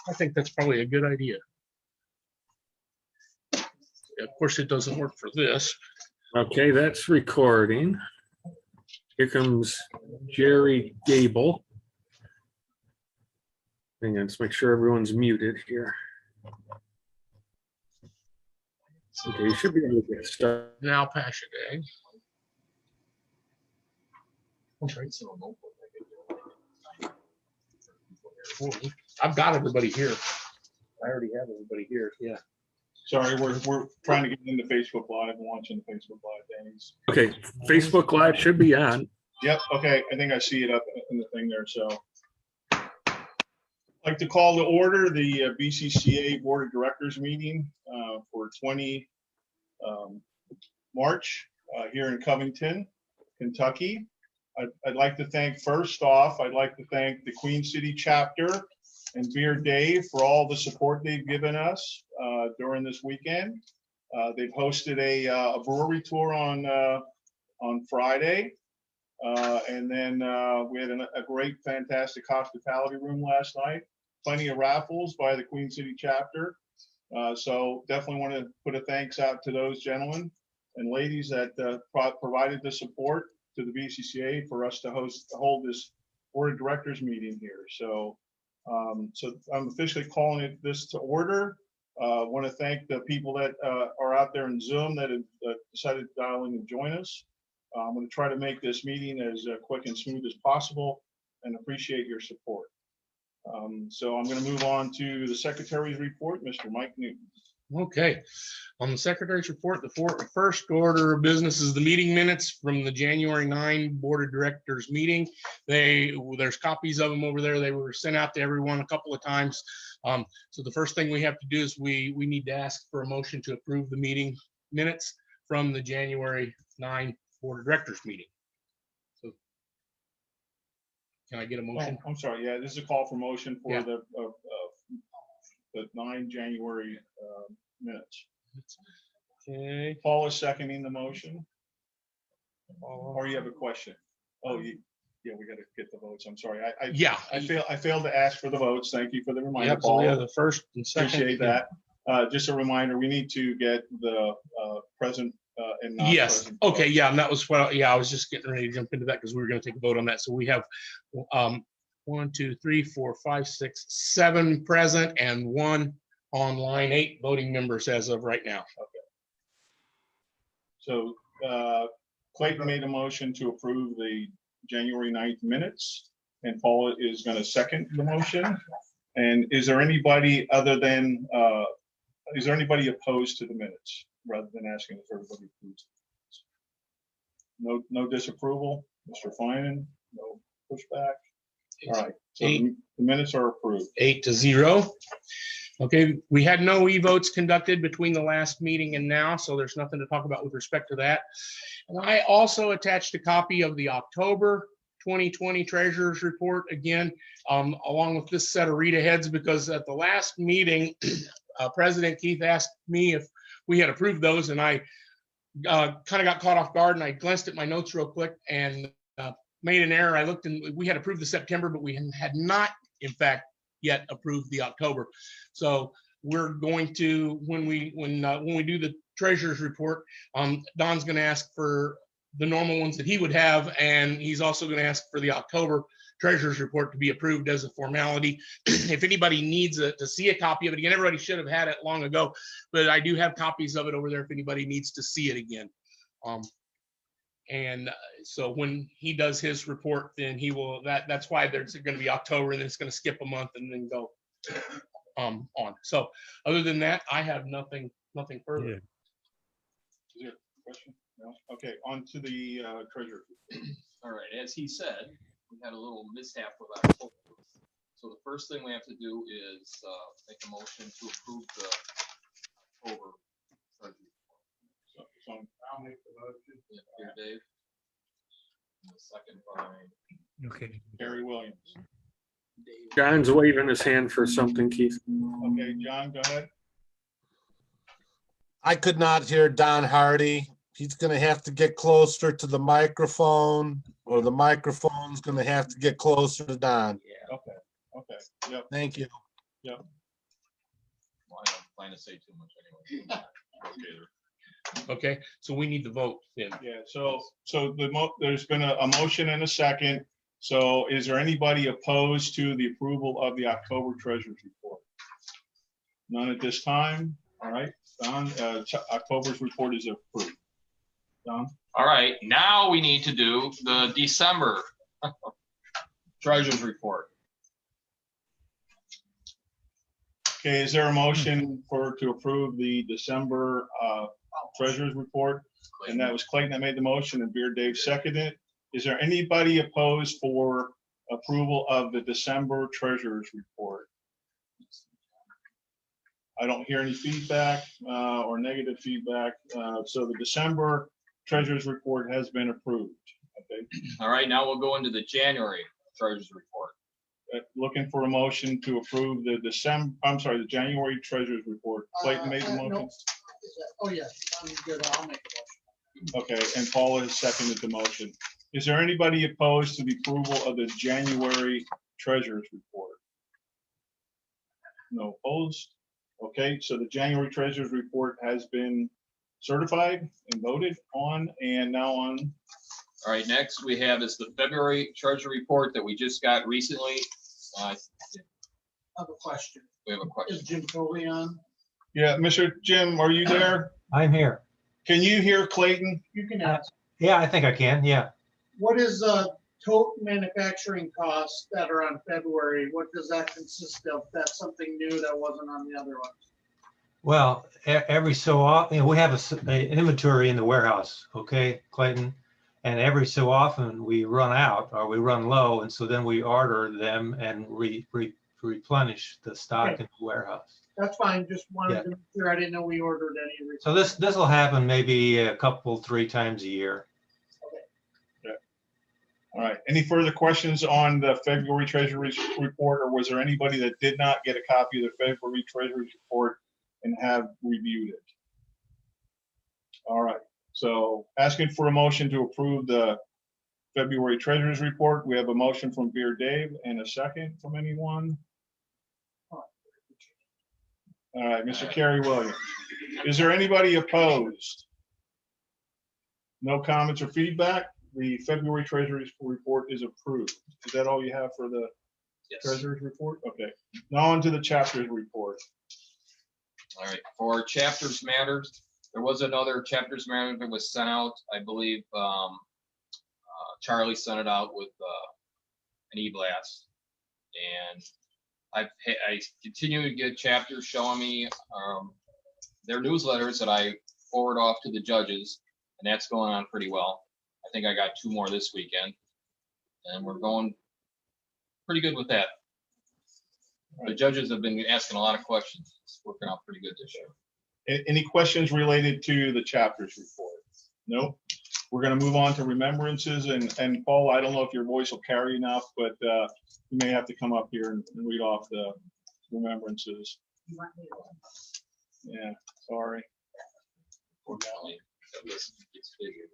I think that's probably a good idea. Of course, it doesn't work for this. Okay, that's recording. Here comes Jerry Gable. Hang on, let's make sure everyone's muted here. Okay, you should be able to get started. Now pass it, I've got everybody here. I already have everybody here. Yeah. Sorry, we're trying to get into Facebook Live and watching the Facebook Live, Danny's. Okay, Facebook Live should be on. Yep, okay, I think I see it up in the thing there, so. I'd like to call to order the BCCA Board of Directors meeting for 20 March here in Covington, Kentucky. I'd like to thank, first off, I'd like to thank the Queen City chapter and Beer Dave for all the support they've given us during this weekend. They've hosted a brewery tour on Friday. And then we had a great, fantastic hospitality room last night. Plenty of raffles by the Queen City chapter. So definitely want to put a thanks out to those gentlemen and ladies that provided the support to the BCCA for us to hold this board of directors meeting here. So, so I'm officially calling this to order. Want to thank the people that are out there in Zoom that have decided to dial in and join us. I'm going to try to make this meeting as quick and smooth as possible and appreciate your support. So I'm going to move on to the secretary's report, Mr. Mike Newton. Okay. On the secretary's report, the first order of business is the meeting minutes from the January 9 Board of Directors meeting. There's copies of them over there. They were sent out to everyone a couple of times. So the first thing we have to do is we need to ask for a motion to approve the meeting minutes from the January 9 Board of Directors meeting. So can I get a motion? Oh, I'm sorry. Yeah, this is a call for motion for Yeah. the 9 January minutes. Okay. Paul is seconding the motion. Or you have a question? Oh, yeah, we got to get the votes. I'm sorry. I failed to ask for the votes. Thank you for the reminder, Yep, Paul. so we have the first and second. Appreciate that. Just a reminder, we need to get the present and not Yes. present. Okay. Yeah. And that was what, yeah, I was just getting ready to jump into that because we were going to take a vote on that. So we have 1, 2, 3, 4, 5, 6, 7 present and 1 online, 8 voting members as of right now. So Clayton made a motion to approve the January 9th minutes, and Paul is going to second the motion. And is there anybody other than, is there anybody opposed to the minutes rather than asking if everybody approves? No disapproval, Mr. Finan, no pushback. All right, so the minutes are approved. 8-0. Okay, we had no e-votes conducted between the last meeting and now, so there's nothing to talk about with respect to that. And I also attached a copy of the October 2020 Treasurer's Report, again, along with this set of read-aheads, because at the last meeting, President Keith asked me if we had approved those, and I kind of got caught off guard, and I glanced at my notes real quick and made an error. I looked and we had approved the September, but we had not, in fact, yet approved the October. So we're going to, when we do the treasurer's report, Don's going to ask for the normal ones that he would have, and he's also going to ask for the October treasurer's report to be approved as a formality. If anybody needs to see a copy of it again, everybody should have had it long ago, but I do have copies of it over there if anybody needs to see it again. And so when he does his report, then he will, that's why there's going to be October, and then it's going to skip a month and then go on. So other than that, I have nothing further. Yeah. Is there a question? No? Okay, on to the treasurer. All right, as he said, we had a little mishap with October. So the first thing we have to do is make a motion to approve the October treasury report. So I'll make the motion. Here, Dave. And the second by Okay. Gary Williams. John's waving his hand for something, Keith. Okay, John, go ahead. I could not hear Don Hardy. He's going to have to get closer to the microphone, or the microphone's going to have to get closer to Don. Okay, yep. Thank you. Yep. Well, I don't plan to say too much anyway. Okay, Okay, so we need the vote then. Yeah, so there's been a motion and a second. So is there anybody opposed to the approval of the October treasurer's report? None at this time. All right, Don, October's report is approved. Don? all right, now we need to do the December treasurer's report. Okay, is there a motion to approve the December treasurer's report? And that was Clayton that made the motion and Beard Dave seconded it. Is there anybody opposed for approval of the December treasurer's report? I don't hear any feedback or negative feedback. So the December treasurer's report has been approved. Okay, All right, now we'll go into the January treasurer's report. looking for a motion to approve the the January treasurer's report. Clayton made the motion. No. Oh, yes, I'm good. I'll make a motion. Okay, and Paula has seconded the motion. Is there anybody opposed to the approval of the January treasurer's report? No opposed? Okay, so the January treasurer's report has been certified and voted on, and now on. All right, next we have is the February treasurer report that we just got recently. I have a question. We have a question. Is Jim Foley on? Yeah, Mr. Jim, are you there? I'm here. Can you hear Clayton? You can ask. Yeah, I think I can. Yeah. What is total manufacturing costs that are on February? What does that consist of? That's something new that wasn't on the other ones. Well, every so often, we have an inventory in the warehouse, okay, Clayton? And every so often we run out or we run low. And so then we order them and replenish the stock Okay. in the warehouse. That's fine. Just wanted Yeah. to make sure. I didn't know we ordered any. So this will happen maybe a couple, 3 times a year. All right, any further questions on the February treasurer's report, or was there anybody that did not get a copy of the February treasurer's report and have reviewed it? All right, so asking for a motion to approve the February treasurer's report. We have a motion from Beard Dave and a second from anyone. All right, Mr. Kerry Williams. Is there anybody opposed? No comments or feedback? The February treasurer's report is approved. Is that all you have for the Yes. treasurer's report? Okay. Now on to the chapter's report. All right, for chapters matters, there was another chapters matter that was sent out, I believe, Charlie sent it out with an e-blast. And I continue to get chapters showing me their newsletters that I forward off to the judges, and that's going on pretty well. I think I got 2 more this weekend, and we're going pretty good with that. The judges have been asking a lot of questions. It's working out pretty good this year. Any questions related to the chapter's report? Nope. We're going to move on to remembrances, and Paul, I don't know if your voice will carry enough, but you may have to come up here and read off the remembrances. Yeah, sorry. Fortunately, that list gets bigger.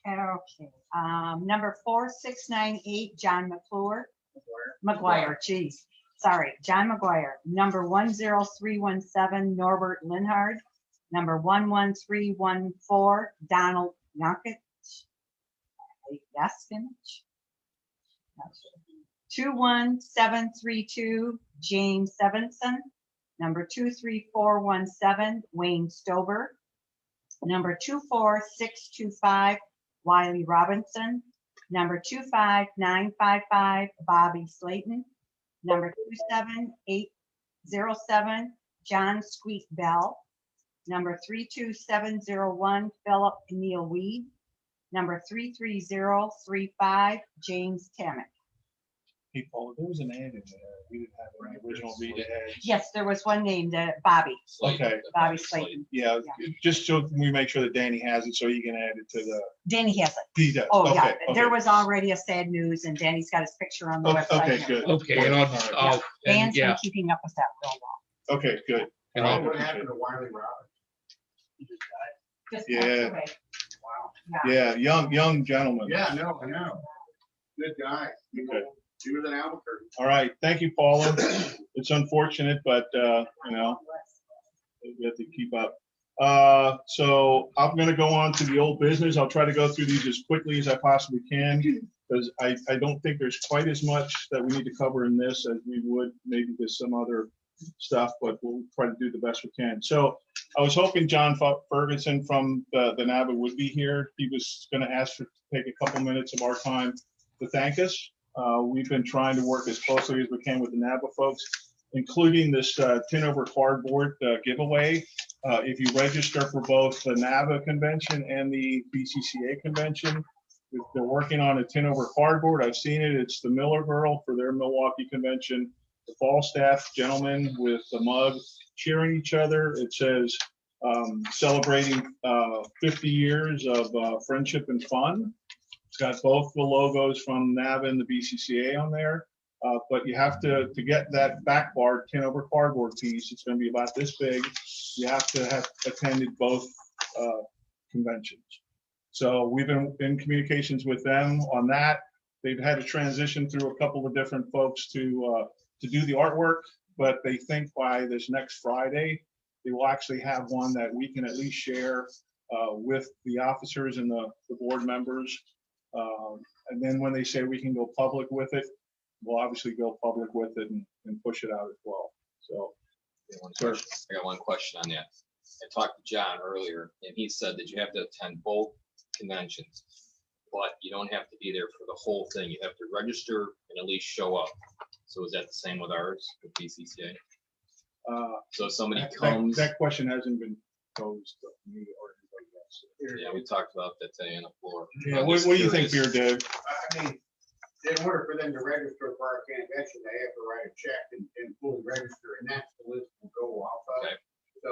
Okay, number 4698, John McGuire, geez, sorry, John McGuire. Number 10317, Norbert Linhard. Number 11314, Donald Yaskevich. 21732, James Sevenson. Number 23417, Wayne Stober. Number 24625, Wiley Robinson. Number 25955, Bobby Slayton. Number 27807, John Squeak Bell. Number 32701, Philip Neil Weed. Number 33035, James Tammick. Hey, Paul, there was an ad in there. We didn't have an original read ahead. Yes, there was one named Bobby. Slayton. Okay. Bobby Slayton. Yeah, just so we make sure that Danny has it, so he can add it to the. Danny has it. He does. Oh, yeah, Okay, there okay. was already a sad news and Danny's got his picture on the Okay, website. okay, good. Okay, and I'll, and Dan's been yeah, keeping up with that real well. Okay, good. and I'll, What happened to Wiley Robinson? Just Yeah. passed away. Wow. Yeah. Yeah, young gentleman. Yeah, no, I know. Good guy. Okay. She was in Albuquerque. All right, thank you, Paula. It's unfortunate, but, we have to keep up. So I'm gonna go on to the old business. I'll try to go through these as quickly as I possibly can, because I don't think there's quite as much that we need to cover in this as we would maybe with some other stuff, but we'll try to do the best we can. So I was hoping John Ferguson from the NABA would be here. He was gonna ask to take a couple minutes of our time to thank us. We've been trying to work as closely as we can with the NABA folks, including this tin over cardboard giveaway. If you register for both the NABA convention and the BCCA convention, they're working on a tin over cardboard. I've seen it. It's the Miller Girl for their Milwaukee convention. The Falstaff gentlemen with the mug cheering each other. It says celebrating 50 years of friendship and fun. It's got both the logos from NABA and the BCCA on there. But you have to get that back bar tin over cardboard piece. It's going to be about this big. You have to have attended both conventions. So we've been in communications with them on that. They've had to transition through a couple of different folks to do the artwork, but they think by this next Friday, they will actually have one that we can at least share with the officers and the board members. And then when they say we can go public with it, we'll obviously go public with it and push it out as well. So, I got one question on that. I talked to John earlier, and he said that you have to attend both conventions, but you don't have to be there for the whole thing. You have to register and at least show up. So is that the same with ours, with BCCA? So if somebody comes. That question hasn't been posed to me or anybody else. Yeah, we talked about that today on the floor. Yeah, what do you think, Beer Dave? I mean, in order for them to register for our convention, they have to write a check and fully register, and that's the list we'll go off of. Okay. So,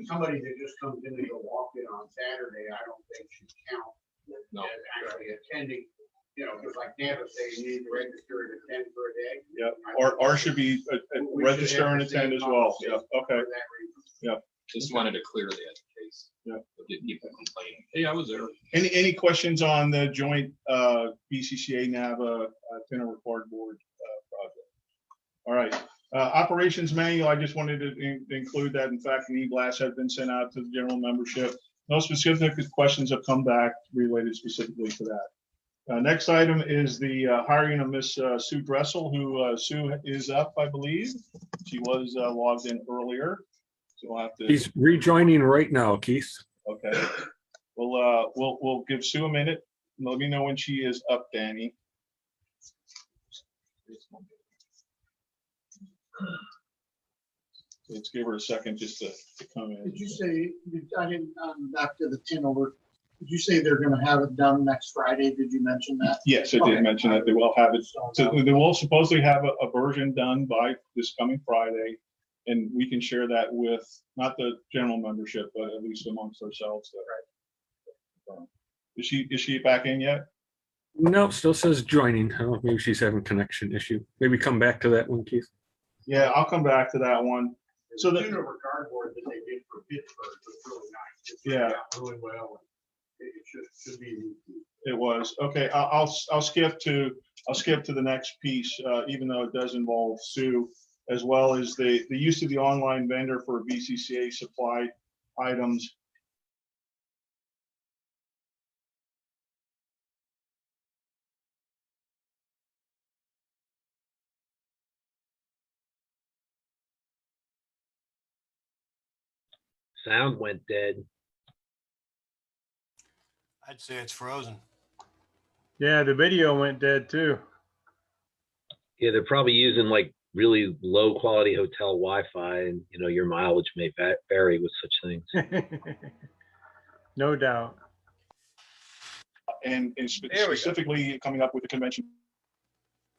somebody that just comes in and go walk in on Saturday, I don't think should count No. as actually attending. Just like Nava say, you need to register and attend for a day. Yeah, or should be register and attend as well. Yeah, okay. For that reason. Just wanted to clear that in case. Yeah. We'll get people complaining. Hey, I was there. Any questions on the joint BCCA NAVA tin over cardboard project? All right, operations manual, I just wanted to include that. In fact, an e-blast has been sent out to the general membership. No specific questions have come back related specifically to that. Next item is the hiring of Miss Sue Dressel, who Sue is up, I believe. She was logged in earlier. So we'll have to. He's rejoining right now, Keith. Okay. We'll give Sue a minute. Let me know when she is up, Danny. Let's give her a second just to come in. Did you say, I didn't, back to the tin over, did you say they're gonna have it done next Friday? Did you mention that? Yes, I Okay. did mention that they will have it. So they will supposedly have a version done by this coming Friday. And we can share that with, not the general membership, but at least amongst ourselves. Is she back in yet? No, still says joining. I don't know, maybe she's having connection issue. Maybe come back to that one, Keith. Yeah, I'll come back to that one. So The the, tin over cardboard that they did for Pittsburgh was really nice. It Yeah. turned out really well. It should be. it was, okay, I'll skip to the next piece, even though it does involve Sue, as well as the use of the online vendor for BCCA supplied items. Sound went dead. I'd say it's frozen. Yeah, the video went dead too. Yeah, they're probably using like really low quality hotel Wi-Fi, and your mileage may vary with such things. No doubt. And There we go. specifically coming up with the convention.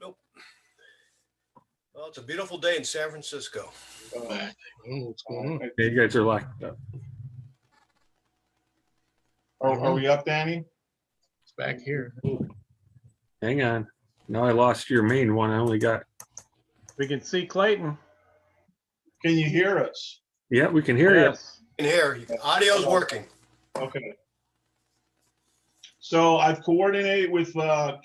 Nope. Well, it's a beautiful day in San Francisco. What's going on? Yeah, you guys are locked up. Are we up, Danny? It's back here. Hang on. Now I lost your main one. I only got. We can see Clayton. Can you hear us? Yeah, we can hear you. Yes. In here, audio's working. Okay. So I've coordinated with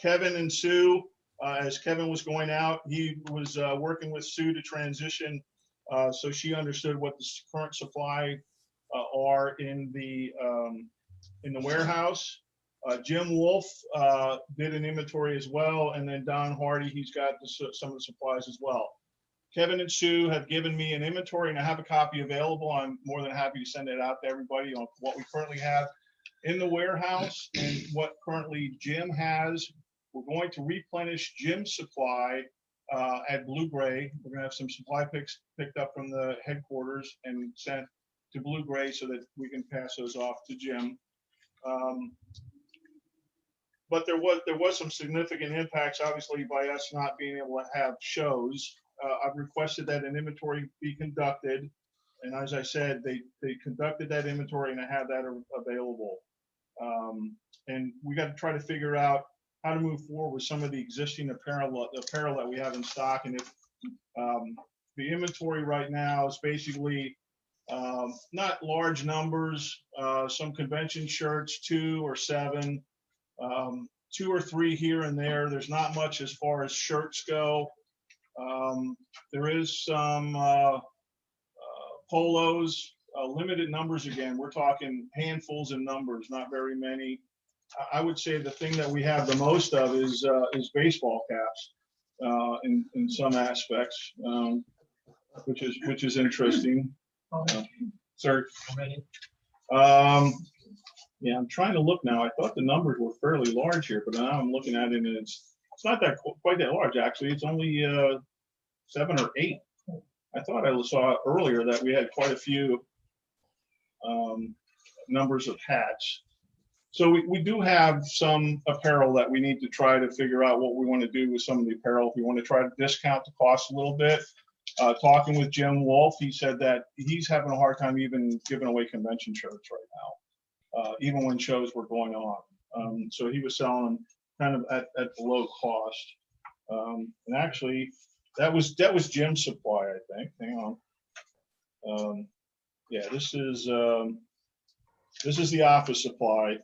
Kevin and Sue as Kevin was going out, he was working with Sue to transition, so she understood what the current supply are in the warehouse. Jim Wolf did an inventory as well, and then Don Hardy, he's got some of the supplies as well. Kevin and Sue have given me an inventory, and I have a copy available. I'm more than happy to send it out to everybody on what we currently have in the warehouse and what currently Jim has. We're going to replenish Jim's supply at Blue Gray. We're gonna have some supply picked up from the headquarters and sent to Blue Gray so that we can pass those off to Jim. But there was some significant impacts, obviously, by us not being able to have shows. I've requested that an inventory be conducted, and as I said, they conducted that inventory, and I have that available. And we got to try to figure out how to move forward with some of the existing apparel that we have in stock. And if the inventory right now is basically not large numbers, some convention shirts, 2 or 7, 2 or 3 here and there. There's not much as far as shirts go. There is some polos, limited numbers again. We're talking handfuls in numbers, not very many. I would say the thing that we have the most of is baseball caps in some aspects, which is interesting. Sir. Yeah, I'm trying to look now. I thought the numbers were fairly large here, but now I'm looking at it and it's not that quite that large actually. It's only 7 or 8. I thought I saw earlier that we had quite a few numbers of hats. So we do have some apparel that we need to try to figure out what we want to do with some of the apparel. If we want to try to discount the cost a little bit. Talking with Jim Wolf, he said that he's having a hard time even giving away convention shirts right now, even when shows were going on. So he was selling kind of at below cost. And actually, that was Jim's supply, I think. Hang on. Yeah, this is the office supply.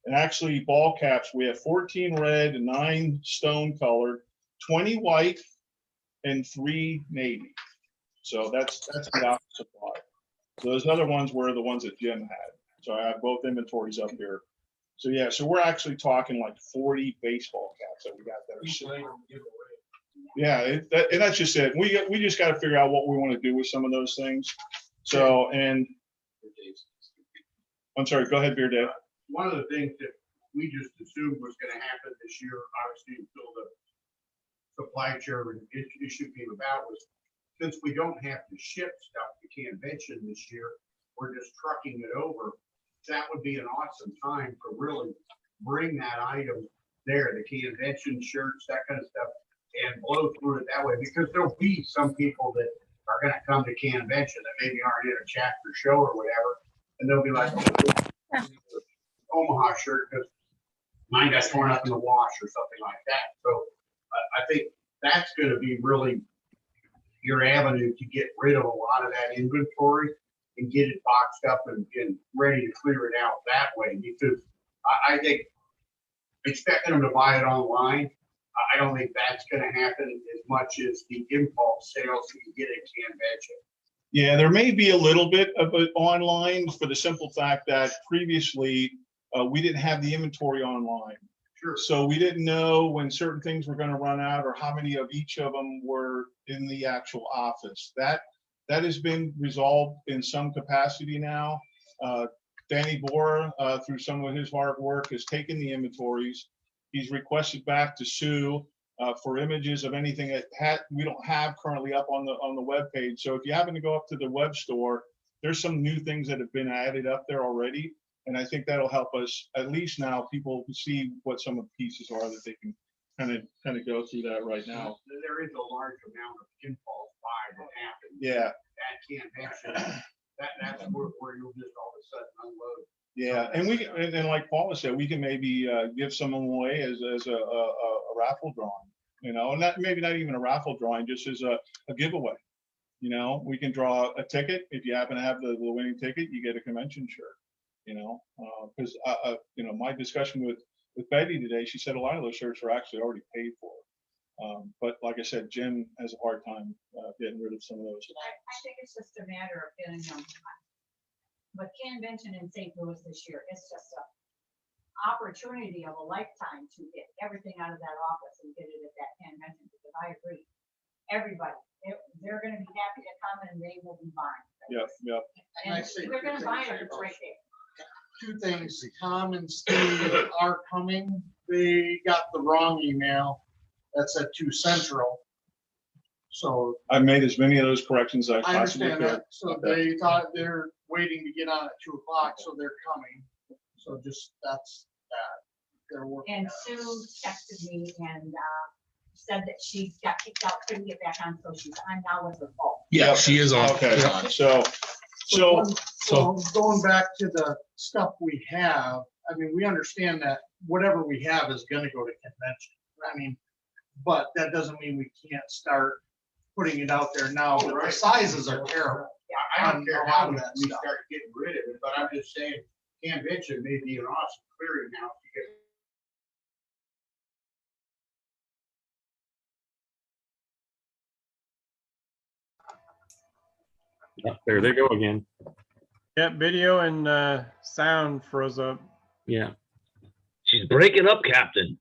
And actually, ball caps, we have 14 red, 9 stone colored, 20 white, and 3 navy. So that's the office supply. So those other ones were the ones that Jim had. So I have both inventories up here. So yeah, so we're actually talking like 40 baseball caps that we got there. Yeah, and that's just it. We just got to figure out what we want to do with some of those things. So, and I'm sorry, go ahead, Beer Dave. One of the things that we just assumed was going to happen this year, obviously until the supply chain issue came about, was since we don't have to ship stuff to convention this year, we're just trucking it over. That would be an awesome time to really bring that item there, the convention shirts, that kind of stuff, and blow through it that way, because there'll be some people that are going to come to convention that maybe aren't in a chapter show or whatever, and they'll be like, oh, Omaha shirt because mine got torn up in the wash or something like that. So I think that's going to be really your avenue to get rid of a lot of that inventory and get it boxed up and ready to clear it out that way. Because I think expecting them to buy it online, I don't think that's going to happen as much as the impulse sales that you get at convention. Yeah, there may be a little bit of it online for the simple fact that previously we didn't have the inventory online. Sure. So we didn't know when certain things were going to run out or how many of each of them were in the actual office. That has been resolved in some capacity now. Danny Boer, through some of his hard work, has taken the inventories. He's requested back to Sue for images of anything that we don't have currently up on the web page. So if you happen to go up to the web store, there's some new things that have been added up there already. And I think that'll help us, at least now, people see what some of the pieces are that they can kind of go through that right now. There is a large amount of impulse buy that happens. Yeah. That convention, that's where you'll just all of a sudden unload. Yeah, and like Paula said, we can maybe give some away as a raffle drawing, and maybe not even a raffle drawing, just as a giveaway. We can draw a ticket. If you happen to have the winning ticket, you get a convention shirt. Because my discussion with Betty today, she said a lot of those shirts are actually already paid for. But like I said, Jim has a hard time getting rid of some of those. I think it's just a matter of getting them. But convention in St. Louis this year, it's just a opportunity of a lifetime to get everything out of that office and get it at that convention, because I agree. Everybody, they're gonna be happy to come and they will be buying. Yep, yep. And I And say they're two gonna buy things, it, it's right there. Two things, Tom and Steve are coming. They got the wrong email. That's at 2 Central. So I made as many of those corrections as I I possibly understand could. that. So they thought they're waiting to get on at 2 o'clock, so they're coming. So just, that's that. They're working. And on it. Sue texted me and said that she got kicked out, couldn't get back on, so she's on now with her phone. Yeah, she is on. Okay, Yeah. so Going back to the stuff we have, I mean, we understand that whatever we have is gonna go to convention. I mean, but that doesn't mean we can't start putting it out there now, but the sizes are terrible. I don't care how we that we stuff. start getting rid of it, but I'm just saying, convention may be an awesome clearinghouse to get. There they go again. Yep, video and sound froze up. Yeah. She's breaking up, Captain.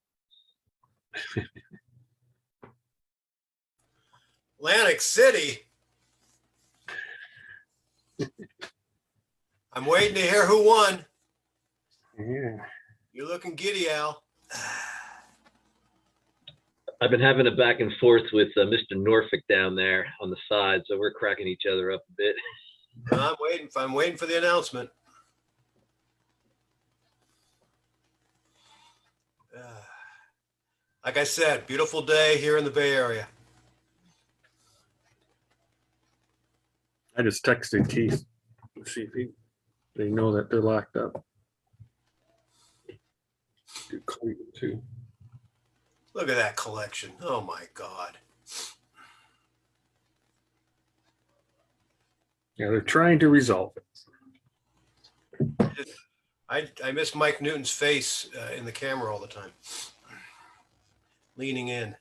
Atlantic City. I'm waiting to hear who won. Yeah. You're looking giddy, Al. I've been having a back and forth with Mr. Norfolk down there on the side, so we're cracking each other up a bit. I'm waiting for the announcement. Like I said, beautiful day here in the Bay Area. I just texted Keith to see if they know that they're locked up. Do Cleveland too. Look at that collection. Oh my God. Yeah, they're trying to resolve it. I miss Mike Newton's face in the camera all the time. Leaning in.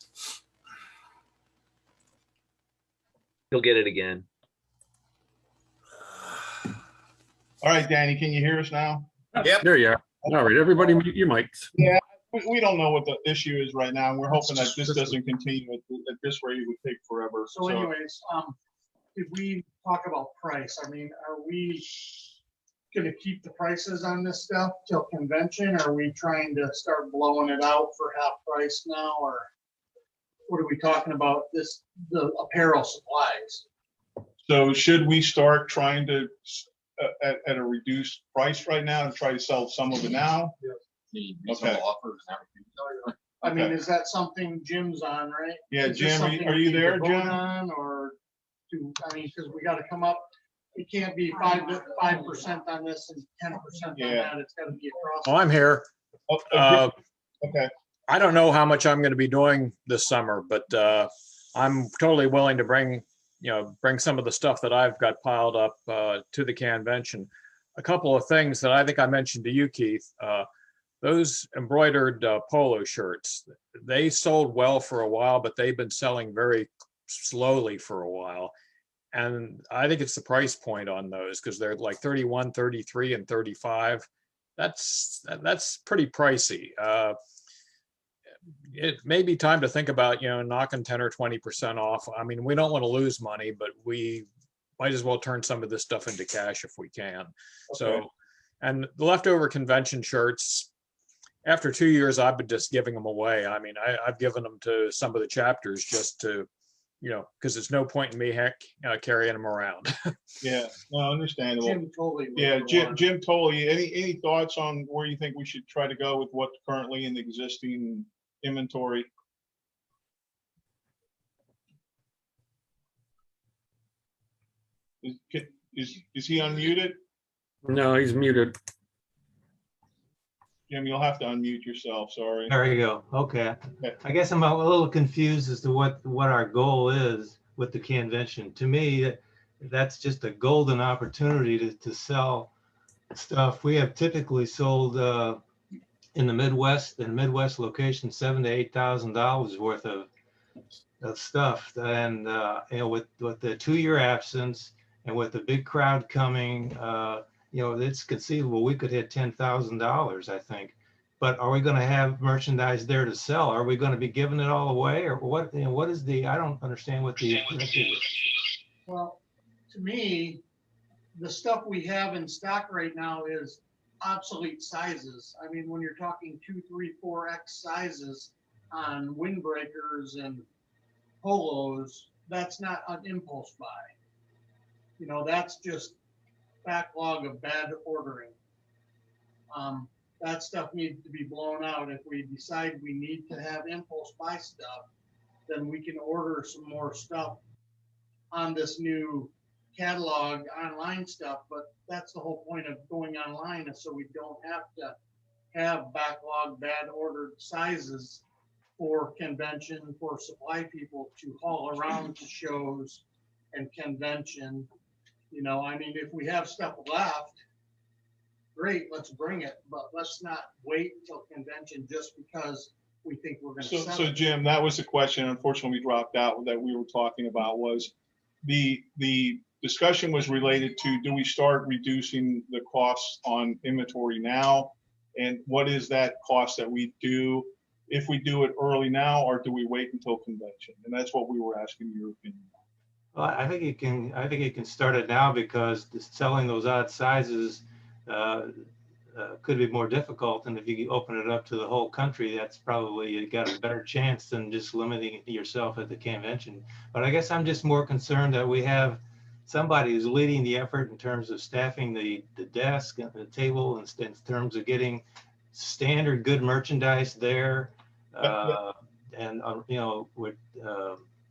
He'll get it again. all right, Danny, can you hear us now? Yep. There you are. All right, everybody mute your mics. We don't know what the issue is right now, and we're hoping that this doesn't continue at this rate. It would take forever. So anyways, did we talk about price? I mean, are we gonna keep the prices on this stuff till convention? Or are we trying to start blowing it out for half price now, or what are we talking about the apparel supplies? So should we start trying to, at a reduced price right now and try to sell some of it now? Reasonable offers and everything. I mean, is that something Jim's on, right? Yeah, Is this Jim, something are we you need to there, vote Jim? on, or because we gotta come up, it can't be 5% on this and 10% on Yeah. that. It's gotta be across. Oh, I'm here. Okay. I don't know how much I'm going to be doing this summer, but I'm totally willing to bring some of the stuff that I've got piled up to the convention. A couple of things that I think I mentioned to you, Keith. Those embroidered polo shirts, they sold well for a while, but they've been selling very slowly for a while. And I think it's the price point on those, because they're like 31, 33, and 35. That's pretty pricey. It may be time to think about, knocking 10 or 20% off. I mean, we don't want to lose money, but we might as well turn some of this stuff into cash if we can. Okay. So, and the leftover convention shirts, after 2 years, I've been just giving them away. I mean, I've given them to some of the chapters just to, because there's no point in me carrying them around. Yeah, no, understandable. Jim Tolley. Yeah, Jim Tolley, any thoughts on where you think we should try to go with what's currently in the existing inventory? Is he unmuted? No, he's muted. Jim, you'll have to unmute yourself, sorry. There you go. Okay. Okay. I guess I'm a little confused as to what our goal is with the convention. To me, that's just a golden opportunity to sell stuff. We have typically sold in the Midwest location $7,000 to $8,000 worth of of stuff. And, with the 2-year absence and with the big crowd coming, it's conceivable we could hit $10,000, I think. But are we going to have merchandise there to sell? Are we going to be giving it all away, or what? What is I don't understand what the objective is. Well, to me, the stuff we have in stock right now is obsolete sizes. I mean, when you're talking 2, 3, 4X sizes on windbreakers and polos, that's not an impulse buy. That's just backlog of bad ordering. That stuff needs to be blown out. If we decide we need to have impulse buy stuff, then we can order some more stuff on this new catalog online stuff. But that's the whole point of going online, is so we don't have to have backlog bad ordered sizes for convention, for supply people to haul around to shows and convention. If we have stuff left, great, let's bring it, but let's not wait till convention just because we think we're going to sell So it. Jim, that was the question. Unfortunately, we dropped out that we were talking about was the discussion was related to, do we start reducing the costs on inventory now? And what is that cost that we do if we do it early now, or do we wait until convention? And that's what we were asking your opinion. Well, I think you can start it now, because selling those odd sizes could be more difficult. And if you open it up to the whole country, that's probably, you got a better chance than just limiting it to yourself at the convention. But I guess I'm just more concerned that we have somebody who's leading the effort in terms of staffing the desk and the table, and in terms of getting standard good merchandise there.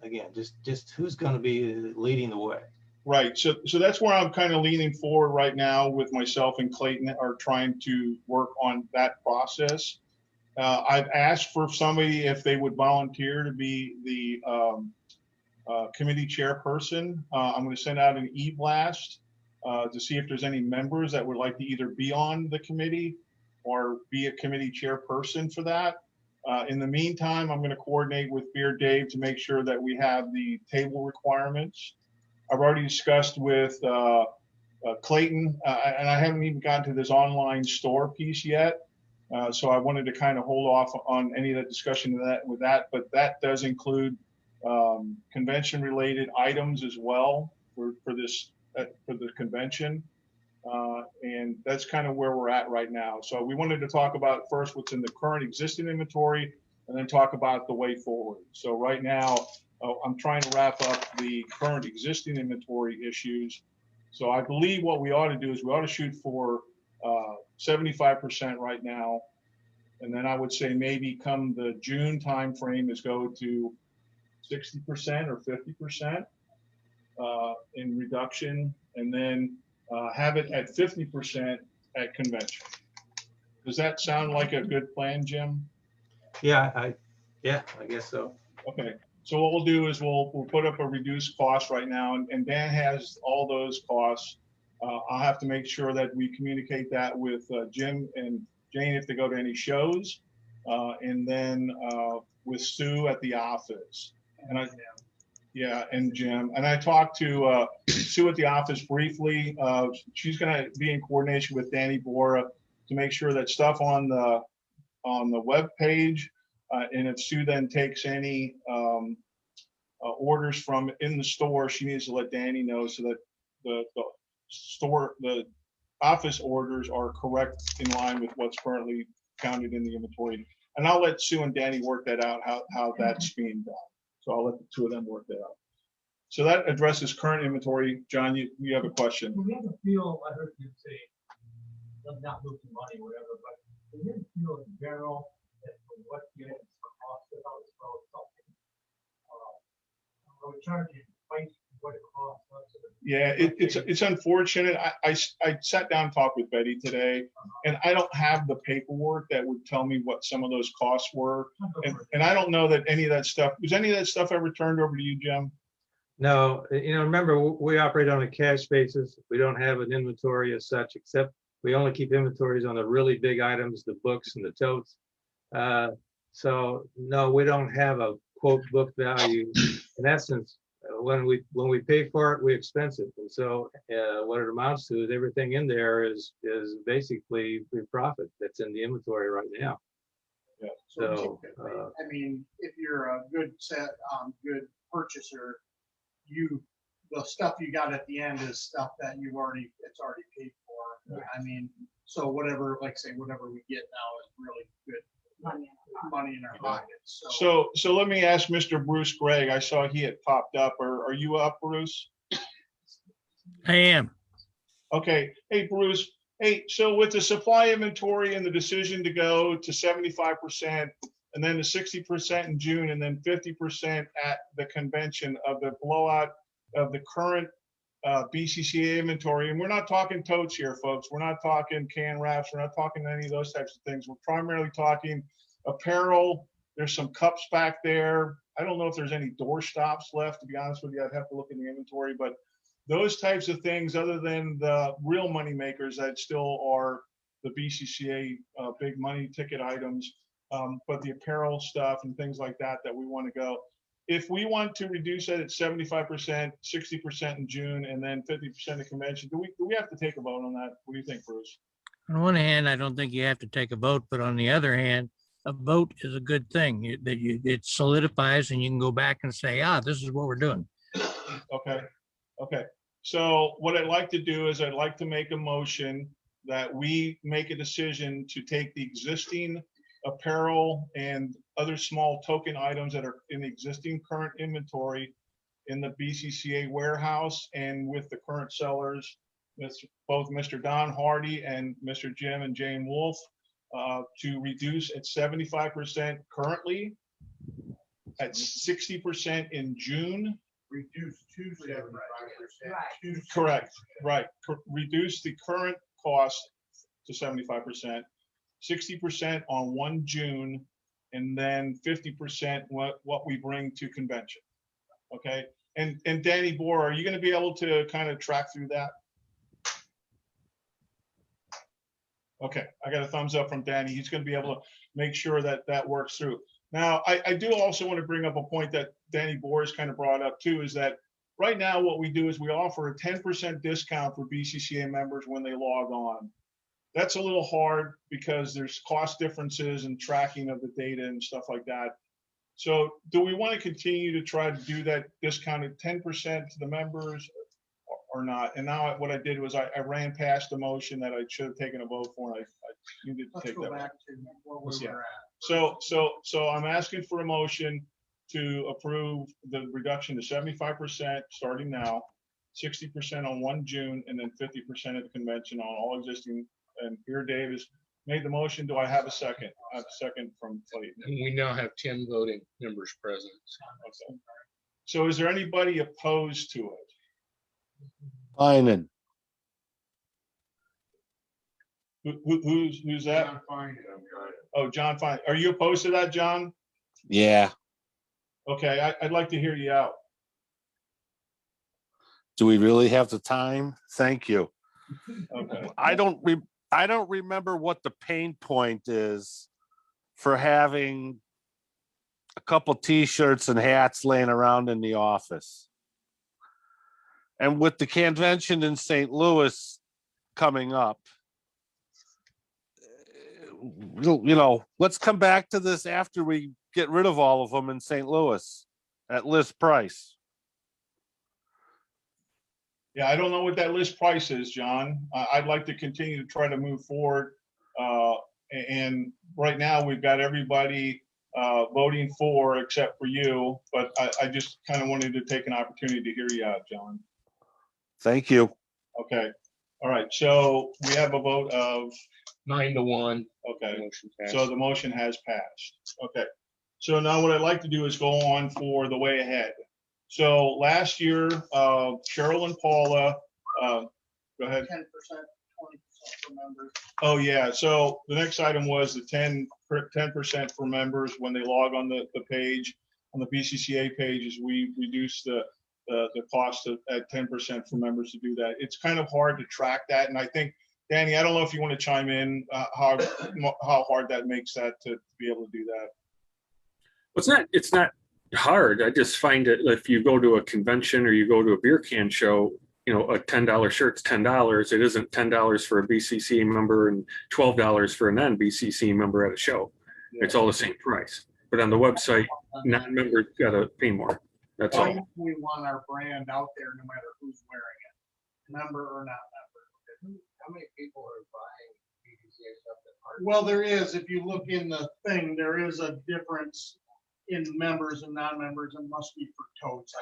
Again, just who's going to be leading the way. Right. So that's where I'm kind of leaning forward right now, with myself and Clayton are trying to work on that process. I've asked for somebody if they would volunteer to be the committee chairperson. I'm going to send out an e-blast to see if there's any members that would like to either be on the committee or be a committee chairperson for that. In the meantime, I'm going to coordinate with Beer Dave to make sure that we have the table requirements. I've already discussed with Clayton, and I haven't even gotten to this online store piece yet. So I wanted to kind of hold off on any of the discussion with that, but that does include convention-related items as well for the convention. And that's kind of where we're at right now. So we wanted to talk about first what's in the current existing inventory, and then talk about the way forward. So right now, I'm trying to wrap up the current existing inventory issues. So I believe what we ought to do is we ought to shoot for 75% right now. And then I would say maybe come the June timeframe is go to 60% or 50% in reduction, and then have it at 50% at convention. Does that sound like a good plan, Jim? Yeah, I guess so. Okay. So what we'll do is we'll put up a reduced cost right now, and Dan has all those costs. I'll have to make sure that we communicate that with Jim and Jane if they go to any shows, and then with Sue at the office. And and Jim. And I talked to Sue at the office briefly. She's going to be in coordination with Danny Bora to make sure that stuff on the web page, and if Sue then takes any orders from in the store, she needs to let Danny know so that the office orders are correct in line with what's currently counted in the inventory. And I'll let Sue and Danny work that out, how that's being done. So I'll let the two of them work that out. So that addresses current inventory. John, you have a question. Do we have a feel, I heard you say, not losing money, whatever, but do we have a feel in general that for what units cost about something? Are we charging twice what it costs us? Yeah, it's unfortunate. I sat down and talked with Betty today, and I don't have the paperwork that would tell me what some of those costs were. And I don't know that any of that stuff, was any of that stuff ever turned over to you, Jim? No, remember, we operate on a cash basis. We don't have an inventory as such, except we only keep inventories on the really big items, the books and the totes. So no, we don't have a quote book value. In essence, when we pay for it, we expense it. And so what it amounts to is everything in there is basically the profit that's in the inventory right now. Yeah. So, I mean, if you're a good good purchaser, the stuff you got at the end is stuff that it's already paid for. I mean, so whatever, like say, whatever we get now is really good money in our pockets. So let me ask Mr. Bruce Gregg. I saw he had popped up. Are you up, Bruce? I am. Okay. Hey, Bruce. Hey, so with the supply inventory and the decision to go to 75% and then the 60% in June and then 50% at the convention of the blowout of the current BCCA inventory. And we're not talking totes here, folks. We're not talking can wraps. We're not talking any of those types of things. We're primarily talking apparel. There's some cups back there. I don't know if there's any door stops left, to be honest with you. I'd have to look in the inventory, but those types of things, other than the real money makers that still are the BCCA big money ticket items, but the apparel stuff and things like that we want to go. If we want to reduce it at 75%, 60% in June, and then 50% of convention, do we have to take a vote on that? What do you think, Bruce? On one hand, I don't think you have to take a vote, but on the other hand, a vote is a good thing. It solidifies and you can go back and say, this is what we're doing. Okay. Okay. So what I'd like to do is I'd like to make a motion that we make a decision to take the existing apparel and other small token items that are in the existing current inventory in the BCCA warehouse and with the current sellers, both Mr. Don Hardy and Mr. Jim and Jane Wolf, to reduce at 75% currently, at 60% in June. Reduce to 75%. Correct, right. Reduce the current cost to 75%, 60% on 1 June, and then 50% what we bring to convention. Okay. And Danny Bohr, are you going to be able to kind of track through that? Okay, I got a thumbs up from Danny. He's going to be able to make sure that that works through. Now, I do also want to bring up a point that Danny Boris kind of brought up too, is that right now what we do is we offer a 10% discount for BCCA members when they log on. That's a little hard because there's cost differences and tracking of the data and stuff like that. So do we want to continue to try to do that discounted 10% to the members or not? And now what I did was I ran past the motion that I should have taken a vote for. And I needed to take that. Let's go back to what we were at. So I'm asking for a motion to approve the reduction to 75% starting now, 60% on 1 June, and then 50% at the convention on all existing. And here Dave has made the motion. Do I have a second? I have a second from Clayton. We now have 10 voting members present. Okay. So is there anybody opposed to it? Finan. Who's that? John Fine. Oh, John Fine. Are you opposed to that, John? Yeah. Okay, I'd like to hear you out. Do we really have the time? Thank you. Okay. I don't remember what the pain point is for having a couple t-shirts and hats laying around in the office. And with the convention in St. Louis coming up, let's come back to this after we get rid of all of them in St. Louis at list price. Yeah, I don't know what that list price is, John. I'd like to continue to try to move forward. And right now we've got everybody voting for except for you, but I just kind of wanted to take an opportunity to hear you out, John. Thank you. Okay. All right. So we have a vote of 9-1. Okay. Motion passed. So the motion has passed. Okay. So now what I'd like to do is go on for the way ahead. So last year, Cheryl and Paula, go ahead. 10%, 20% for members. Oh, yeah. So the next item was the 10% for members when they log on the page. On the BCCA pages, we reduce the cost at 10% for members to do that. It's kind of hard to track that. And I think, Danny, I don't know if you want to chime in how hard that makes that to be able to do that. It's not hard. I just find it if you go to a convention or you go to a beer can show, you know, a $10 shirt's $10. It isn't $10 for a BCCA member and $12 for a non-BCCA member at a show. It's all the same price. But on the website, non-members gotta pay more. That's all. We want our brand out there no matter who's wearing it, member or not member. How many people are buying BCCA stuff that aren't? Well, there is, if you look in the thing, there is a difference in members and non-members, and must be for totes.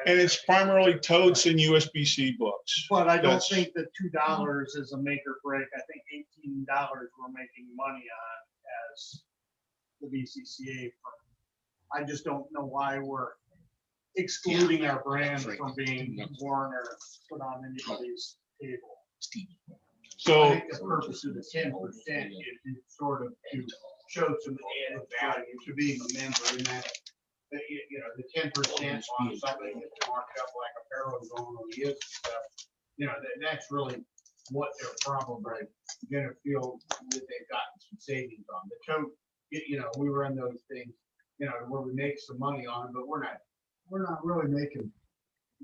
And it's primarily totes and USBC books. But I don't That's- think that $2 is a make or break. I think $18 we're making money on as the BCCA firm. I just don't know why we're excluding our brand from being worn or put on anybody's table. I So, think the purpose of the 10% is sort of to show some added value to being a member in that, you know, the 10% on something that's marked up like apparel and going on the stuff, you know, that's really what they're probably gonna feel that they've gotten some savings on. The tote, you know, we run those things, you know, where we make some money on them, but we're not really making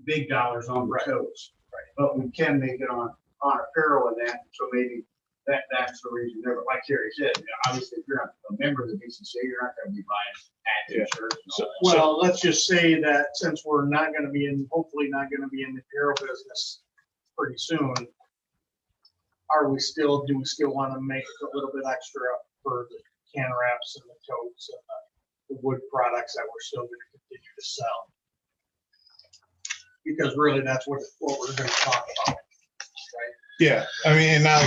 big dollars on the totes. But we can make it on apparel and that, so maybe that's the reason. But like Terry said, obviously, if you're not a member of the BCCA, you're not gonna be buying hats and shirts and all that. Well, let's just say that since we're not gonna be in, hopefully not gonna be in the apparel business pretty soon, do we still want to make a little bit extra for the can wraps and the totes and the wood products that we're still gonna continue to sell? Because really, that's what we're gonna talk about, right? yeah, I mean, and now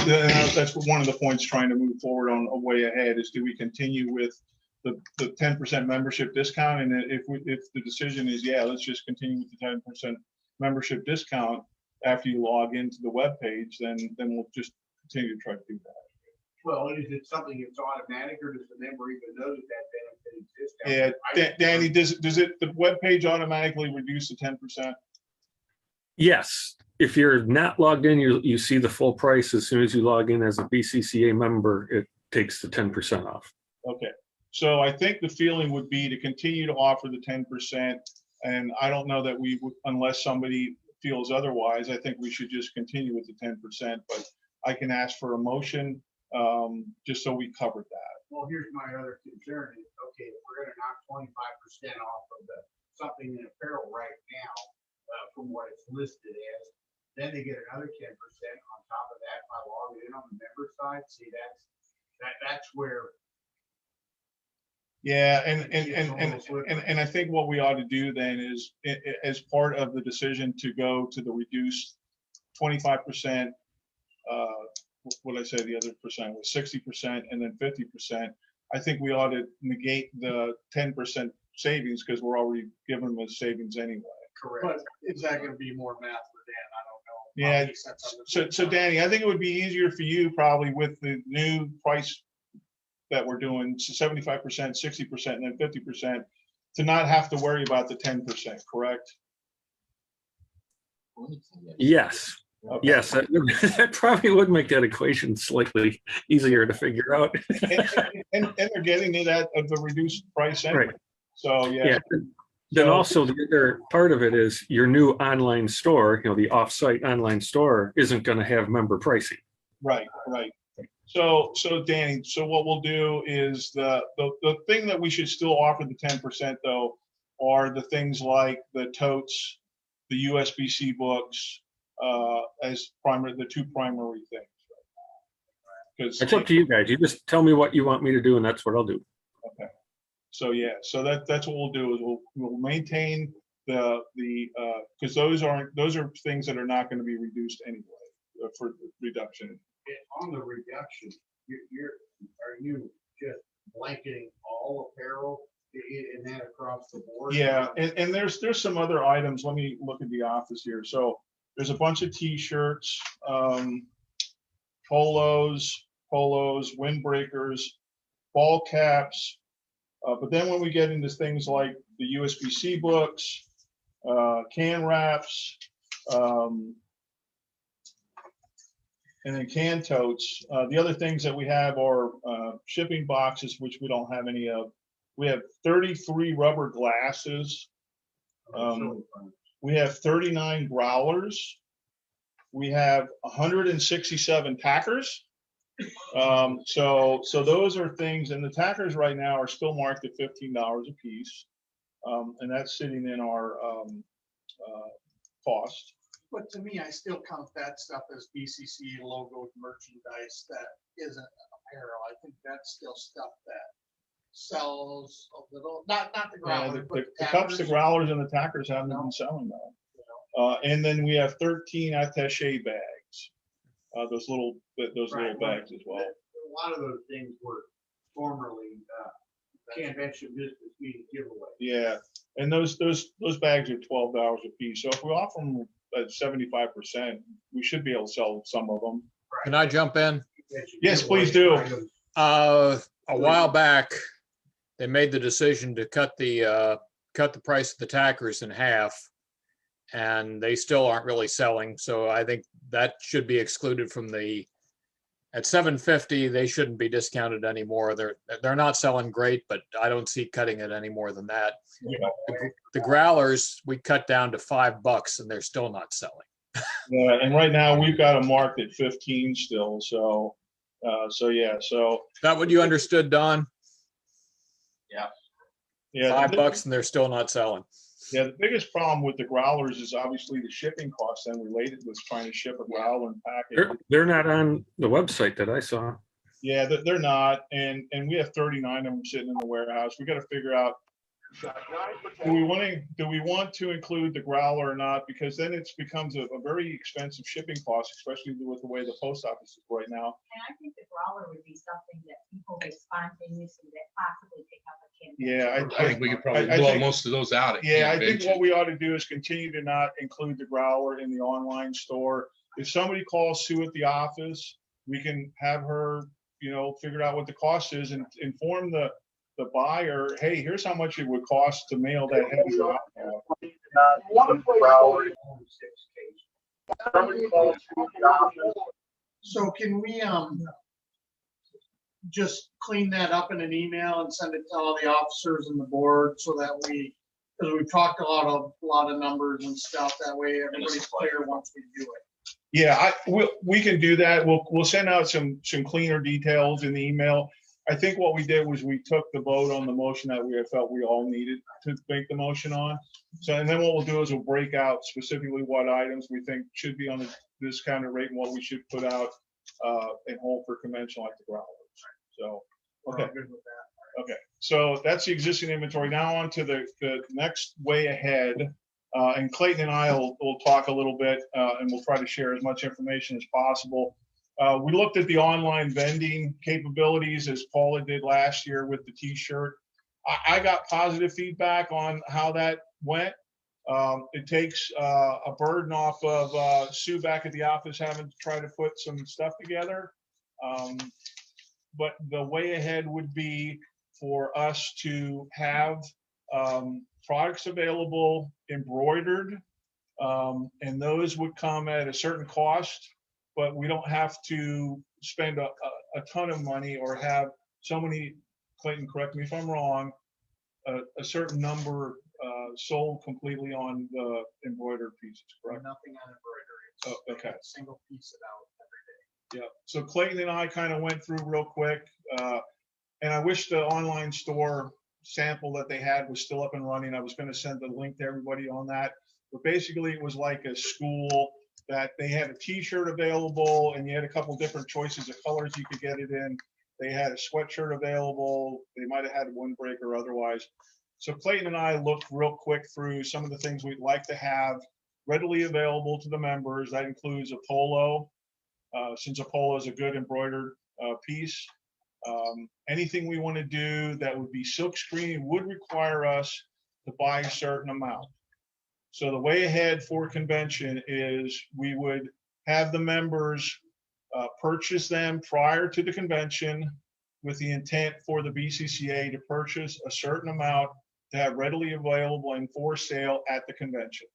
that's one of the points trying to move forward on a way ahead is do we continue with the 10% membership discount? And if the decision is, yeah, let's just continue with the 10% membership discount after you log into the webpage, then we'll just continue to try to do that. Well, is it something that's automatic, or does the member even know that benefit exists? Yeah, Danny, does the webpage automatically reduce the 10%? Yes, if you're not logged in, you see the full price. As soon as you log in as a BCCA member, it takes the 10% off. Okay, so I think the feeling would be to continue to offer the 10%. And I don't know that we would, unless somebody feels otherwise, I think we should just continue with the 10%, but I can ask for a motion, just so we covered that. Well, here's my other concern is, okay, if we're gonna knock 25% off of something in apparel right now, from what it's listed as, then they get another 10% on top of that by logging in on the member side. See, that's where. Yeah, and I think what we ought to do then is, as part of the decision to go to the reduced 25%, what did I say the other percent was 60% and then 50%. I think we ought to negate the 10% savings because we're already giving them a savings anyway. Correct. But is that gonna be more math for Dan? I don't know. Yeah, Probably since I'm the- so Danny, I think it would be easier for you probably with the new price that we're doing, so 75%, 60%, and then 50%, to not have to worry about the 10%, correct? Yes, Okay. yes, that probably would make that equation slightly easier to figure out. And they're getting it at the reduced price anyway. Right. So, yeah. Then So- also the other part of it is your new online store, you know, the off-site online store isn't going to have member pricing. Right. So Danny, so what we'll do is the thing that we should still offer the 10% though are the things like the totes, the USBC books, as the two primary things. Because It's up to you guys. You just tell me what you want me to do and that's what I'll do. okay. So yeah, so that's what we'll do is we'll maintain the because those are things that are not going to be reduced anyway for reduction. On the reduction, are you just blanketing all apparel and that across the board? Yeah, and there's some other items. Let me look at the office here. So there's a bunch of T-shirts, polos, windbreakers, ball caps. But then when we get into things like the USBC books, can wraps, and then can totes. The other things that we have are shipping boxes, which we don't have any of, We have 33 rubber glasses. We have 39 growlers. We have 167 tackers. So those are things, and the tackers right now are still marked at $15 a piece. And that's sitting in our cost. But to me, I still count that stuff as BCC logoed merchandise that isn't apparel. I think that's still stuff that sells a little, not the Yeah, growlers, the but cups, the tackers. growlers, and the tackers haven't been selling that. And then we have 13 attaché bags. Those little bags as well. A lot of those things were formerly convention business meeting giveaway. Yeah, and those bags are $12 a piece. So if we offer them at 75%, we should be able to sell some of them. Can I jump in? Yes, please do. A while back, they made the decision to cut the price of the tackers in half, and they still aren't really selling. So I think that should be excluded from the. At $7.50, they shouldn't be discounted anymore. They're not selling great, but I don't see cutting it any more than that. The growlers we cut down to $5, and they're still not selling. Yeah, and right now we've got them marked at 15 still. So yeah. So is that what you understood, Don? Yeah, $5 and they're still not selling. Yeah, the biggest problem with the growlers is obviously the shipping costs and related with trying to ship a growler and pack it. They're not on the website that I saw. Yeah, they're not, and we have 39 of them sitting in the warehouse. We got to figure out, do we want to include the growler or not? Because then it becomes a very expensive shipping cost, especially with the way the post office is right now. And I think the growler would be something that people would spontaneously that possibly pick up a can. Yeah, I think we could probably I blow think- most of those out. At Yeah, I think convention. what we ought to do is continue to not include the growler in the online store. If somebody calls Sue at the office, we can have her, figure out what the cost is and inform the buyer, hey, here's how much it would cost to mail that heavy growler. So can we, just clean that up in an email and send it to all the officers and the board so that because we've talked a lot of numbers and stuff, that way everybody's clear once we do it. Yeah, we can do that. We'll send out some cleaner details in the email. I think what we did was we took the vote on the motion that we felt we all needed to make the motion on. So, and then what we'll do is we'll break out specifically what items we think should be on this kind of rate and what we should put out and hold for convention like the growlers. So, okay. Okay, so that's the existing inventory. Now on to the next way ahead. And Clayton and I will talk a little bit and we'll try to share as much information as possible. We looked at the online vending capabilities as Paula did last year with the t-shirt. I got positive feedback on how that went. It takes a burden off of Sue back at the office having to try to put some stuff together. But the way ahead would be for us to have products available embroidered, and those would come at a certain cost, but we don't have to spend a ton of money or have so many, Clayton, correct me if I'm wrong, a certain number sold completely on the embroidered pieces, correct? Nothing on embroidery. Oh, okay. Single piece it out every day. Yeah, so Clayton and I kind of went through real quick, and I wish the online store sample that they had was still up and running. I was going to send the link to everybody on that, but basically it was like a school that they had a t-shirt available and you had a couple different choices of colors you could get it in. They had a sweatshirt available. They might have had a windbreaker otherwise. So Clayton and I looked real quick through some of the things we'd like to have readily available to the members. That includes a polo, since a polo is a good embroidered piece. Anything we want to do that would be silk screen would require us to buy a certain amount. So the way ahead for convention is we would have the members purchase them prior to the convention with the intent for the BCCA to purchase a certain amount to have readily available and for sale at the convention.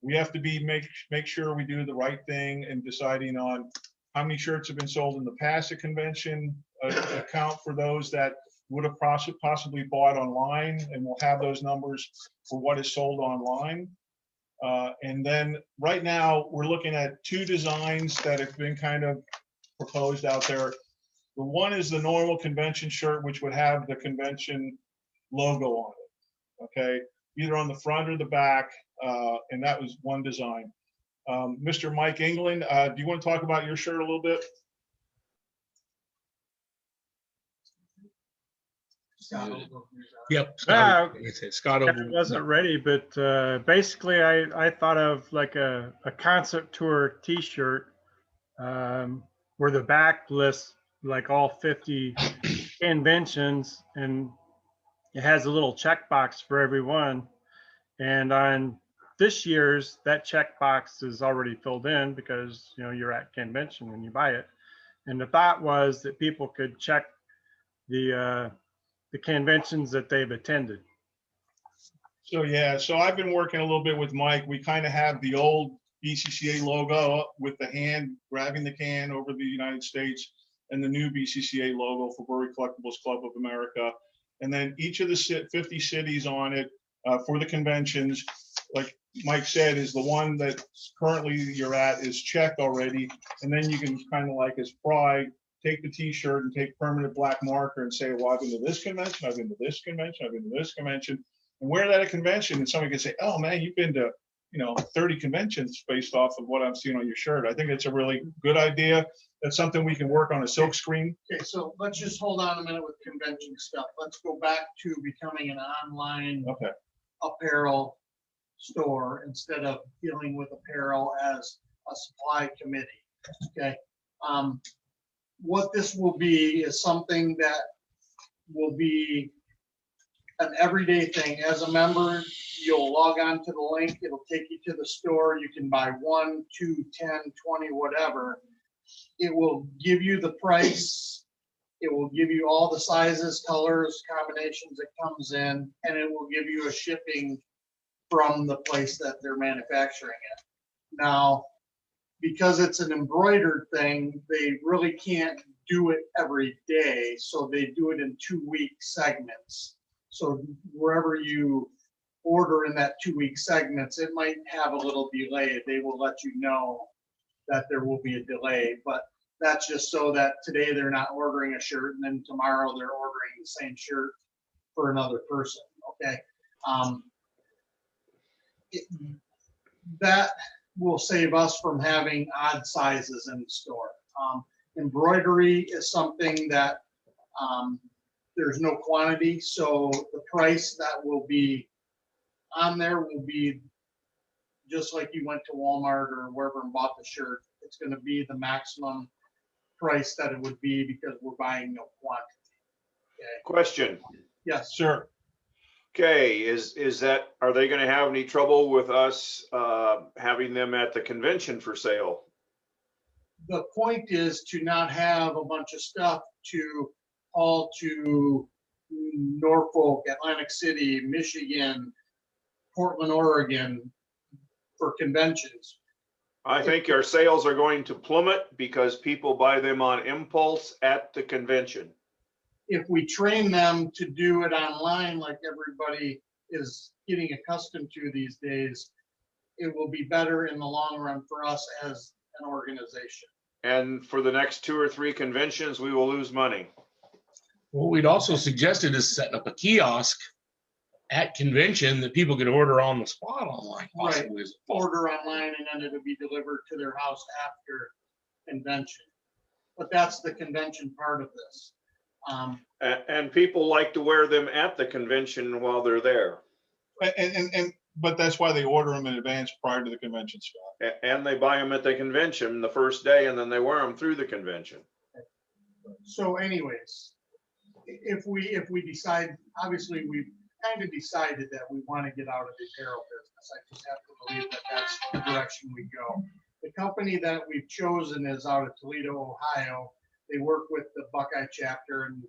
We have to make sure we do the right thing in deciding on how many shirts have been sold in the past at convention, account for those that would have possibly bought online, and we'll have those numbers for what is sold online. And then right now, we're looking at two designs that have been kind of proposed out there. The one is the normal convention shirt, which would have the convention logo on it, okay? Either on the front or the back, and that was one design. Mr. Mike England, do you want to talk about your shirt a little bit? Yep. Yeah. Scott I wasn't ready, but basically I thought of like a concept tour T-shirt where the back lists like all 50 conventions, and it has a little checkbox for every one. And on this year's, that checkbox is already filled in because you're at convention when you buy it. And the thought was that people could check the conventions that they've attended. So yeah, so I've been working a little bit with Mike. We kind of have the old BCCA logo with the hand grabbing the can over the United States, and the new BCCA logo for Brewery Collectibles Club of America. And then each of the 50 cities on it for the conventions, like Mike said, is the one that currently you're at is checked already. And then you can kind of like as pride, take the T-shirt and take permanent black marker and say, well, I've been to this convention, I've been to this convention, I've been to this convention. And wear that at a convention, and somebody can say, oh man, you've been to 30 conventions based off of what I'm seeing on your shirt. I think it's a really good idea. That's something we can work on a silk screen. Okay, so let's just hold on a minute with convention stuff. Let's go back to becoming an online apparel store instead of dealing with apparel as a supply committee. Okay. What this will be is something that will be an everyday thing. As a member, you'll log on to the link. It'll take you to the store. You can buy 1, 2, 10, 20, whatever. It will give you the price. It will give you all the sizes, colors, combinations it comes in, and it will give you a shipping from the place that they're manufacturing it. Now, because it's an embroidered thing, they really can't do it every day. So they do it in 2-week segments. So wherever you order in that 2-week segments, it might have a little delay. They will let you know that there will be a delay, but that's just so that today they're not ordering a shirt and then tomorrow they're ordering the same shirt for another person. Okay. That will save us from having odd sizes in the store. Embroidery is something that there's no quantity, so the price that will be on there will be just like you went to Walmart or wherever and bought the shirt. It's going to be the maximum price that it would be because we're buying no quantity. Okay. Question. Yes, sir. Okay, are they going to have any trouble with us having them at the convention for sale? The point is to not have a bunch of stuff to haul to Norfolk, Atlantic City, Michigan, Portland, Oregon for conventions. I think our sales are going to plummet because people buy them on impulse at the convention. If we train them to do it online like everybody is getting accustomed to these days, it will be better in the long run for us as an organization. And for the next 2 or 3 conventions, we will lose money. What we'd also suggested is setting up a kiosk at convention that people could order on the spot online. Right, order online and then it'll be delivered to their house after convention. But that's the convention part of this. And people like to wear them at the convention while they're there. But that's why they order them in advance prior to the convention, Scott. And they buy them at the convention the first day, and then they wear them through the convention. So anyways, if we decide, obviously we've kind of decided that we want to get out of the apparel business. I just have to believe that that's the direction we go. The company that we've chosen is out of Toledo, Ohio. They work with the Buckeye chapter, and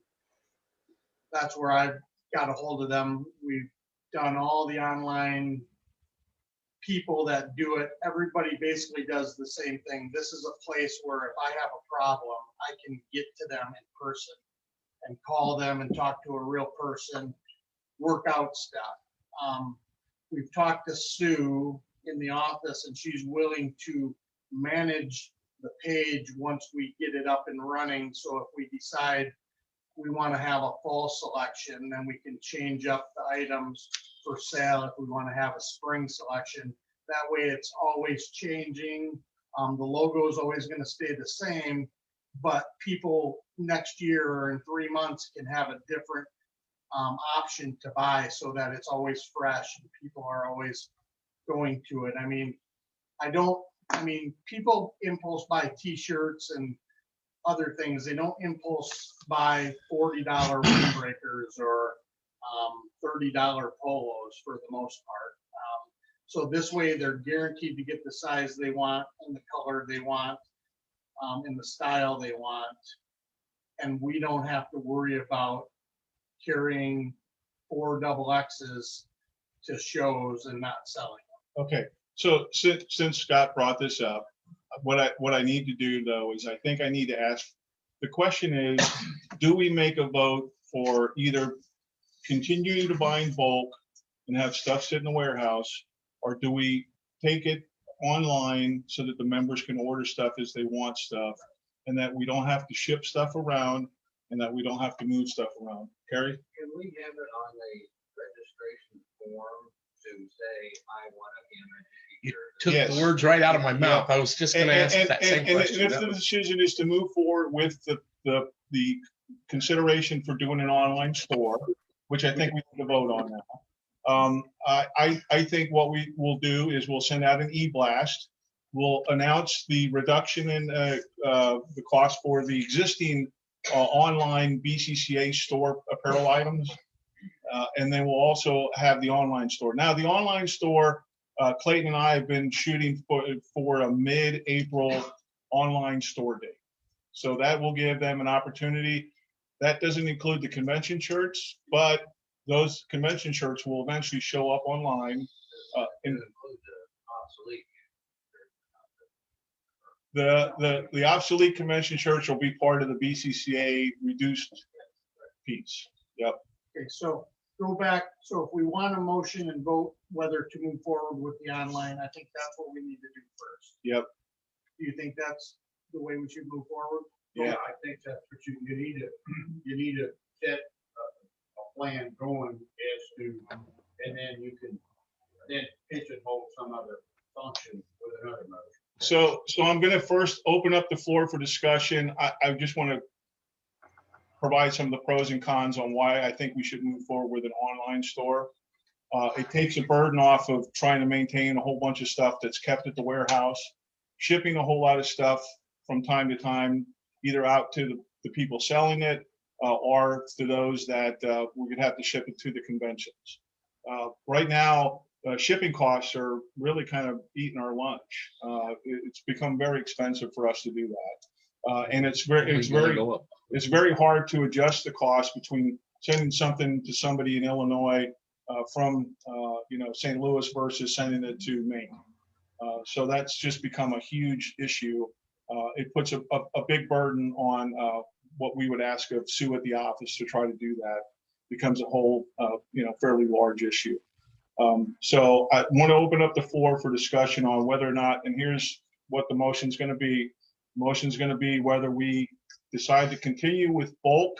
that's where I've got a hold of them. We've done all the online people that do it. Everybody basically does the same thing. This is a place where if I have a problem, I can get to them in person and call them and talk to a real person, work out stuff. We've talked to Sue in the office, and she's willing to manage the page once we get it up and running. So if we decide we want to have a fall selection, then we can change up the items for sale. If we want to have a spring selection, that way it's always changing. The logo is always going to stay the same, but people next year or in 3 months can have a different option to buy, so that it's always fresh and people are always going to it. I mean, people impulse buy t-shirts and other things. They don't impulse buy $40 windbreakers or $30 polos for the most part. So this way they're guaranteed to get the size they want and the color they want, in the style they want. And we don't have to worry about carrying 4 XXs to shows and not selling them. Okay, so since Scott brought this up, what I need to do though is I think I need to ask, the question is, do we make a vote for either continuing to buy in bulk and have stuff sit in the warehouse, or do we take it online so that the members can order stuff as they want stuff, and that we don't have to ship stuff around and that we don't have to move stuff around? Carrie? Can we have it on the registration form to say, I want a You t-shirt? took Yes. the words right out of my mouth. I was just going to ask that same And question. if That the was- decision is to move forward with the consideration for doing an online store, which I think we need to vote on now. I think what we will do is we'll send out an e-blast. We'll announce the reduction in the cost for the existing online BCCA store apparel items. And then we'll also have the online store. Now, the online store, Clayton and I have been shooting for a mid-April online store date. So that will give them an opportunity. That doesn't include the convention shirts, but those convention shirts will eventually show up online. Include the obsolete. The obsolete convention shirts will be part of the BCCA reduced piece. Yep. Okay, so go back. So if we want a motion and vote whether to move forward with the online, I think that's what we need to do first. Yep. Do you think that's the way we should move forward? Yeah. I think that's what you need to set a plan going as to, and then you can then pigeonhole some other function with another motion. So I'm going to first open up the floor for discussion. I just want to provide some of the pros and cons on why I think we should move forward with an online store. It takes a burden off of trying to maintain a whole bunch of stuff that's kept at the warehouse, shipping a whole lot of stuff from time to time, either out to the people selling it or to those that we're going to have to ship it to the conventions. Right now, shipping costs are really kind of eating our lunch. It's become very expensive for us to do that. And it's very hard to adjust the cost between sending something to somebody in Illinois from St. Louis versus sending it to Maine. So that's just become a huge issue. It puts a big burden on what we would ask of Sue at the office to try to do that. Becomes a whole fairly large issue. So I want to open up the floor for discussion on whether or not, and here's what the motion's going to be. Motion's going to be whether we decide to continue with bulk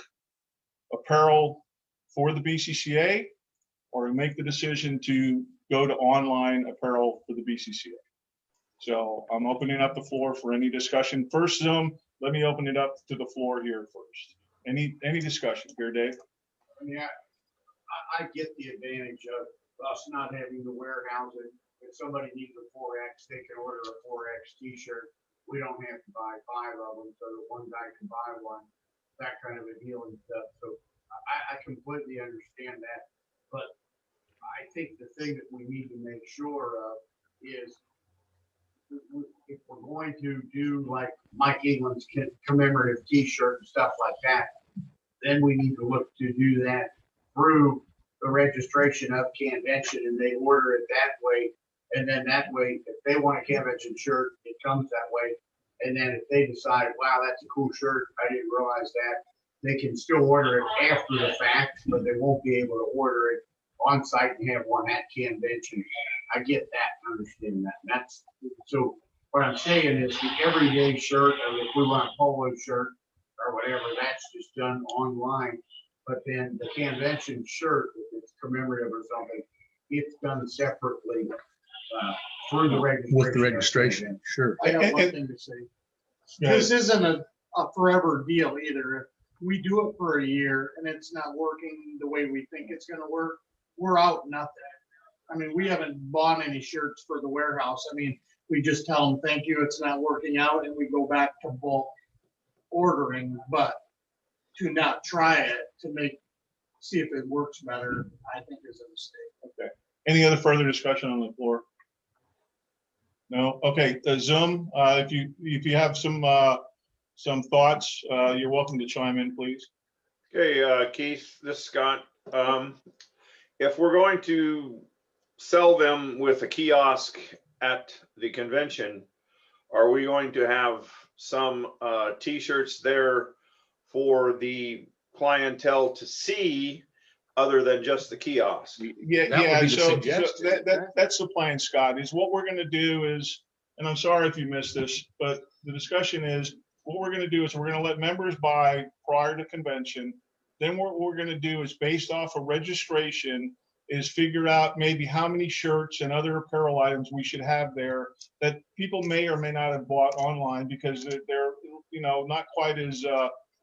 apparel for the BCCA, or make the decision to go to online apparel for the BCCA. So I'm opening up the floor for any discussion. First, Zoom, let me open it up to the floor here first. Any discussion here, Dave? I mean, I get the advantage of us not having to warehouse it. If somebody needs a 4X, they can order a 4X t-shirt. We don't have to buy 5 of them so that one guy can buy one, that kind of a deal and stuff. So I completely understand that. But I think the thing that we need to make sure of is if we're going to do like Mike England's commemorative t-shirt and stuff like that, then we need to look to do that through the registration of convention, and they order it that way. And then that way, if they want a convention shirt, it comes that way. And then if they decide, wow, that's a cool shirt, I didn't realize that, they can still order it after the fact, but they won't be able to order it on site and have one at convention. I get that, understand that. That's, so what I'm saying is the everyday shirt, or if we want a polo shirt or whatever, that's just done online. But then the convention shirt, if it's commemorative or something, it's done separately through the registration. With the registration, sure. I got one thing to say. This isn't a forever deal either. If we do it for a year and it's not working the way we think it's gonna work, we're out nothing. I mean, we haven't bought any shirts for the warehouse. I mean, we just tell them, thank you, it's not working out, and we go back to bulk ordering, but to not try it, to see if it works better, I think is a mistake. Okay. Any other further discussion on the floor? No? Okay, Zoom, if you have some thoughts, you're welcome to chime in, please. Okay, Keith, this is Scott. If we're going to sell them with a kiosk at the convention, are we going to have some t-shirts there for the clientele to see other than just the kiosk? Yeah, so that's the plan, Scott, is what we're going to do is, and I'm sorry if you missed this, but the discussion is, what we're going to do is we're going to let members buy prior to convention. Then what we're going to do is, based off of registration, is figure out maybe how many shirts and other apparel items we should have there that people may or may not have bought online, because they're not quite as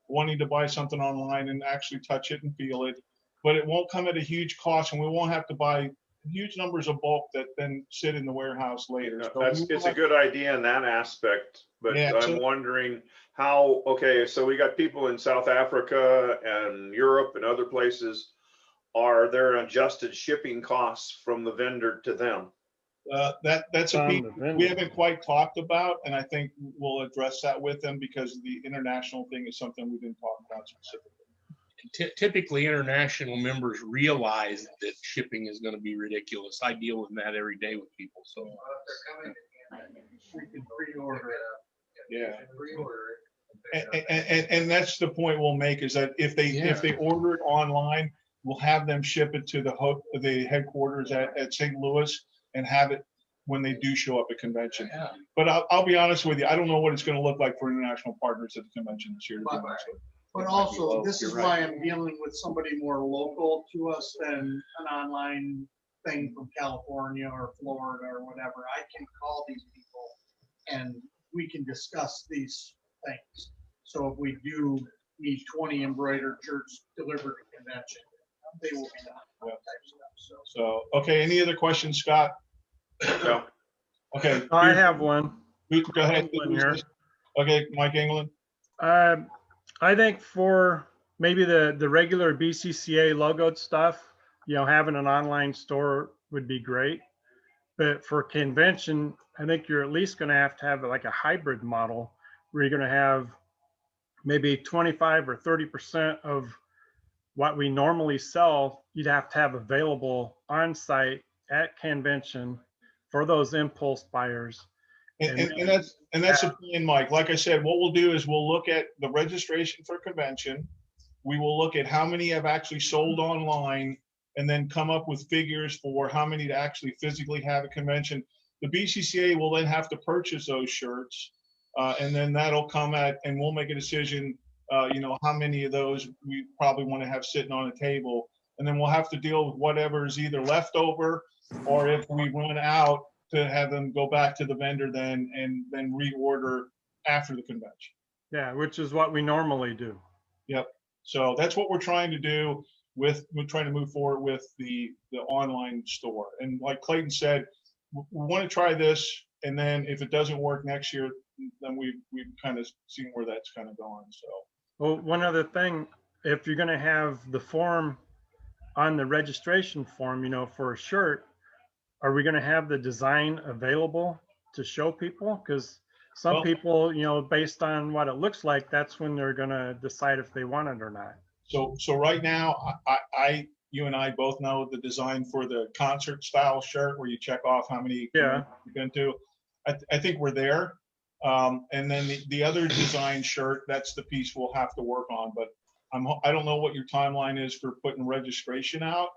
wanting to buy something online and actually touch it and feel it. But it won't come at a huge cost, and we won't have to buy huge numbers of bulk that then sit in the warehouse later. So It's a good idea in that aspect, but Yeah, I'm wondering how, okay, so we got people in South Africa and Europe and other places. Are there adjusted shipping costs from the vendor to them? That's a piece we haven't quite talked about, and I think we'll address that with them, because the international thing is something we didn't talk about specifically. Typically, international members realize that shipping is going to be ridiculous. I deal with that every day with people. So We can pre-order it. Yeah. And that's the point we'll make, is that if they order it online, we'll have them ship it to the headquarters at St. Louis and have it when they do show up at convention. Yeah. But I'll be honest with you, I don't know what it's going to look like for international partners at the convention this year, to be honest with you. But also, this is why I'm dealing with somebody more local to us than an online thing from California or Florida or whatever. I can call these people and we can discuss these things. So if we do need 20 embroidered shirts delivered to convention, they will be done. All types of stuff. So, okay, any other questions, Scott? No. Okay. I have one. Go ahead. Okay, Mike England. I think for maybe the regular BCCA logoed stuff, having an online store would be great. But for convention, I think you're at least going to have like a hybrid model where you're going to have maybe 25 or 30% of what we normally sell, you'd have to have available on site at convention for those impulse buyers. And that's the plan, Mike. Like I said, what we'll do is we'll look at the registration for convention. We will look at how many have actually sold online, and then come up with figures for how many to actually physically have a convention. The BCCA will then have to purchase those shirts, and then that'll come at, and we'll make a decision, how many of those we probably want to have sitting on a table. And then we'll have to deal with whatever is either left over, or if we run out, to have them go back to the vendor then and then reorder after the convention. Yeah, which is what we normally do. Yep. So that's what we're trying to do we're trying to move forward with the online store. And like Clayton said, we want to try this, and then if it doesn't work next year, then we've kind of seen where that's kind of going. So. Well, one other thing, if you're going to have the form on the registration form, for a shirt, are we going to have the design available to show people? Because some people, based on what it looks like, that's when they're going to decide if they want it or not. So right now, you and I both know the design for the concert style shirt where you check off how many you've been to. I think we're there. And then the other design shirt, that's the piece we'll have to work on. But I don't know what your timeline is for putting registration out.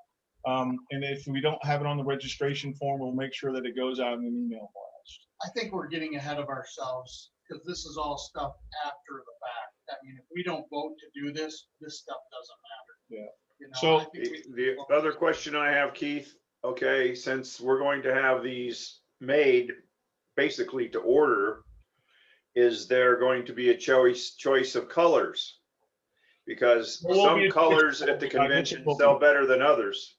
And if we don't have it on the registration form, we'll make sure that it goes out in an email blast. I think we're getting ahead of ourselves because this is all stuff after the fact. I mean, if we don't vote to do this, this stuff doesn't matter. Yeah. You know, So I think The other question I have, Keith, okay, since we're going to have these made basically to order, is there going to be a choice of colors? Because There will be some a colors choice. at the I think convention it will sell be. better than others.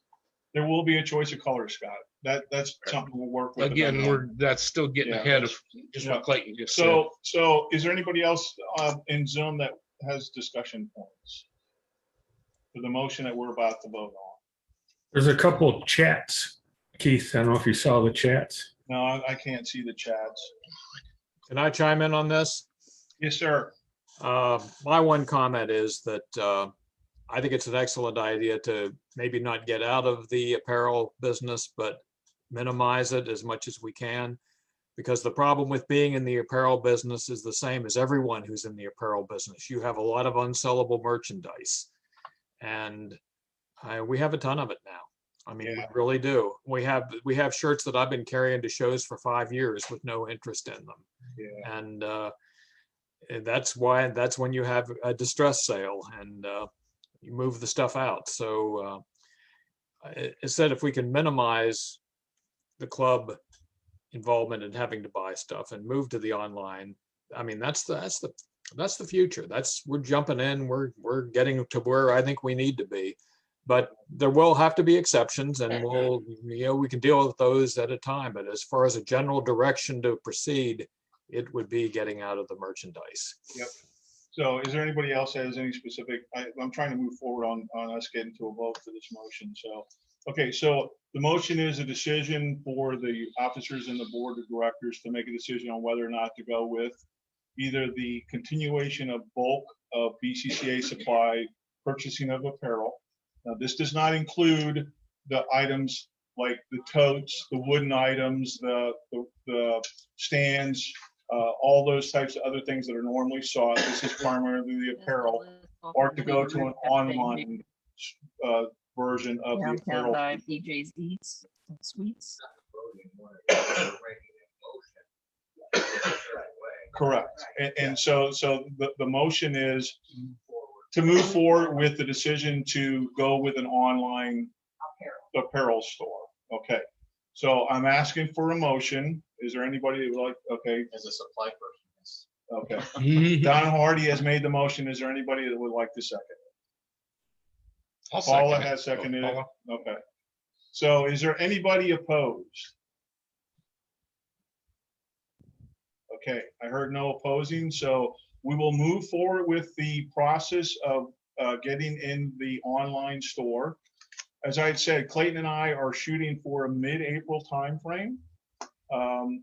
There will be a choice of color, Scott. That's something we'll work with. Again, that's still getting Yeah, ahead of just yeah. what Clayton just said. So is there anybody else in Zoom that has discussion points for the motion that we're about to vote on? There's a couple chats, Keith. I don't know if you saw the chats. No, I can't see the chats. Can I chime in on this? Yes, sir. My one comment is that I think it's an excellent idea to maybe not get out of the apparel business, but minimize it as much as we can. Because the problem with being in the apparel business is the same as everyone who's in the apparel business. You have a lot of unsellable merchandise. And we have a ton of it now. I mean, we really do. We have shirts that I've been carrying to shows for 5 years with no interest in them. Yeah. And that's when you have a distress sale and you move the stuff out. So instead, if we can minimize the club involvement in having to buy stuff and move to the online, I mean, that's the future. We're jumping in. We're getting to where I think we need to be. But there will have to be exceptions, and we can deal with those at a time. But as far as a general direction to proceed, it would be getting out of the merchandise. Yep. So is there anybody else that has any specific, I'm trying to move forward on us getting to a vote for this motion. So, okay, so the motion is a decision for the officers and the board of directors to make a decision on whether or not to go with either the continuation of bulk of BCCA supply purchasing of apparel. Now, this does not include the items like the totes, the wooden items, the stands, all those types of other things that are normally sought. This is primarily the apparel, or to go to an online version of the apparel. DJ's Eats and Sweets. Correct. And so the motion is to move forward with the decision to go with an online apparel store. Okay. So I'm asking for a motion. Is there anybody that would like, okay. As a supply person. Okay. Don Hardy has made the motion. Is there anybody that would like to second it? Paula has seconded it. Okay. So is there anybody opposed? Okay, I heard no opposing, so we will move forward with the process of getting in the online store. As I had said, Clayton and I are shooting for a mid-April timeframe.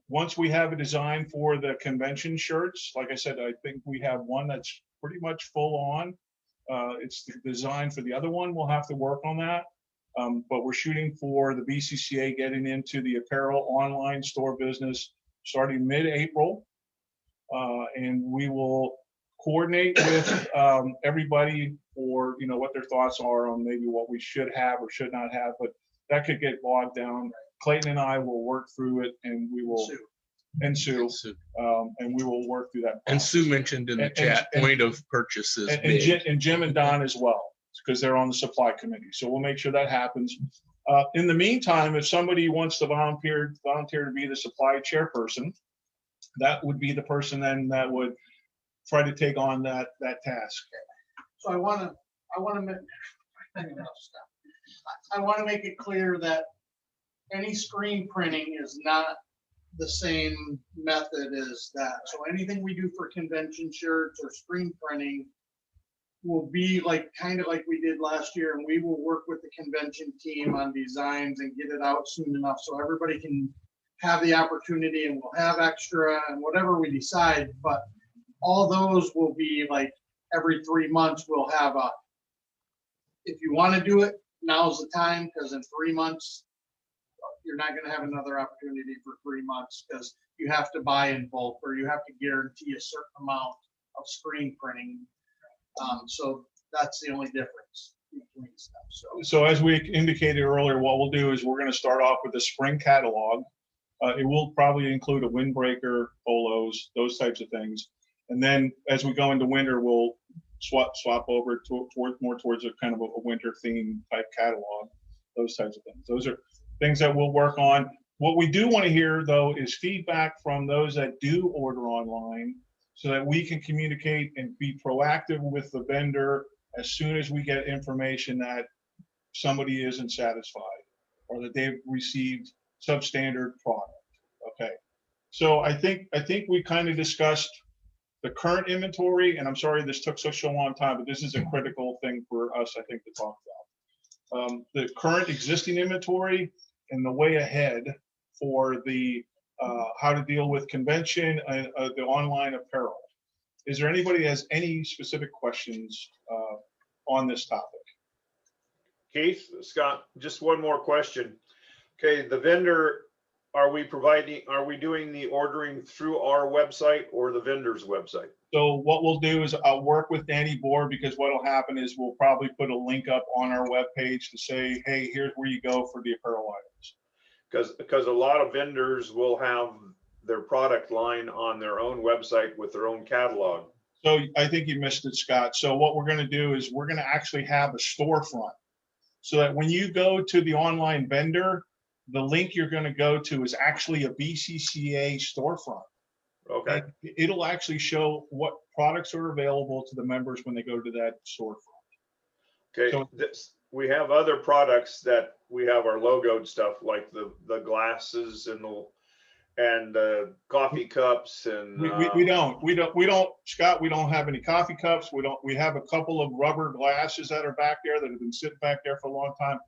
Once we have a design for the convention shirts, like I said, I think we have one that's pretty much full on. It's the design for the other one. We'll have to work on that. But we're shooting for the BCCA getting into the apparel online store business starting mid-April. And we will coordinate with everybody for, what their thoughts are on maybe what we should have or should not have, but that could get bogged down. Clayton and I will work through it, and we will, and Sue, and we will work through that process. And Sue mentioned in the chat, point of purchase is big. And Jim and Don as well, because they're on the supply committee. So we'll make sure that happens. In the meantime, if somebody wants to volunteer to be the supply chairperson, that would be the person then that would try to take on that task. So I want to make it clear that any screen printing is not the same method as that. So anything we do for convention shirts or screen printing will be kind of like we did last year, and we will work with the convention team on designs and get it out soon enough so everybody can have the opportunity, and we'll have extra and whatever we decide. But all those will be every 3 months we'll have if you want to do it, now's the time, because in 3 months you're not going to have another opportunity for 3 months, because you have to buy in bulk or you have to guarantee a certain amount of screen printing. So That's the only difference between stuff, so. So as we indicated earlier, what we'll do is we're gonna start off with the spring catalog. It will probably include a windbreaker, polos, those types of things. And then as we go into winter, we'll swap over more towards a kind of a winter theme type catalog, those types of things. Those are things that we'll work on. What we do want to hear though is feedback from those that do order online so that we can communicate and be proactive with the vendor as soon as we get information that somebody isn't satisfied or that they've received substandard product. Okay. So I think we kind of discussed the current inventory, and I'm sorry this took such a long time, but this is a critical thing for us, I think, to talk about. The current existing inventory and the way ahead for the how to deal with convention and the online apparel. Is there anybody that has any specific questions on this topic? Keith, Scott, just one more question. Okay, the vendor, are we doing the ordering through our website or the vendor's website? So what we'll do is I'll work with Danny Bohr, because what'll happen is we'll probably put a link up on our webpage to say, hey, here's where you go for the apparel items. Because a lot of vendors will have their product line on their own website with their own catalog. So I think you missed it, Scott. So what we're going to do is we're going to actually have a storefront so that when you go to the online vendor, the link you're going to go to is actually a BCCA storefront. Okay. And it'll actually show what products are available to the members when they go to that storefront. Okay, So- we have other products that we have our logoed stuff, like the glasses and the coffee cups and We don't, Scott, we don't have any coffee cups. We have a couple of rubber glasses that are back there that have been sitting back there for a long time.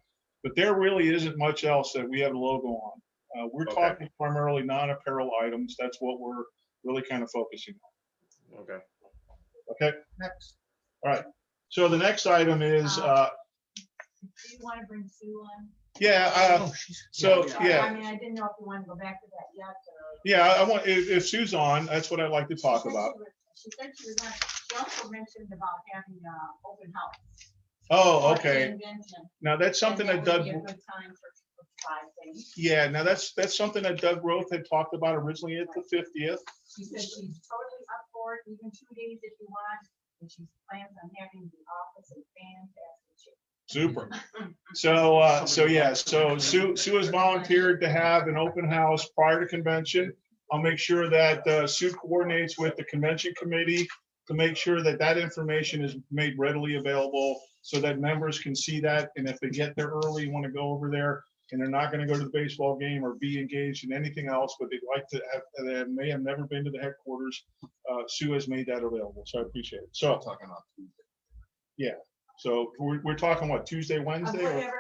But there really isn't much else that we have a logo on. We're Okay. talking primarily non-apparel items. That's what we're really kind of focusing on. Okay. Okay, Next. all right. So the next item is, Do you want to bring Sue on? yeah, so, I yeah. mean, I didn't know if you wanted to go back to that yet, or. Yeah, I want, if Sue's on, that's what I'd like to talk She said about. She said she was on, she also mentioned about having an open house. Oh, for okay. convention, Now that's something and that would Doug, be a good time for five things. yeah, now that's something that Doug Roth had talked about originally at the 50th. She said she's totally up for it, even 2 days if you want, and she plans on having the office and fantastic shape. Super. So yeah, so Sue has volunteered to have an open house prior to convention. I'll make sure that Sue coordinates with the convention committee to make sure that that information is made readily available so that members can see that. And if they get there early, want to go over there and they're not going to go to the baseball game or be engaged in anything else, but they'd like to have, they may have never been to the headquarters, Sue has made that available. So I appreciate it. So Talking about Tuesday. yeah. So we're talking what, Tuesday, Wednesday? Or? Whatever,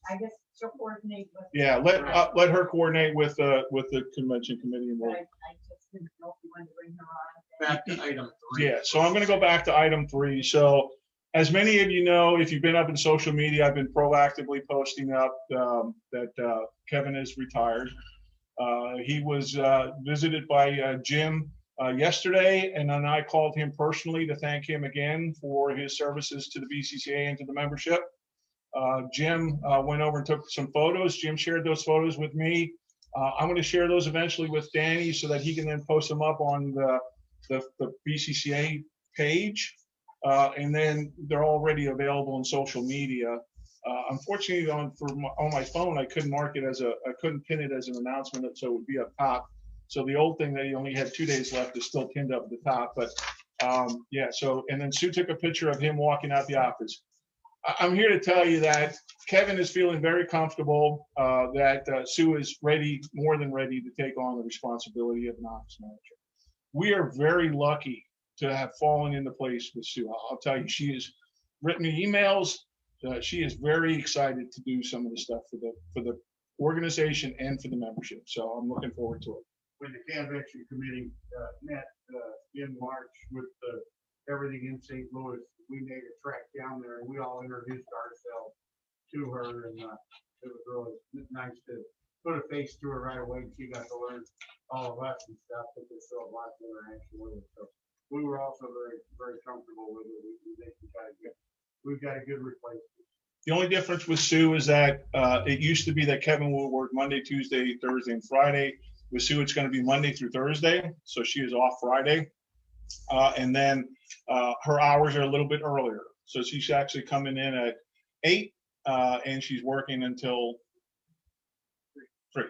I guess she'll coordinate with. Yeah, let her coordinate with the convention committee. And But we'll, I just didn't know if you wanted to bring her on. Back to item 3. yeah, so I'm gonna go back to item 3. So as many of you know, if you've been up in social media, I've been proactively posting up that Kevin is retired. He was visited by Jim yesterday, and then I called him personally to thank him again for his services to the BCCA and to the membership. Jim went over and took some photos. Jim shared those photos with me. I'm going to share those eventually with Danny so that he can then post them up on the BCCA page. And then they're already available on social media. Unfortunately, on my phone, I couldn't I couldn't pin it as an announcement, so it would be up top. So the old thing that he only had 2 days left is still pinned up at the top. But yeah, so, and then Sue took a picture of him walking out the office. I'm here to tell you that Kevin is feeling very comfortable that Sue is ready, more than ready, to take on the responsibility of an office manager. We are very lucky to have fallen into place with Sue. I'll tell you, she has written me emails. She is very excited to do some of the stuff for the organization and for the membership. So I'm looking forward to it. When the convention committee met in March with everything in St. Louis, we made a track down there and we all introduced ourselves to her, and it was really nice to put a face to her right away. And she got to learn all of us and stuff, but there's still a lot of interaction with her. So we were also very, very comfortable with it. We think we got a we've got a good replacement. The only difference with Sue is that it used to be that Kevin will work Monday, Tuesday, Thursday, and Friday. With Sue, it's going to be Monday through Thursday, so she is off Friday. And then her hours are a little bit earlier. So she's actually coming in at 8 and she's working until 3.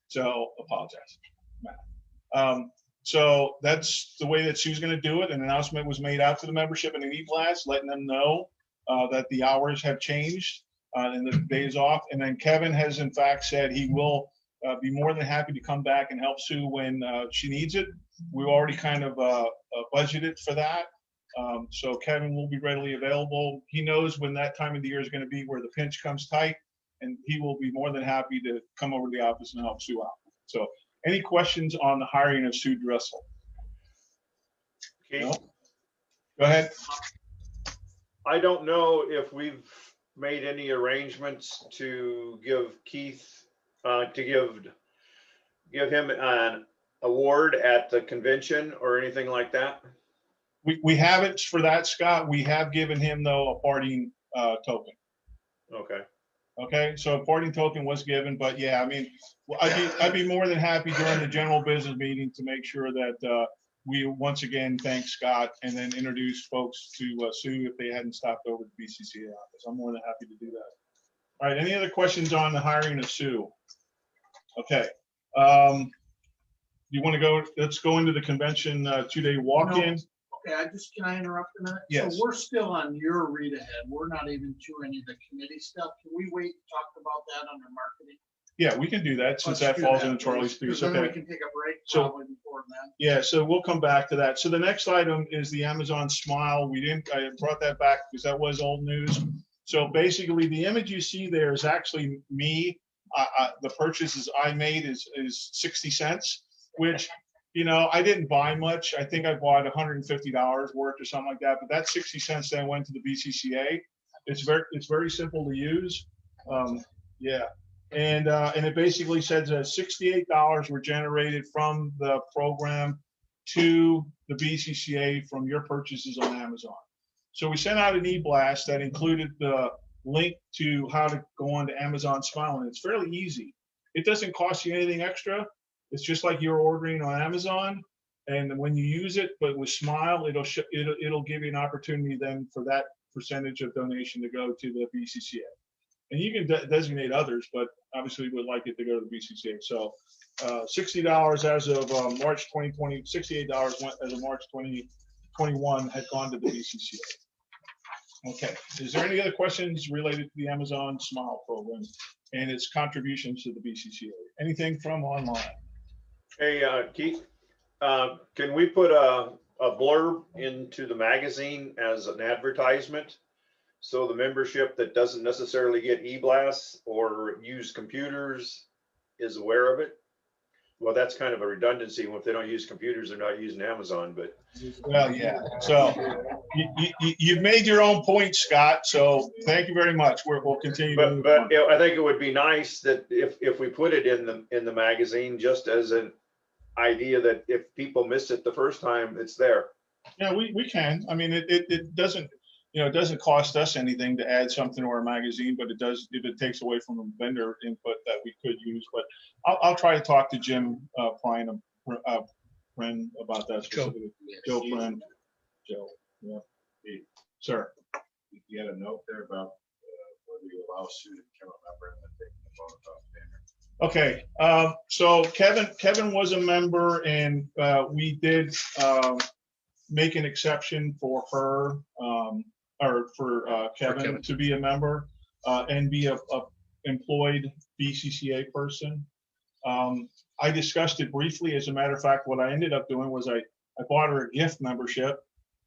So apologize. So that's the way that Sue's going to do it. An announcement was made out to the membership in an e-blast, letting them know that the hours have changed and the days off. And then Kevin has in fact said he will be more than happy to come back and help Sue when she needs it. We've already kind of budgeted for that. So Kevin will be readily available. He knows when that time of the year is going to be where the pinch comes tight, and he will be more than happy to come over to the office and help Sue out. So any questions on the hiring of Sue Dressel? Okay. No? Go ahead. I don't know if we've made any arrangements to give Keith, to give him an award at the convention or anything like that. We haven't for that, Scott. We have given him though a parting token. Okay. Okay, so a parting token was given, but yeah, I mean, I'd be more than happy during the general business meeting to make sure that we once again thank Scott and then introduce folks to Sue if they hadn't stopped over to the BCCA office. I'm more than happy to do that. All right, any other questions on the hiring of Sue? Okay. You want to go? Let's go into the convention 2-day walk-in. Okay, can I interrupt a minute? Yes. So we're still on your read ahead. We're not even to any of the committee stuff. Can we wait and talk about that under marketing? Yeah, we can do that since Let's that do falls that, into Charlie's please, 'cause piece. then we Okay. can take a break So- probably before then. Yeah, so we'll come back to that. So the next item is the Amazon Smile. I brought that back because that was old news. So basically the image you see there is actually me. The purchases I made is 60 cents, which, you know, I didn't buy much. I think I bought $150 worth or something like that, but that 60 cents then went to the BCCA. It's very simple to use. Yeah. And it basically says that $68 were generated from the program to the BCCA from your purchases on Amazon. So we sent out an e-blast that included the link to how to go on to Amazon Smile, and it's fairly easy. It doesn't cost you anything extra. It's just like you're ordering on Amazon, and when you use it, but with Smile, it'll give you an opportunity then for that percentage of donation to go to the BCCA. And you can designate others, but obviously we'd like it to go to the BCCA. So $60 as of March 2020, $68 as of March 2021 had gone to the BCCA. Okay, is there any other questions related to the Amazon Smile program and its contributions to the BCCA? Anything from online? Hey, Keith, can we put a blurb into the magazine as an advertisement? So the membership that doesn't necessarily get e-blasts or use computers is aware of it? Well, that's kind of a redundancy. If they don't use computers, they're not using Amazon, but. Well, yeah, so you've made your own point, Scott, so thank you very much. We'll continue. But you know, I think it would be nice that if we put it in the magazine, just as an idea that if people miss it the first time, it's there. Yeah, we can. I mean, it doesn't, you know, it doesn't cost us anything to add something to our magazine, but it does, if it takes away from a vendor input that we could use. But I'll try to talk to Jim Prine about that specifically. Joe Prine. Joe, yeah. Hey, sir. You had a note there about whether you allow Sue to become a member and then take the photo off banner. Okay, so Kevin was a member, and we did make an exception for her, or for Kevin to be a member and be a employed BCCA person. I discussed it briefly. As a matter of fact, what I ended up doing was I bought her a gift membership,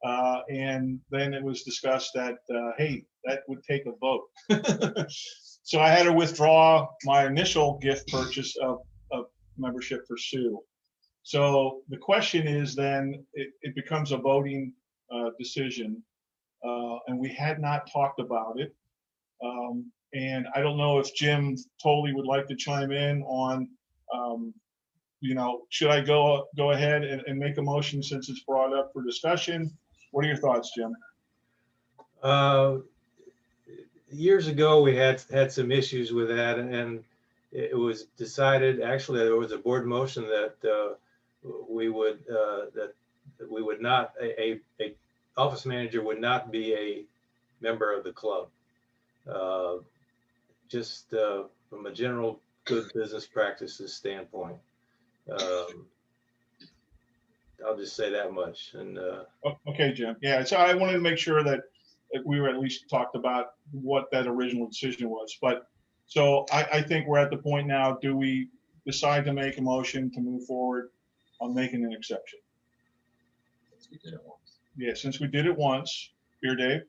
and then it was discussed that, hey, that would take a vote. So I had to withdraw my initial gift purchase of membership for Sue. So the question is then, it becomes a voting decision, and we had not talked about it. And I don't know if Jim Tolley would like to chime in on, you know, should I go ahead and make a motion since it's brought up for discussion? What are your thoughts, Jim? years ago, we had some issues with that, and it was decided, actually, there was a board motion that we would not, a office manager would not be a member of the club. Just from a general good business practices standpoint. I'll just say that much. And Okay, Jim. Yeah, so I wanted to make sure that we were at least talked about what that original decision was. But so I think we're at the point now, do we decide to make a motion to move forward on making an exception? Since we did it once. Yeah, since we did it once. Here, Dave?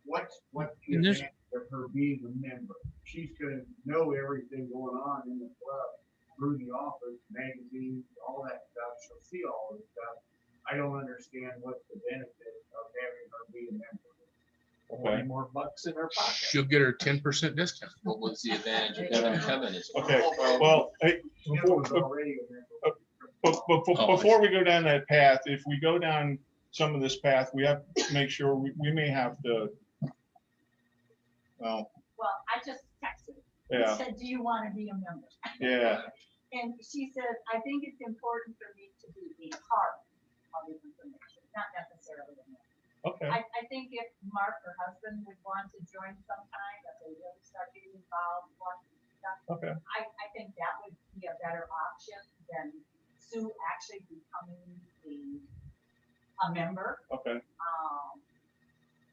What's the And this- advantage of her being a member? She's gonna know everything going on in the club through the office, magazines, all that stuff. She'll see all of the stuff. I don't understand what's the benefit of having her be a member. Okay. More bucks in her pocket. She'll get her 10% discount. What was the advantage of having Kevin as well? Okay, well, hey, Kevin's already a member. before we go down that path, if we go down some of this path, we have to make sure we may have to, well, Well, I just texted. Yeah. Said, do you want to be a member? yeah, And she said, I think it's important for me to be a part of the information, not necessarily a member. okay, I think if Mark, her husband, would want to join sometime, if they really start getting involved, watching stuff, okay, I think that would be a better option than Sue actually becoming a member. okay. Um,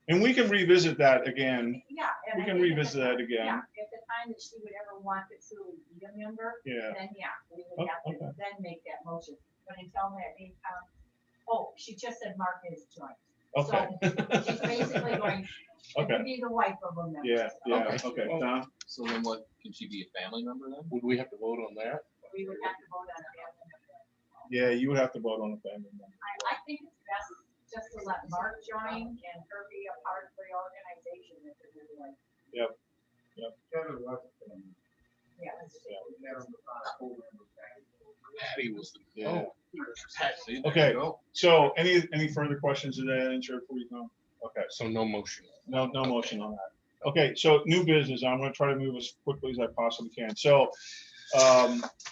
And we can revisit that again. Yeah. We and I can think at revisit the that time- again. Yeah, at the time that she would ever want to truly be a member, Yeah. then yeah, we would have to Okay. then make that motion. But until that meantime, oh, she just said Mark is joined. Okay. So she's basically going Okay. to be the wife of a member. Yeah, yeah, Okay. okay. Tom? So then what, can she be a family member then? Would we have to vote on that? We would have to vote on that. Yeah, you would have to vote on the family member. I think it's best just to let Mark join and her be a part of the organization if it really like. Yep, yep. Kevin was a member. Yeah. that's true. Kevin was not a full member back. Patty was the, Yeah. See, there Okay, you go. so any further questions to that answer before you go? Okay, so no motion. no motion on that. Okay, so new business, I'm gonna try to move as quickly as I possibly can. So,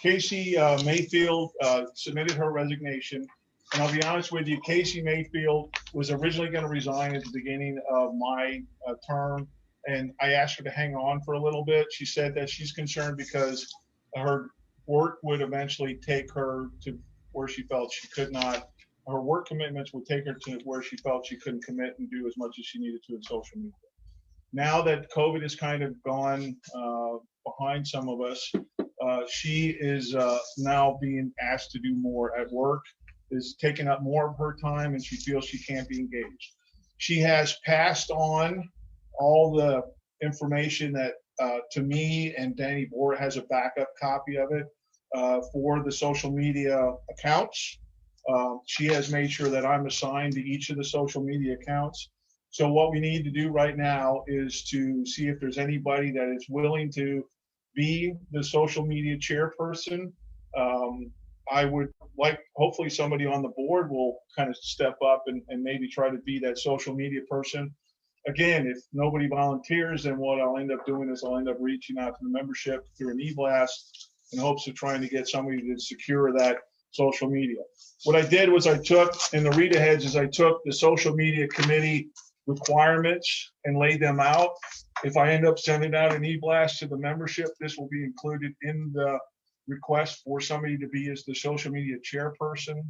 Casey Mayfield submitted her resignation. And I'll be honest with you, Casey Mayfield was originally gonna resign at the beginning of my term. And I asked her to hang on for a little bit. She said that she's concerned because her work would eventually take her to where she felt she could not, her work commitments would take her to where she felt she couldn't commit and do as much as she needed to in social media. Now that COVID has kind of gone behind some of us, she is now being asked to do more at work, is taking up more of her time, and she feels she can't be engaged. She has passed on all the information that to me, and Danny Bohr has a backup copy of it for the social media accounts. She has made sure that I'm assigned to each of the social media accounts. So what we need to do right now is to see if there's anybody that is willing to be the social media chairperson. I would like, hopefully somebody on the board will kind of step up and maybe try to be that social media person. Again, if nobody volunteers, then what I'll end up doing is I'll end up reaching out to the membership through an e-blast in hopes of trying to get somebody to secure that social media. What I did was I took, in the read aheads, is I took the social media committee requirements and laid them out. If I end up sending out an e-blast to the membership, this will be included in the request for somebody to be as the social media chairperson.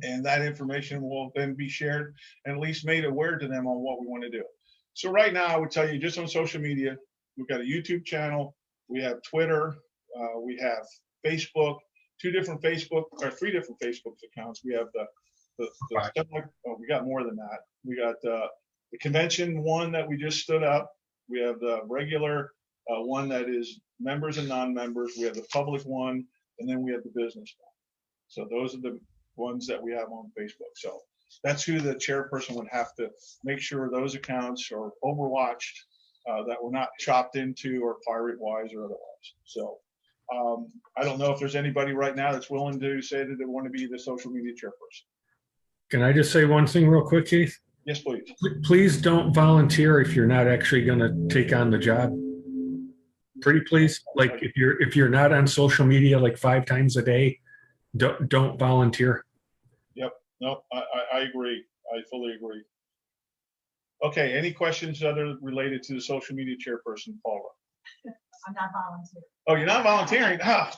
And that information will then be shared and at least made aware to them on what we want to do. So right now, I would tell you just on social media, we've got a YouTube channel, we have Twitter, we have Facebook, three different Facebook accounts. We have we got more than that. We got the convention one that we just stood up. We have the regular one that is members and non-members. We have the public one, and then we have the business one. So those are the ones that we have on Facebook. So that's who the chairperson would have to make sure those accounts are overwatched, that we're not chopped into or pirate wise or otherwise. So I don't know if there's anybody right now that's willing to say that they want to be the social media chairperson. Can I just say one thing real quick, Keith? Yes, please. Please don't volunteer if you're not actually going to take on the job. Pretty please, like if you're not on social media like 5 times a day, don't volunteer. Yep, no, I agree. I fully agree. Okay, any questions other related to the social media chairperson, Paula? I'm not volunteering. Oh, you're not volunteering? Ah,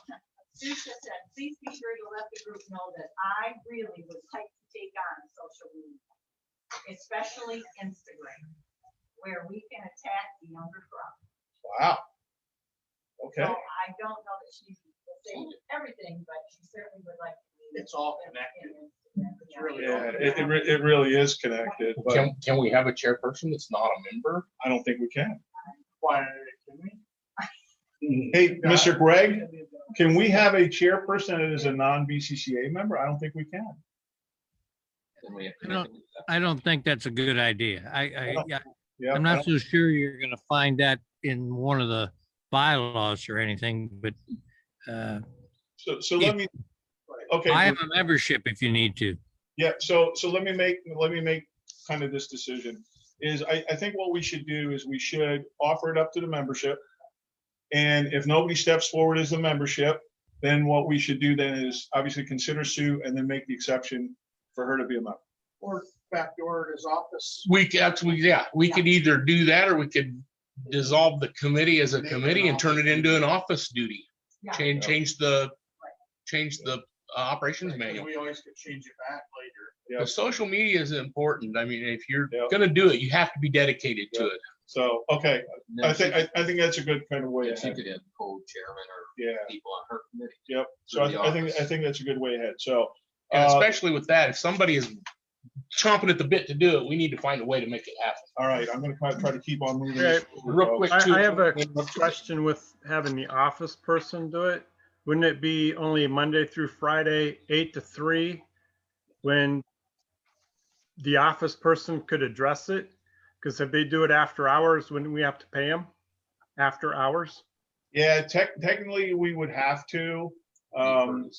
Susan said, please be sure to let the group know that I really would like to take on social media, especially Instagram, where we can attack the younger crowd. wow. Okay. So I don't know that she's saying everything, but she certainly would like to. It's all connected. It's really Yeah, it really is connected, but Can we have a chairperson that's not a member? I don't think we can. Why, can we? Hey, Mr. Greg, can we have a chairperson that is a non-BCCA member? I don't think we can. I don't think that's a good idea. Yeah, I'm not so sure you're gonna find that in one of the bylaws or anything, but So let me, okay. I have a membership if you need to. Yeah, so let me make kind of this decision. Is I think what we should do is we should offer it up to the membership. And if nobody steps forward as a membership, then what we should do then is obviously consider Sue and then make the exception for her to be a member. Or backdoor at his office. We could either do that or we could dissolve the committee as a committee and turn it into an office duty. Yeah. Change the operations manual. We always could change it back later. The social media is important. I mean, if you're gonna do it, you have to be dedicated to it. So, okay, I think that's a good kind of way. She ahead. could have co-chairman or people on her committee. Yep. So through the I think that's a good way ahead. So, And especially with that, if somebody is chomping at the bit to do it, we need to find a way to make it happen. all right, I'm going to try to keep on moving. Okay. this forward, Real quick, folks. too. I have a question with having the office person do it. Wouldn't it be only Monday through Friday, 8 to 3, when the office person could address it? Because if they do it after hours, wouldn't we have to pay them after hours? Yeah, technically we would have to. But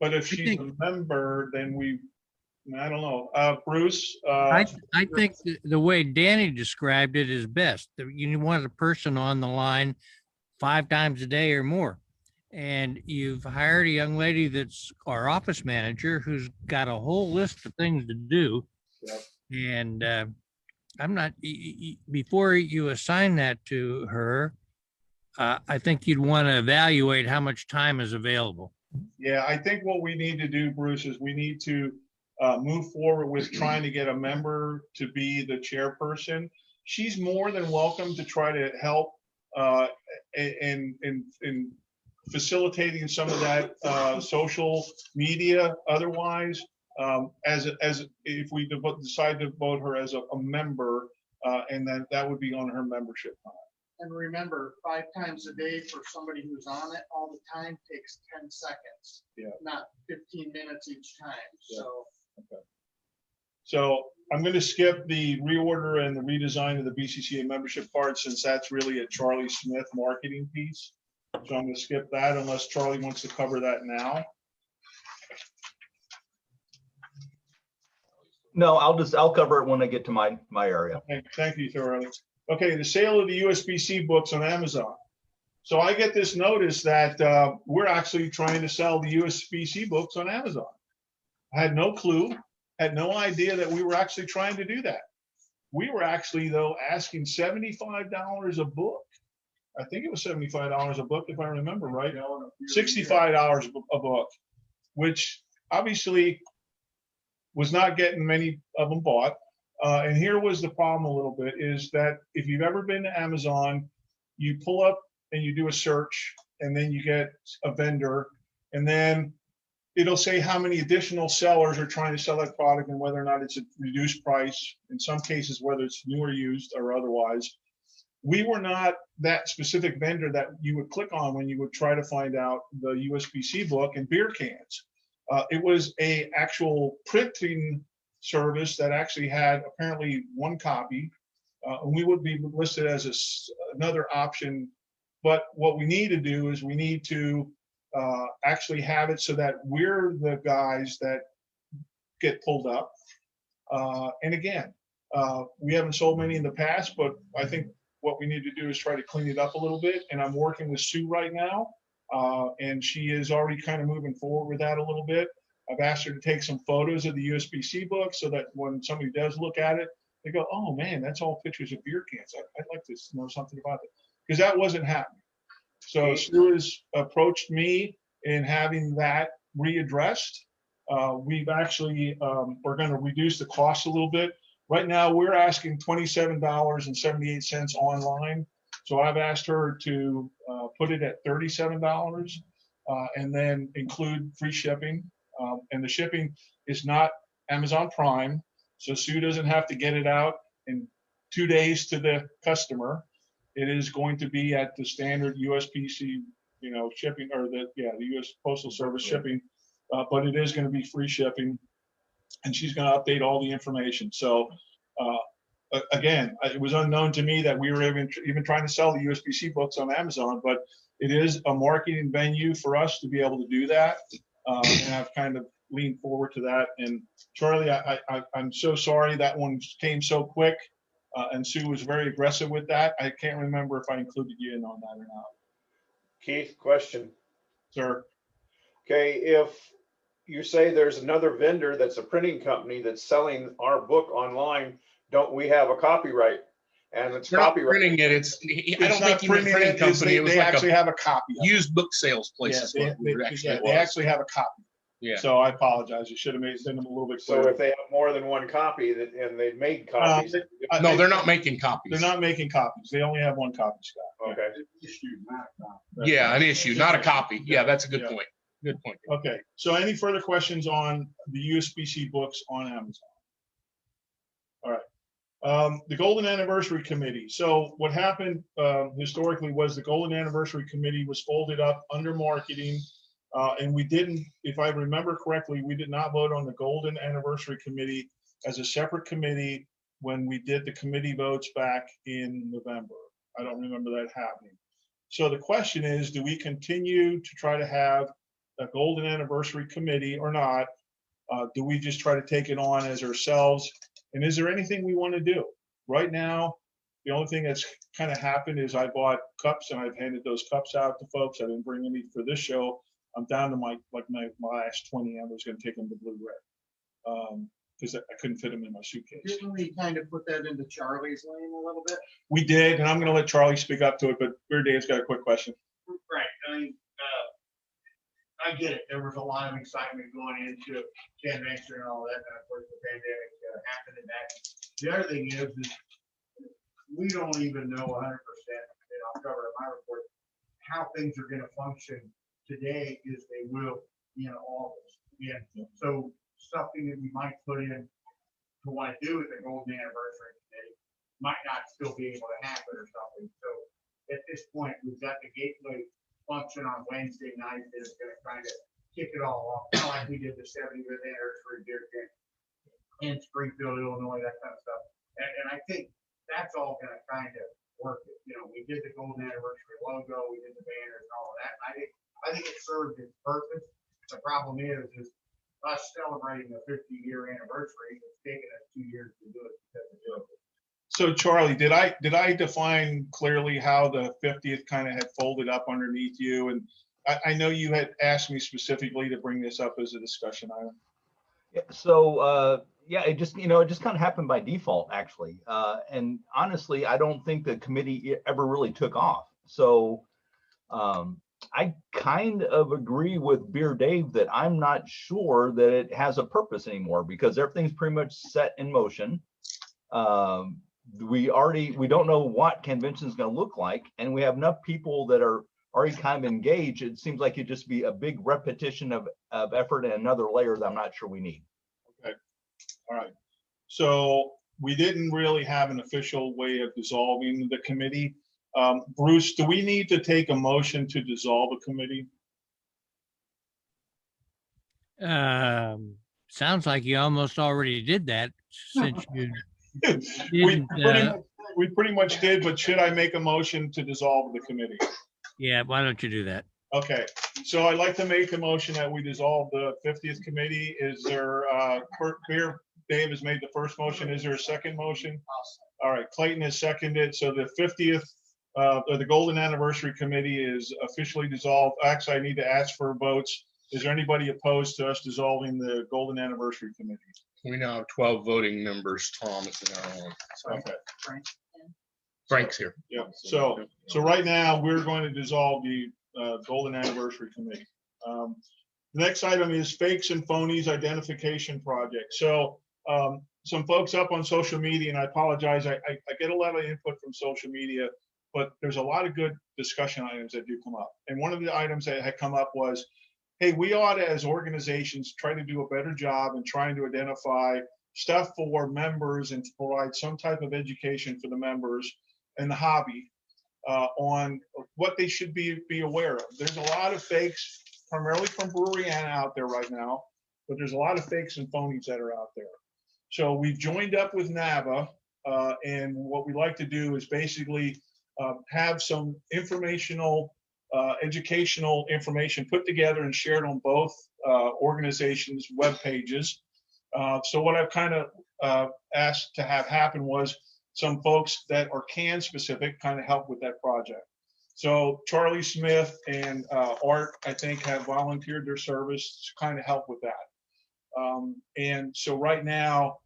if she's a member, then I don't know. Bruce? I think the way Danny described it is best. You want a person on the line 5 times a day or more. And you've hired a young lady that's our office manager who's got a whole list of things to do. Yep. And I'm not, before you assign that to her, I think you'd want to evaluate how much time is available. Yeah, I think what we need to do, Bruce, is we need to move forward with trying to get a member to be the chairperson. She's more than welcome to try to help in facilitating some of that social media. Otherwise, as if we decide to vote her as a member, and then that would be on her membership time. And remember, 5 times a day for somebody who's on it all the time takes 10 seconds. Yeah. Not 15 minutes each time. Yeah. So. Okay. So I'm going to skip the reorder and the redesign of the BCCA membership part, since that's really a Charlie Smith marketing piece. So I'm going to skip that unless Charlie wants to cover that now. No, I'll cover it when I get to my area. Okay, thank you, Charlie. Okay, the sale of the Usbc books on Amazon. So I get this notice that we're actually trying to sell the Usbc books on Amazon. I had no clue, had no idea that we were actually trying to do that. We were actually, though, asking $75 a book. I think it was $75 a book, if I remember right. $65 a book, which obviously was not getting many of them bought. And here was the problem a little bit, is that if you've ever been to Amazon, you pull up and you do a search, and then you get a vendor, and then it'll say how many additional sellers are trying to sell that product and whether or not it's a reduced price, in some cases, whether it's new or used or otherwise. We were not that specific vendor that you would click on when you would try to find out the Usbc book and beer cans. It was a actual printing service that actually had apparently one copy. We would be listed as another option. But what we need to do is we need to actually have it so that we're the guys that get pulled up. And again, we haven't sold many in the past, but I think what we need to do is try to clean it up a little bit. And I'm working with Sue right now. And she is already kind of moving forward with that a little bit. I've asked her to take some photos of the USBC book so that when somebody does look at it, they go, oh man, that's all pictures of beer cans. I'd like to know something about it, because that wasn't happening. So Sue has approached me in having that readdressed. We've actually, we're going to reduce the cost a little bit. Right now, we're asking $27.78 online. So I've asked her to put it at $37 and then include free shipping. And the shipping is not Amazon Prime. So Sue doesn't have to get it out in 2 days to the customer. It is going to be at the standard USPC, shipping, or the U.S. Postal Service shipping, but it is going to be free shipping, and she's going to update all the information. So again, it was unknown to me that we were even trying to sell the USPC books on Amazon, but it is a marketing venue for us to be able to do that, and I've kind of leaned forward to that. And Charlie, I'm so sorry that one came so quick. And Sue was very aggressive with that. I can't remember if I included you in on that or not. Keith, question. Sir. Okay, if you say there's another vendor that's a printing company that's selling our book online, don't we have a copyright? And it's They're not copyright. printing it. I don't think even a printing company. It was they like actually have a copy. Used book sales place. Is what They actually have a copy. Yeah. So I apologize. You should have made them a little bit clearer. So if they have more than one copy and they've made copies. No, they're not making copies. They're not making copies. They only have one copy, Scott. Okay. Yeah, an issue, not a copy. Yeah, that's a good point. Good point. Okay. So any further questions on the USBC books on Amazon? All right. The Golden Anniversary Committee. So what happened historically was the Golden Anniversary Committee was folded up under marketing. And we didn't, if I remember correctly, we did not vote on the Golden Anniversary Committee as a separate committee when we did the committee votes back in November. I don't remember that happening. So the question is, do we continue to try to have a Golden Anniversary Committee or not? Do we just try to take it on as ourselves? And is there anything we want to do? Right now, the only thing that's kind of happened is I bought cups and I've handed those cups out to folks. I didn't bring any for this show. I'm down to my last 20. I was going to take them to Blue Red because I couldn't fit them in my suitcase. Didn't we kind of put that into Charlie's lane a little bit? We did, and I'm going to let Charlie speak up to it, but Beer Dave's got a quick question. Right. I mean, I get it. There was a lot of excitement going into convention and all that, and of course the pandemic happened and that. The other thing is we don't even know 100%, and I'll cover it in my report, how things are going to function today as they will in August. And so something that we might put in to want to do with the Golden Anniversary Committee might not still be able to happen or something. So at this point, we've got the gateway function on Wednesday night that is going to kind of kick it all off, kind of like we did the 75th anniversary beer can in Springfield, Illinois, that kind of stuff. And I think that's all going to kind of work. We did the Golden Anniversary logo, we did the banners and all of that. I think it served its purpose. The problem is us celebrating the 50-year anniversary. It's taken us 2 years to do it because of COVID. So Charlie, did I define clearly how the 50th kind of had folded up underneath you? And I know you had asked me specifically to bring this up as a discussion item. Yeah, so it just kind of happened by default, actually. And honestly, I don't think the committee ever really took off. So I kind of agree with Beer Dave that I'm not sure that it has a purpose anymore because everything's pretty much set in motion. We don't know what convention is going to look like, and we have enough people that are already kind of engaged. It seems like it'd just be a big repetition of effort and another layer that I'm not sure we need. Okay. All right. So we didn't really have an official way of dissolving the committee. Bruce, do we need to take a motion to dissolve a committee? Sounds like you almost already did that since you we pretty much did, but should I make a motion to dissolve the committee? Yeah, why don't you do that? Okay, so I'd like to make a motion that we dissolve the 50th committee. Is there, Dave has made the first motion. Is there a second motion? All right, Clayton has seconded. So the 50th, or the Golden Anniversary Committee is officially dissolved. Actually, I need to ask for votes. Is there anybody opposed to us dissolving the Golden Anniversary Committee? We now have 12 voting members. Tom is in our own. So Okay. Frank's here. Yeah, so right now, we're going to dissolve the Golden Anniversary Committee. The next item is Fakes and Phonies Identification Project. So some folks up on social media, and I apologize, I get a lot of input from social media, but there's a lot of good discussion items that do come up. And one of the items that had come up was, hey, we ought to, as organizations, try to do a better job in trying to identify stuff for members and to provide some type of education for the members and the hobby on what they should be aware of. There's a lot of fakes, primarily from Brewery out there right now, but there's a lot of fakes and phonies that are out there. So we've joined up with NAVA, and what we like to do is basically have some informational, educational information put together and shared on both organizations' web pages. So what I've kind of asked to have happen was some folks that are can specific kind of help with that project. So Charlie Smith and Art, I think, have volunteered their service to kind of help with that. And so right now,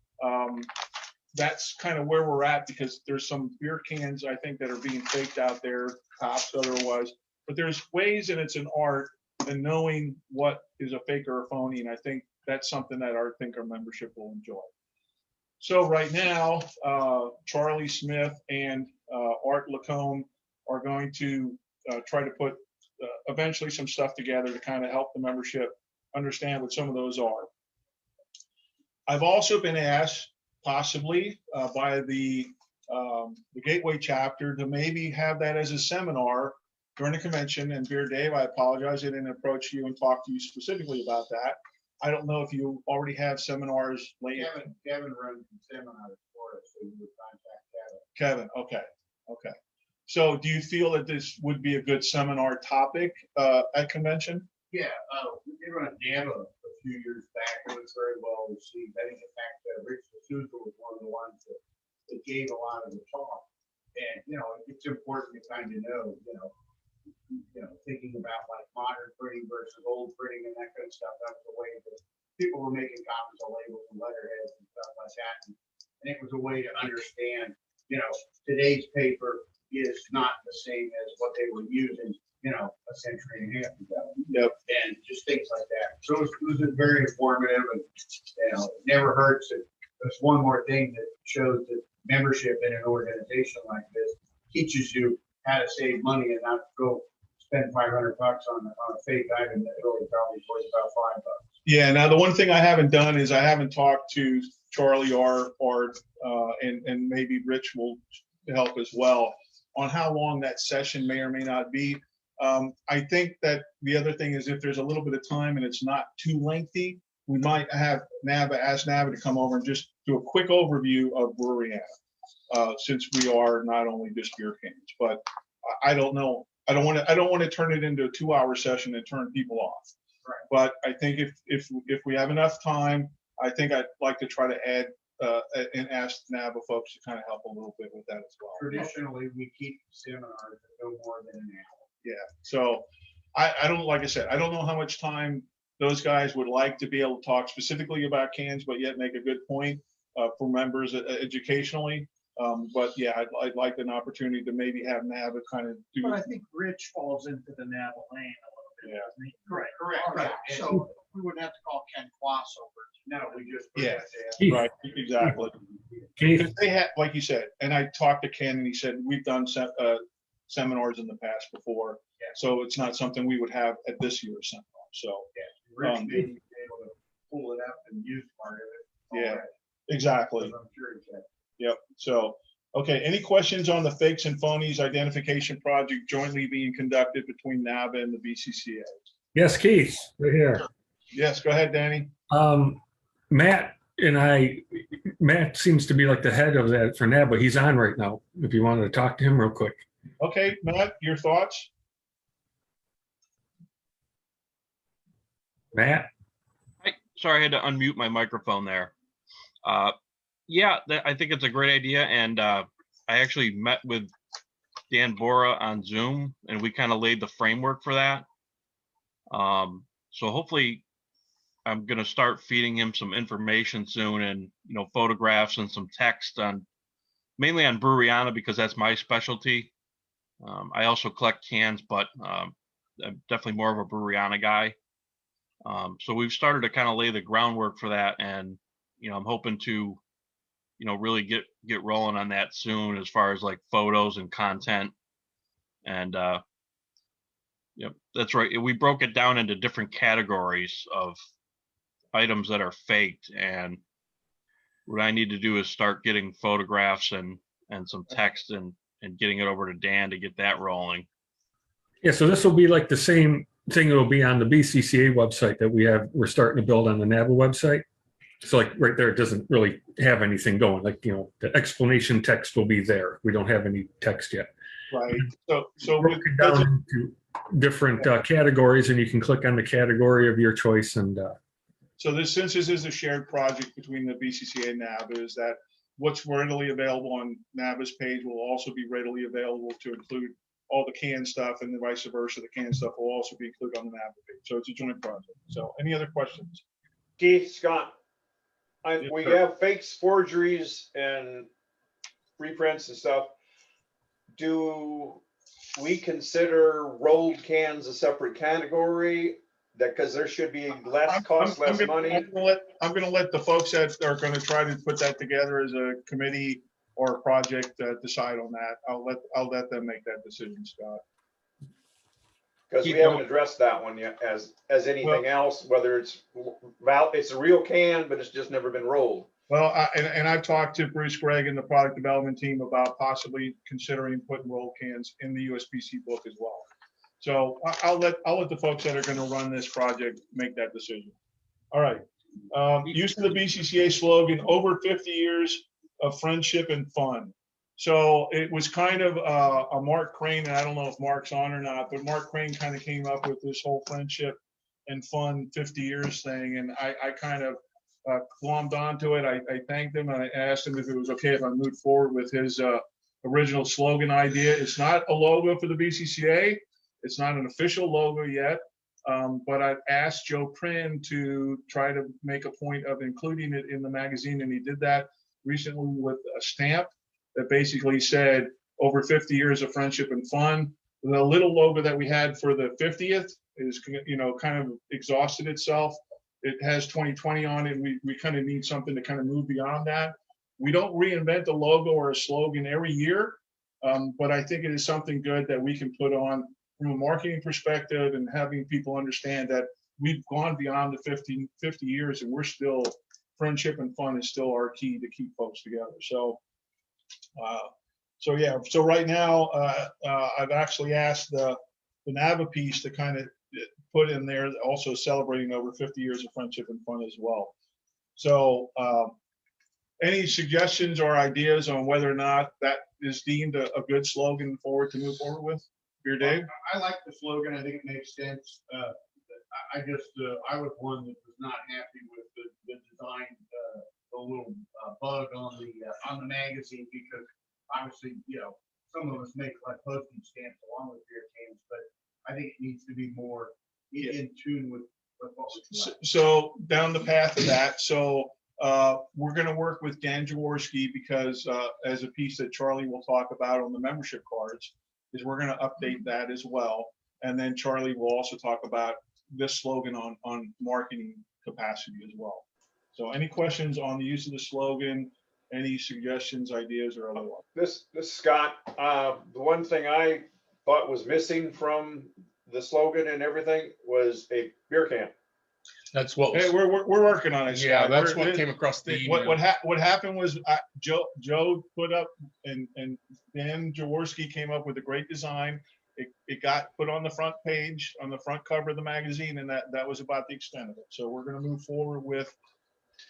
that's kind of where we're at, because there's some beer cans, I think, that are being faked out there, tops otherwise. But there's ways, and it's an art, and knowing what is a fake or a phony, and I think that's something that our membership will enjoy. So right now, Charlie Smith and Art Lacombe are going to try to put eventually some stuff together to kind of help the membership understand what some of those are. I've also been asked, possibly by the Gateway chapter, to maybe have that as a seminar during the convention. And Beer Dave, I apologize, I didn't approach you and talk to you specifically about that. I don't know if you already have seminars later. Kevin runs seminars for us, so you would contact Kevin. Kevin, okay. So do you feel that this would be a good seminar topic at convention? Yeah, we did run NAVA a few years back. It was very well received. I think, in fact, Rich D'Souza was one of the ones that gave a lot of the talk. And, it's important to kind of know, thinking about like modern printing versus old printing and that kind of stuff. That was a way that people were making copies of labels and letterheads and stuff like that. And it was a way to understand, today's paper is not the same as what they were using, a century and a half ago. Yep. And just things like that. So it was very informative, and it never hurts. There's one more thing that shows that membership in an organization like this teaches you how to save money and not go spend $500 on a fake item that really probably was about $5. Yeah. Now, the one thing I haven't done is I haven't talked to Charlie or and maybe Rich will help as well on how long that session may or may not be. I think that the other thing is, if there's a little bit of time and it's not too lengthy, we might have ask NAVA to come over and just do a quick overview of Brewery since we are not only just beer cans. But I don't know. I don't want to turn it into a 2-hour session and turn people off. Right. But I think if we have enough time, I think I'd like to try to add and ask NAVA folks to kind of help a little bit with that as well. Traditionally, we keep seminars at no more than an hour. Yeah. So I don't, like I said, I don't know how much time those guys would like to be able to talk specifically about cans, but yet make a good point for members educationally. But yeah, I'd like an opportunity to maybe have NAVA kind of do. But I think Rich falls into the NAVA lane a little bit. Yeah. Correct. Right. So we wouldn't have to call Ken Quass over. No, we just. Yeah. Right. Exactly. Because they had, like you said, and I talked to Ken and he said, we've done seminars in the past before. Yeah. So it's not something we would have at this year's seminar. So Rich may be able to pull it up and use part of it. yeah, exactly. I'm sure he can. Yep. So, okay. Any questions on the Fakes and Phonies Identification Project jointly being conducted between NAVA and the BCCA? Yes, Keith, right here. Yes, go ahead, Danny. Matt seems to be like the head of that for NAVA. He's on right now. If you wanted to talk to him real quick. Okay, Matt, your thoughts? Matt? Sorry, I had to unmute my microphone there. Yeah, I think it's a great idea. And I actually met with Dan Bora on Zoom, and we kind of laid the framework for that. So hopefully I'm going to start feeding him some information soon, and, photographs and some text mainly on Breweriana, because that's my specialty. I also collect cans, but I'm definitely more of a Breweriana guy. So we've started to kind of lay the groundwork for that, and I'm hoping to really get rolling on that soon, as far as like photos and content. And yep, that's right. We broke it down into different categories of items that are faked, and what I need to do is start getting photographs and some text and getting it over to Dan to get that rolling. Yeah, so this will be like the same thing that will be on the BCCA website that we're starting to build on the NABA website. So like right there, it doesn't really have anything going. Like, the explanation text will be there. We don't have any text yet. Right. So broke it down into different categories, and you can click on the category of your choice. And so since this is a shared project between the BCCA and NABA, is that what's readily available on NABA's page will also be readily available to include all the canned stuff, and the vice versa. The canned stuff will also be included on the NABA page. So it's a joint project. So any other questions? Keith, Scott, Yes, we sir. have fakes, forgeries, and reprints and stuff. Do we consider rolled cans a separate category? That because there should be less cost, less money. I'm going to let the folks that are going to try to put that together as a committee or a project decide on that. I'll let them make that decision, Scott. Because we haven't addressed that one yet as anything else, whether it's a real can, but it's just never been rolled. Well, and I've talked to Bruce Gregg and the product development team about possibly considering putting roll cans in the USBC book as well. So I'll let the folks that are going to run this project make that decision. All right. Use of the BCCA slogan, over 50 years of friendship and fun. So it was kind of a Mark Crane, and I don't know if Mark's on or not, but Mark Crane kind of came up with this whole friendship and fun 50 years thing. And I kind of glommed onto it. I thanked him, and I asked him if it was okay if I moved forward with his original slogan idea. It's not a logo for the BCCA. It's not an official logo yet, but I've asked Joe Prin to try to make a point of including it in the magazine, and he did that recently with a stamp that basically said over 50 years of friendship and fun. The little logo that we had for the 50th is, kind of exhausted itself. It has 2020 on it. We kind of need something to kind of move beyond that. We don't reinvent a logo or a slogan every year, but I think it is something good that we can put on from a marketing perspective, and having people understand that we've gone beyond the 50 years, and we're still, friendship and fun is still our key to keep folks together. So yeah, so right now I've actually asked the NABA piece to kind of put in there also celebrating over 50 years of friendship and fun as well. So any suggestions or ideas on whether or not that is deemed a good slogan forward to move forward with? Your Dave? I like the slogan. I think it makes sense. I was one that was not happy with the design, the little bug on the magazine, because obviously, some of us make like postage stamps along with beer cans, but I think it needs to be more in tune with what we like. So down the path of that, we're going to work with Dan Jaworski, because as a piece that Charlie will talk about on the membership cards, is we're going to update that as well. And then Charlie will also talk about this slogan on marketing capacity as well. So any questions on the use of the slogan, any suggestions, ideas, or otherwise? This Scott, the one thing I thought was missing from the slogan and everything was a beer can. That's what Hey, we're working on it. Yeah, Scott. that's what came across the email. What happened was Joe put up, and Dan Jaworski came up with a great design. It got put on the front page, on the front cover of the magazine, and that was about the extent of it. So we're going to move forward with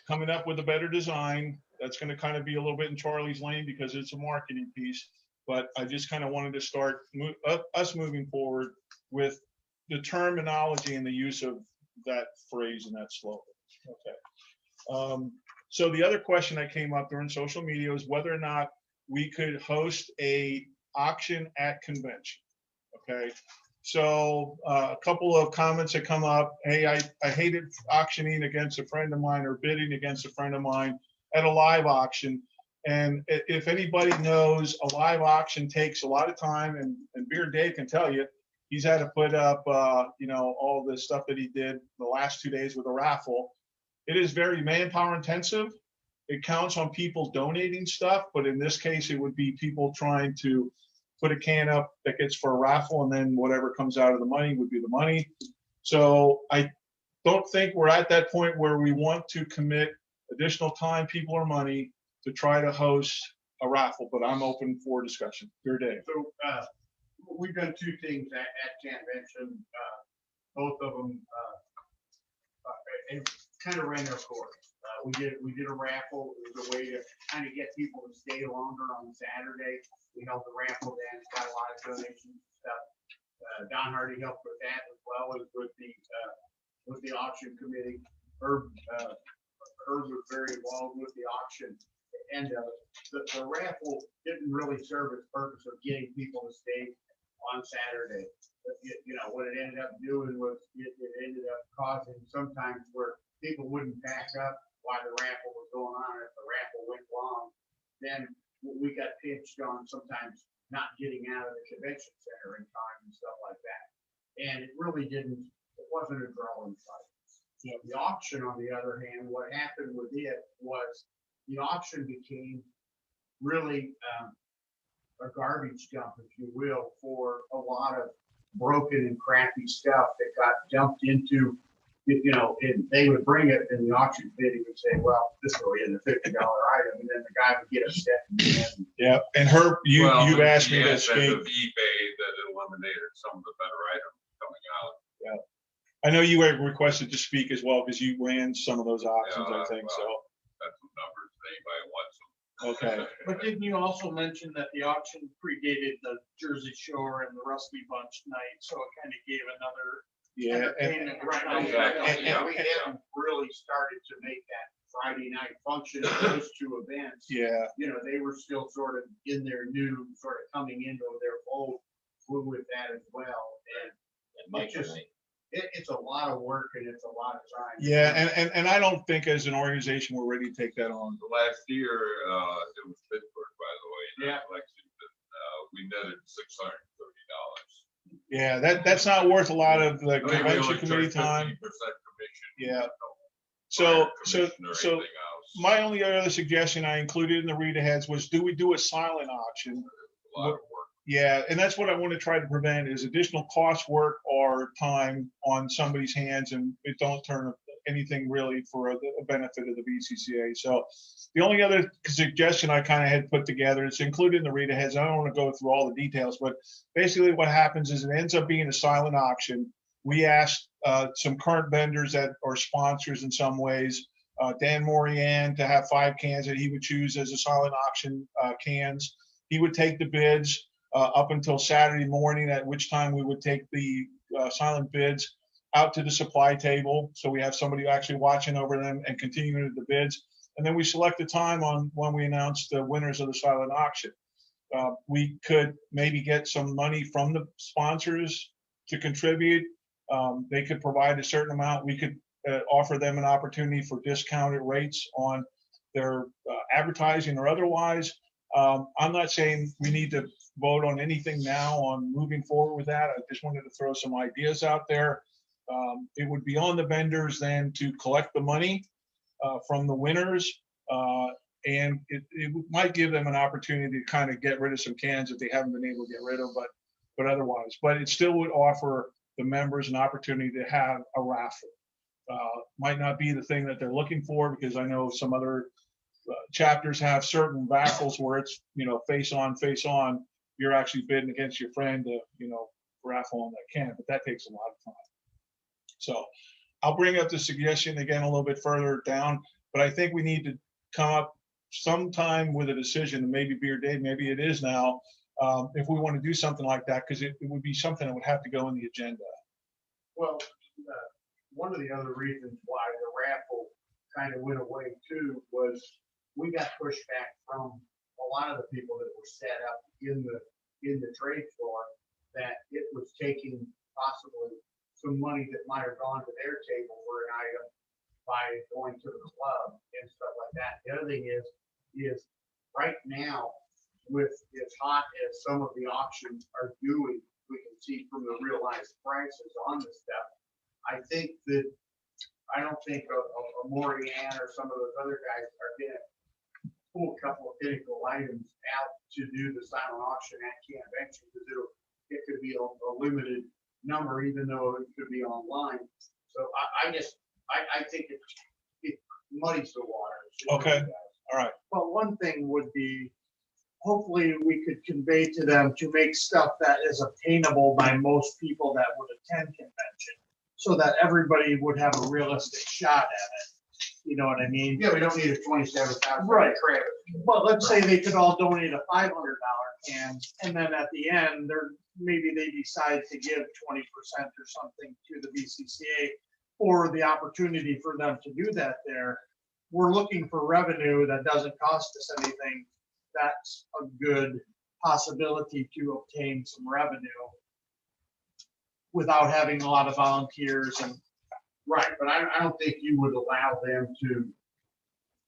coming up with a better design. That's going to kind of be a little bit in Charlie's lane because it's a marketing piece. But I just kind of wanted to start us moving forward with the terminology and the use of that phrase and that slogan. Okay. So the other question that came up during social media was whether or not we could host a auction at convention. Okay. So a couple of comments that come up. Hey, I hated auctioning against a friend of mine or bidding against a friend of mine at a live auction. And if anybody knows, a live auction takes a lot of time, and Beer Dave can tell you, he's had to put up, all the stuff that he did the last 2 days with a raffle. It is very manpower intensive. It counts on people donating stuff, but in this case, it would be people trying to put a can up that gets for a raffle, and then whatever comes out of the money would be the money. So I don't think we're at that point where we want to commit additional time, people, or money to try to host a raffle, but I'm open for discussion. Your day. So we've done two things at convention. Both of them kind of ran their course. We did a raffle. It was a way to kind of get people to stay longer on Saturday. We held the raffle then, got a lot of donations and stuff. Don Hardy helped with that as well as with the auction committee. Herb was very involved with the auction. And the raffle didn't really serve its purpose of getting people to stay on Saturday. What it ended up doing was it ended up causing sometimes where people wouldn't back up while the raffle was going on. If the raffle went long, then we got pinched on sometimes not getting out of the convention center in time and stuff like that. And it really it wasn't a drawing site. The auction, on the other hand, what happened with it was the auction became really a garbage dump, if you will, for a lot of broken and crappy stuff that got dumped into, and they would bring it in the auction bid and say, well, this really is a $50 item. And then the guy would get upset. Yeah. And Herb, you've asked me to Yes, and escape. of eBay that eliminated some of the better items coming out. Yeah. I know you were requested to speak as well because you ran some of those auctions, I think. Well, So. That's some numbers, if anybody wants them. Okay. But didn't you also mention that the auction predated the Jersey Shore and the Rusty Bunch night, so it kind of gave another entertainment round. And we hadn't really started to make that Friday night function of those two events. Yeah. They were still sort of in their new, sort of coming into their fold with that as well. And it's just, it's a lot of work and it's a lot of time. Yeah, and I don't think as an organization we're ready to take that on. The last year, it was Pittsburgh, by the way, not Lexington. We netted $630. Yeah, that's not worth a lot of the I mean, we convention only committee charge 50% time. commission. Yeah. Fire So commission or anything else. my only other suggestion I included in the read aheads was, do we do a silent auction? A lot of work. Yeah, and that's what I want to try to prevent is additional cost, work, or time on somebody's hands, and it don't turn anything really for a benefit of the BCCA. So the only other suggestion I kind of had put together, it's included in the read aheads. I don't want to go through all the details, but basically what happens is it ends up being a silent auction. We asked some current vendors that are sponsors in some ways, Dan Morian, to have 5 cans that he would choose as a silent auction cans. He would take the bids up until Saturday morning, at which time we would take the silent bids out to the supply table. So we have somebody actually watching over them and continuing the bids. And then we select the time on when we announce the winners of the silent auction. We could maybe get some money from the sponsors to contribute. They could provide a certain amount. We could offer them an opportunity for discounted rates on their advertising or otherwise. I'm not saying we need to vote on anything now on moving forward with that. I just wanted to throw some ideas out there. It would be on the vendors then to collect the money from the winners, and it might give them an opportunity to kind of get rid of some cans that they haven't been able to get rid of, but otherwise. But it still would offer the members an opportunity to have a raffle. Might not be the thing that they're looking for, because I know some other chapters have certain raffles where it's, face on, you're actually bidding against your friend to, raffle on that can, but that takes a lot of time. So I'll bring up the suggestion again a little bit further down, but I think we need to come up sometime with a decision, and maybe Beer Dave, maybe it is now, if we want to do something like that, because it would be something that would have to go in the agenda. Well, one of the other reasons why the raffle kind of went away too was was, we got pushback from a lot of the people that were set up in the trade floor, that it was taking possibly some money that might have gone to their table for an item by going to the club and stuff like that. The other thing is right now, with as hot as some of the auctions are doing, we can see from the realized prices on this stuff. I don't think a Morian or some of those other guys are gonna pull a couple of pinnacle items out to do the silent auction at convention, because it could be a limited number, even though it could be online. So I think it muddies the water. Okay. All right. But one thing would be, hopefully we could convey to them to make stuff that is obtainable by most people that would attend convention, so that everybody would have a realistic shot at it. You know what I mean? Yeah, we don't need a 27,000. Right. But let's say they could all donate a $500 can, and then at the end, maybe they decide to give 20% or something to the BCCA, or the opportunity for them to do that there. We're looking for revenue that doesn't cost us anything. That's a good possibility to obtain some revenue without having a lot of volunteers and. Right, but I don't think you would allow them to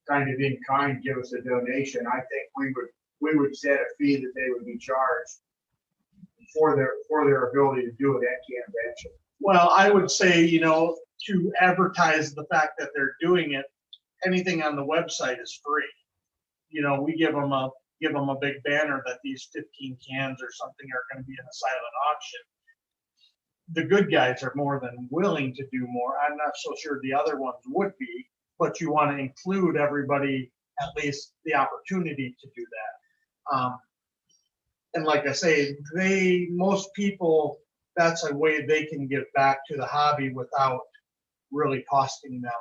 kind of in kind give us a donation. I think we would set a fee that they would be charged for their ability to do it at convention. Well, I would say, to advertise the fact that they're doing it, anything on the website is free. We give them a big banner that these 15 cans or something are going to be in a silent auction. The good guys are more than willing to do more. I'm not so sure the other ones would be, but you want to include everybody, at least the opportunity to do that. And like I say, most people, that's a way they can give back to the hobby without really costing them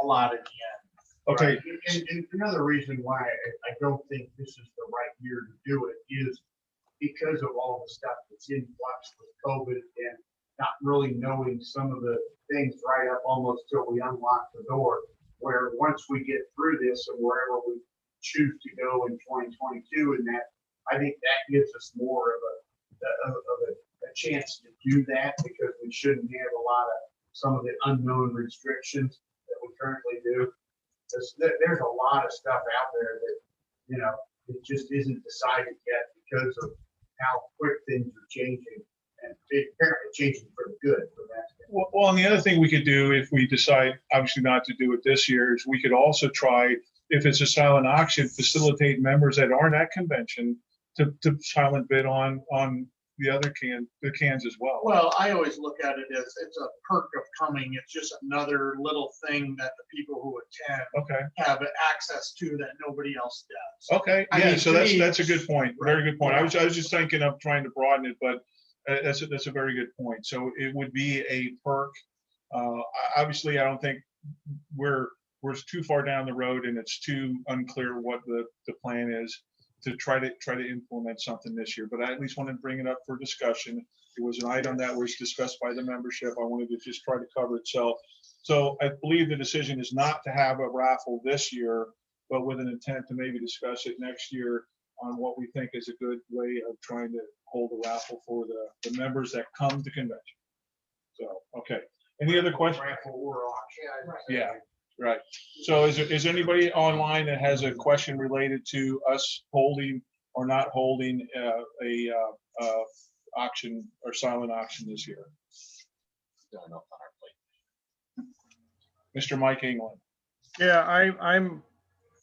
a lot in the end. Okay. Right. And another reason why I don't think this is the right year to do it is because of all the stuff that's in flux with COVID and not really knowing some of the things right up almost till we unlock the door, where once we get through this and wherever we choose to go in 2022, and that, I think that gives us more of a chance to do that, because we shouldn't have a lot of some of the unknown restrictions that we currently do. There's a lot of stuff out there that, it just isn't decided yet because of how quick things are changing, and apparently changing for the good. Well, and the other thing we could do, if we decide obviously not to do it this year, is we could also try, if it's a silent auction, facilitate members that aren't at convention to silent bid on the cans as well. Well, I always look at it as it's a perk of coming. It's just another little thing that the people who attend have access to that nobody else does. Okay, yeah, so that's a good point. Very good point. I was just thinking of trying to broaden it, but that's a very good point. So it would be a perk. Obviously, I don't think we're too far down the road, and it's too unclear what the plan is to try to implement something this year. But I at least want to bring it up for discussion. It was an item that was discussed by the membership. I wanted to just try to cover it. So I believe the decision is not to have a raffle this year, but with an intent to maybe discuss it next year on what we think is a good way of trying to hold a raffle for the members that come to convention. So, okay. Any other questions? Raffle or auction. Yeah. Right. So is anybody online that has a question related to us holding or not holding a auction or silent auction this year? Mr. Mike England. Yeah, I'm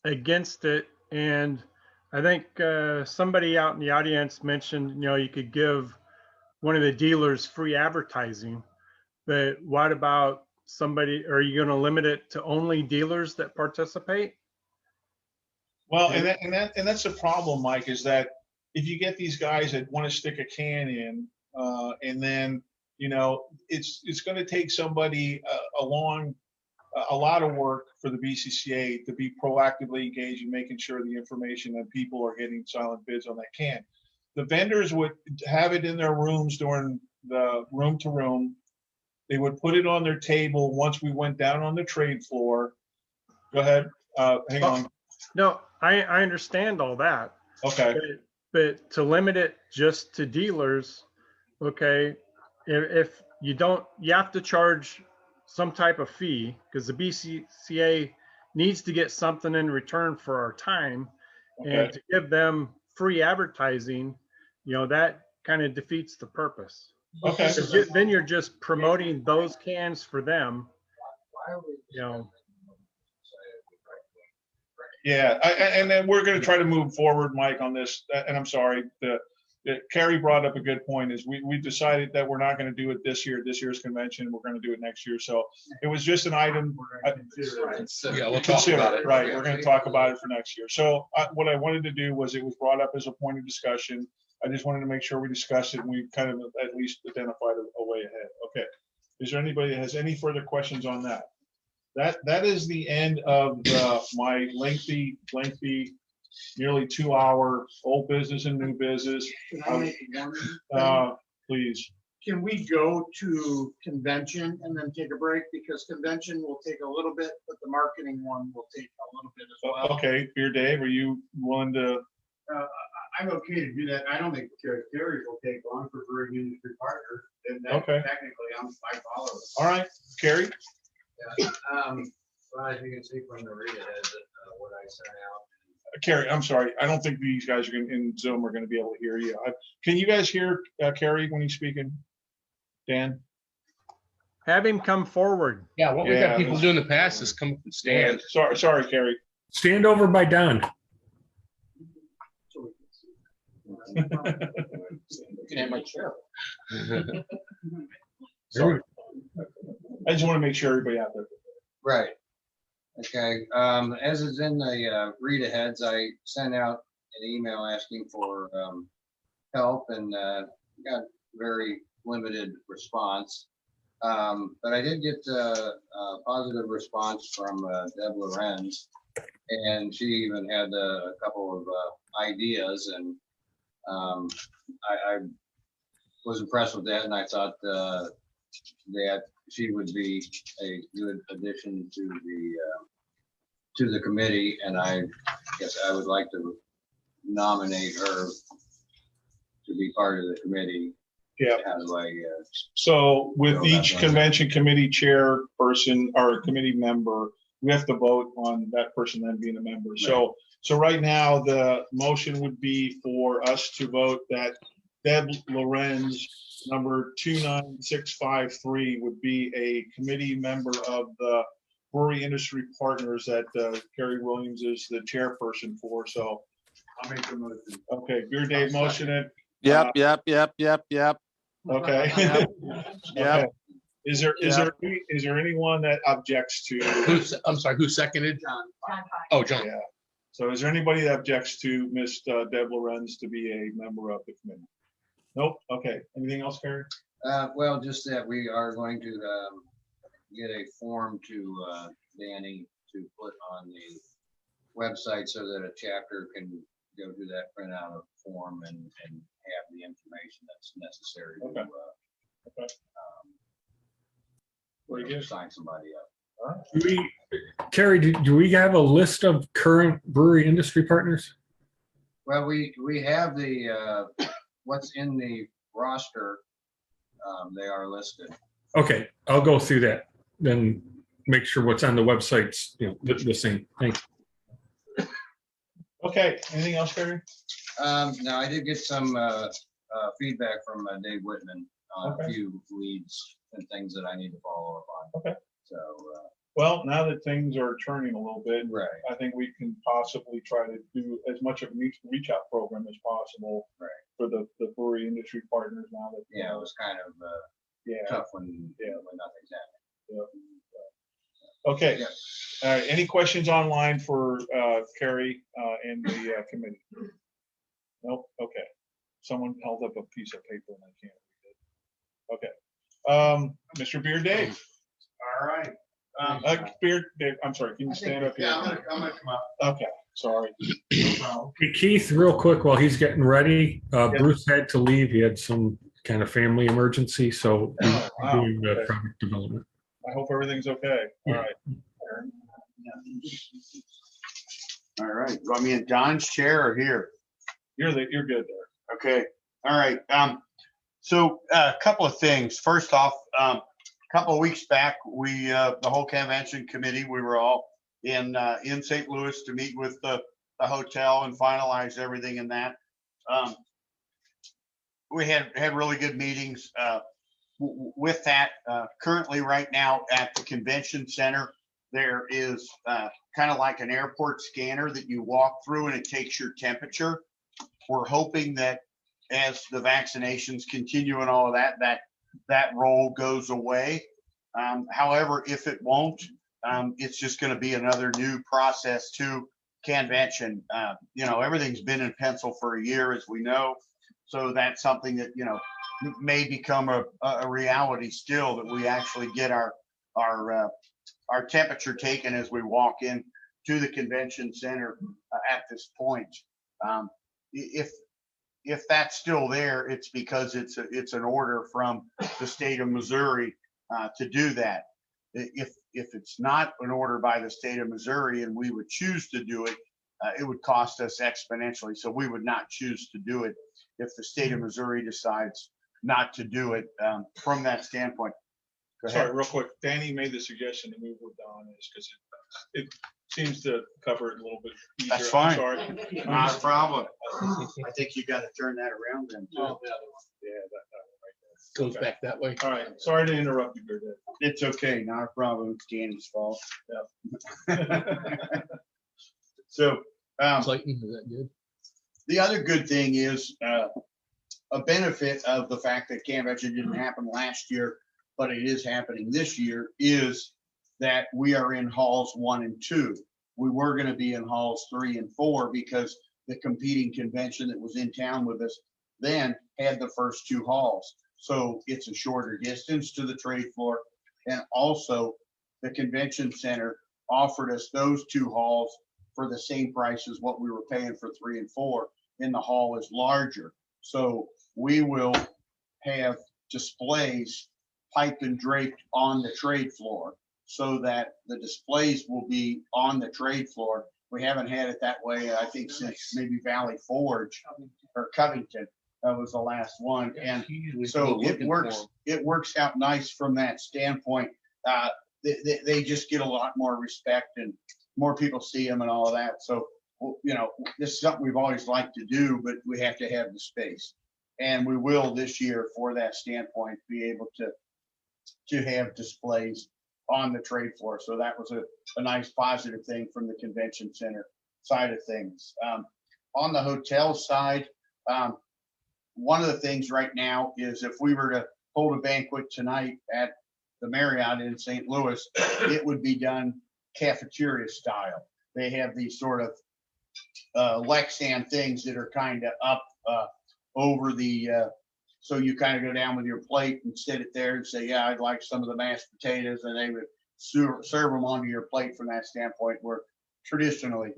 against it, and I think somebody out in the audience mentioned, you could give one of the dealers free advertising, but what about somebody? Are you going to limit it to only dealers that participate? Well, and that's the problem, Mike, is that if you get these guys that want to stick a can in, and then it's going to take somebody a lot of work for the BCCA to be proactively engaged in making sure the information that people are getting silent bids on that can. The vendors would have it in their rooms during the room to room. They would put it on their table once we went down on the trade floor. Go ahead. hang on. No, I understand all that. Okay. But to limit it just to dealers, okay, if you don't, you have to charge some type of fee because the BCCA needs to get something in return for our time. Okay. And to give them free advertising, you know, that kind of defeats the purpose. Okay. 'Cause then you're just promoting those cans for them, you know. Yeah, and then we're going to try to move forward, Mike, on this. And I'm sorry, Carrie brought up a good point. Is we decided that we're not going to do it this year's convention. We're going to do it next year. So it was just an item. Yeah, we'll talk about it. Right, we're going to talk about it for next year. So what I wanted to do was it was brought up as a point of discussion. I just wanted to make sure we discussed it and we kind of at least identified a way ahead. Okay. Is there anybody that has any further questions on that? That is the end of my lengthy, nearly 2-hour old business and new business. Can I make one thing? Please. Can we go to convention and then take a break? Because convention will take a little bit, but the marketing one will take a little bit as well. Okay, Beer Dave, are you willing to? I'm okay to do that. I don't think Carrie will take long for Brewery Industry Partners. And Okay. technically, I follow it. All right, Carrie? Yeah, well, as you can see from the read ahead, what I sent out. Carrie, I'm sorry. I don't think these guys are in Zoom are going to be able to hear you. Can you guys hear Carrie when he's speaking? Dan? Have him come forward. Yeah, what we've got people do in the past is come stand. Sorry, Carrie. Stand over by Don. You can have my chair. Sorry. I just want to make sure everybody out there. Right. Okay. As is in the read aheads, I sent out an email asking for help and got very limited response. But I did get a positive response from Deb Lorenz, and she even had a couple of ideas, and I was impressed with that, and I thought that she would be a good addition to the committee, and I guess I would like to nominate her to be part of the committee. Yeah. How do I? So with Well, each that's convention committee chairperson or committee member, we have to vote on that person then being a member. So right now, the motion would be for us to vote that Deb Lorenz, number 29653, would be a committee member of the Brewery Industry Partners that Carrie Williams is the chairperson for. So I'll make the motion. okay, Beer Dave motion it. Yep. Okay. Yep. Okay. Is there anyone that objects to? I'm sorry, who seconded? John Fine. Oh, John. Yeah. So is there anybody that objects to Miss Deb Lorenz to be a member of the committee? Nope. Okay. Anything else, Carrie? Well, just that we are going to get a form to Danny to put on the website so that a chapter can go to that printout of form and have the information that's necessary to sign somebody up. Carrie, do we have a list of current brewery industry partners? Well, we have the what's in the roster. They are listed. Okay, I'll go through that, then make sure what's on the website's, the same. Thanks. Okay. Anything else, Carrie? No, I did get some feedback from Dave Whitman on a few leads and things that I need to follow up on. Okay. So. Well, now that things are turning a little bit, Right. I think we can possibly try to do as much of a reach out program as possible for the brewery industry partners now that. Yeah, it was kind of tough when nothing's happening. Yeah. Okay. Yeah. All right. Any questions online for Carrie and the committee? Nope. Okay. Someone held up a piece of paper and I can't read it. Okay. Mr. Beer Dave. All right. Beer Dave, I'm sorry. Can you stand up here? Yeah, I'm gonna come up. Okay. Sorry. Hey, Keith, real quick, while he's getting ready, Bruce had to leave. He had some kind of family emergency, so he's doing product development. I hope everything's okay. All right. All right. You want me in Don's chair or here? You're good there. Okay. All right. So a couple of things. First off, a couple of weeks back, we, the whole convention committee, we were all in St. Louis to meet with the hotel and finalize everything in that. We had really good meetings with that. Currently right now at the convention center, there is kind of like an airport scanner that you walk through and it takes your temperature. We're hoping that as the vaccinations continue and all of that, that role goes away. However, if it won't, it's just going to be another new process to convention. Everything's been in pencil for a year, as we know. So that's something that, may become a reality still, that we actually get our temperature taken as we walk in to the convention center at this point. If that's still there, it's because it's an order from the state of Missouri to do that. If it's not an order by the state of Missouri and we would choose to do it, it would cost us exponentially. So we would not choose to do it if the state of Missouri decides not to do it from that standpoint. Go ahead. Sorry, real quick. Danny made the suggestion to move with Don is because it seems to cover it a little bit easier. That's fine. I'm sorry. Not a problem. I think you got to turn that around then. Too. Oh, yeah, that Goes back that way. All right. Sorry to interrupt you, Gordon. It's okay. Not a problem. It's Danny's fault. Yeah. So, Clayton, is that good? the other good thing is a benefit of the fact that convention didn't happen last year, but it is happening this year, is that we are in halls 1 and 2. We were going to be in halls 3 and 4 because the competing convention that was in town with us then had the first 2 halls. So it's a shorter distance to the trade floor. And also the convention center offered us those 2 halls for the same price as what we were paying for 3 and 4. And the hall is larger. So we will have displays piped and draped on the trade floor so that the displays will be on the trade floor. We haven't had it that way, I think, since maybe Valley Forge or Covington. That was the last one. And so it works out nice from that standpoint. They just get a lot more respect and more people see them and all of that. So, this is something we've always liked to do, but we have to have the space. And we will this year, for that standpoint, be able to have displays on the trade floor. So that was a nice positive thing from the convention center side of things. On the hotel side, one of the things right now is if we were to hold a banquet tonight at the Marriott in St. Louis, it would be done cafeteria style. They have these sort of Lexan things that are kind of up over the, so you kind of go down with your plate and sit it there and say, yeah, I'd like some of the mashed potatoes, and they would serve them onto your plate from that standpoint, where traditionally,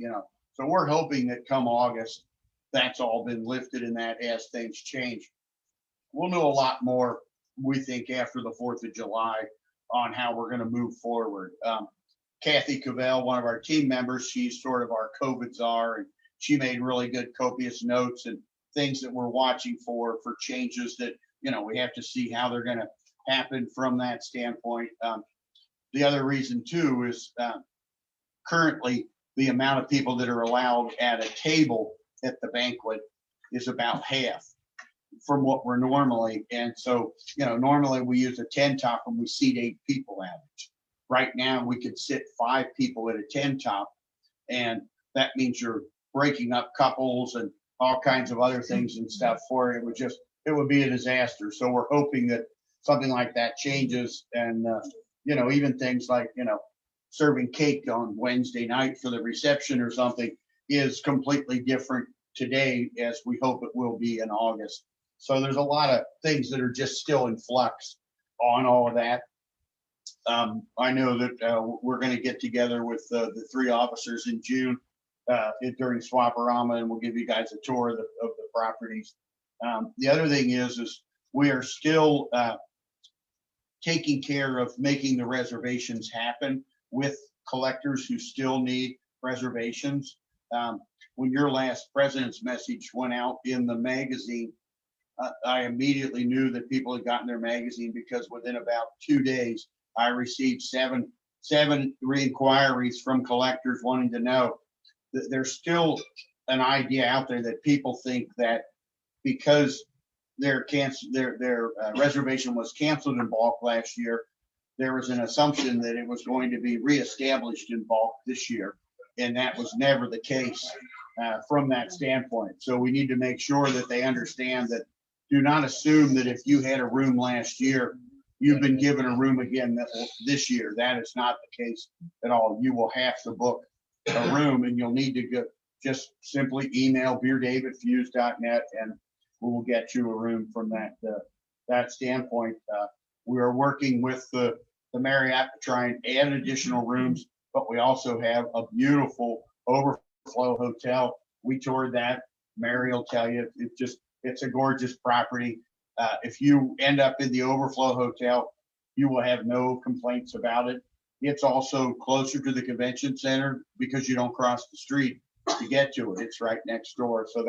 so we're hoping that come August, that's all been lifted in that as things change. We'll know a lot more, we think, after the 4th of July on how we're going to move forward. Kathy Cavell, one of our team members, she's sort of our COVID czar, and she made really good copious notes and things that we're watching for changes that, we have to see how they're going to happen from that standpoint. The other reason too is currently the amount of people that are allowed at a table at the banquet is about half from what we're normally. And so, normally we use a 10 top and we seat 8 people average. Right now we could sit 5 people at a 10 top, and that means you're breaking up couples and all kinds of other things and stuff for it. It would be a disaster. So we're hoping that something like that changes, and even things like, serving cake on Wednesday night for the reception or something is completely different today, as we hope it will be in August. So there's a lot of things that are just still in flux on all of that. I know that we're going to get together with the 3 officers in June during Swaparama, and we'll give you guys a tour of the properties. The other thing is we are still taking care of making the reservations happen with collectors who still need reservations. when your last president's message went out in the magazine, I immediately knew that people had gotten their magazine because within about 2 days, I received seven re-inquiries from collectors wanting to know that there's still an idea out there that people think that because their reservation was canceled in bulk last year, there was an assumption that it was going to be reestablished in bulk this year. And that was never the case from that standpoint. So we need to make sure that they understand that do not assume that if you had a room last year, you've been given a room again this year. That is not the case at all. You will have to book a room and you'll need to go, just simply email beerdave@fuse.net and we will get you a room from that standpoint. We are working with the Marriott to try and add additional rooms, but we also have a beautiful overflow hotel. We toured that. Mary will tell you, it's a gorgeous property. If you end up in the overflow hotel, you will have no complaints about it. It's also closer to the convention center because you don't cross the street to get to it. It's right next door. So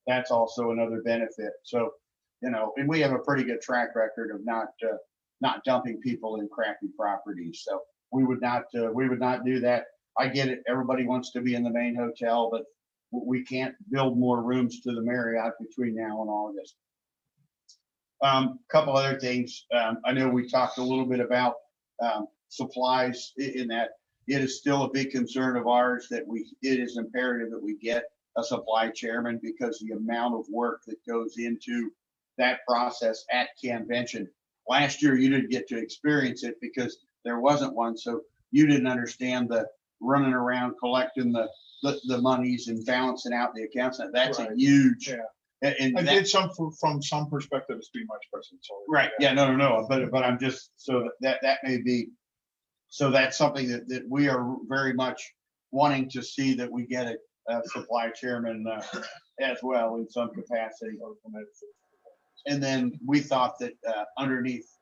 that's also another benefit. So, and we have a pretty good track record of not dumping people in crappy properties. So we would not do that. I get it. Everybody wants to be in the main hotel, but we can't build more rooms to the Marriott between now and August. Couple other things. I know we talked a little bit about supplies in that it is still a big concern of ours that it is imperative that we get a supply chairman because the amount of work that goes into that process at convention. Last year, you didn't get to experience it because there wasn't one. So you didn't understand the running around collecting the monies and balancing out the accounts. That's a huge. Yeah. And I did some from some perspective, it's too much person. Right. Yeah. No. But I'm just so that may be. So that's something that we are very much wanting to see that we get a supply chairman as well in some capacity. And then we thought that underneath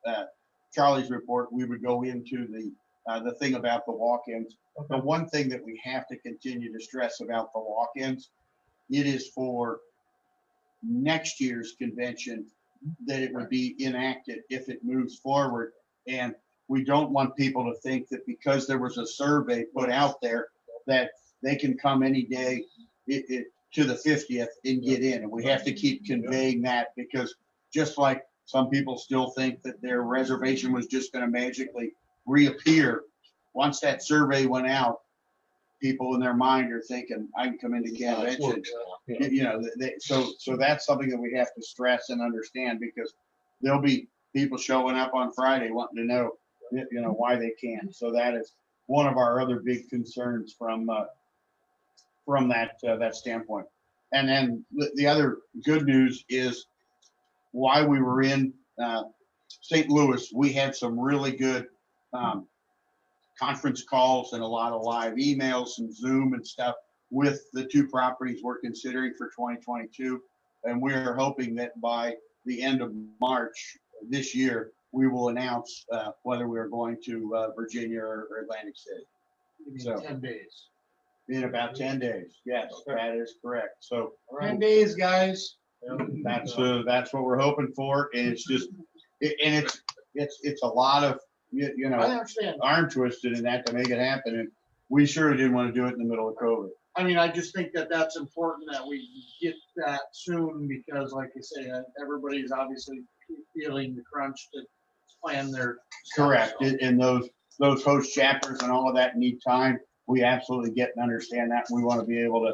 Charlie's report, we would go into the thing about the walk-ins. The one thing that we have to continue to stress about the walk-ins, it is for next year's convention that it would be enacted if it moves forward. And we don't want people to think that because there was a survey put out there that they can come any day to the 50th and get in. And we have to keep conveying that because just like some people still think that their reservation was just going to magically reappear. Once that survey went out, people in their mind are thinking, I can come into convention. So that's something that we have to stress and understand because there'll be people showing up on Friday wanting to know, why they can't. So that is one of our other big concerns from that standpoint. And then the other good news is why we were in St. Louis, we had some really good conference calls and a lot of live emails and Zoom and stuff with the two properties we're considering for 2022. And we're hoping that by the end of March this year, we will announce whether we're going to Virginia or Atlantic City. So 10 days. In about 10 days. Yes, that is correct. So 10 days, guys. that's what we're hoping for. And it's just, it's a lot of, I understand. arm twisted in that to make it happen. And we sure didn't want to do it in the middle of COVID. I mean, I just think that that's important that we get that soon because, like you say, everybody's obviously feeling the crunch to plan their. Correct. stuff, so. And those host chapters and all of that need time. We absolutely get and understand that. We want to be able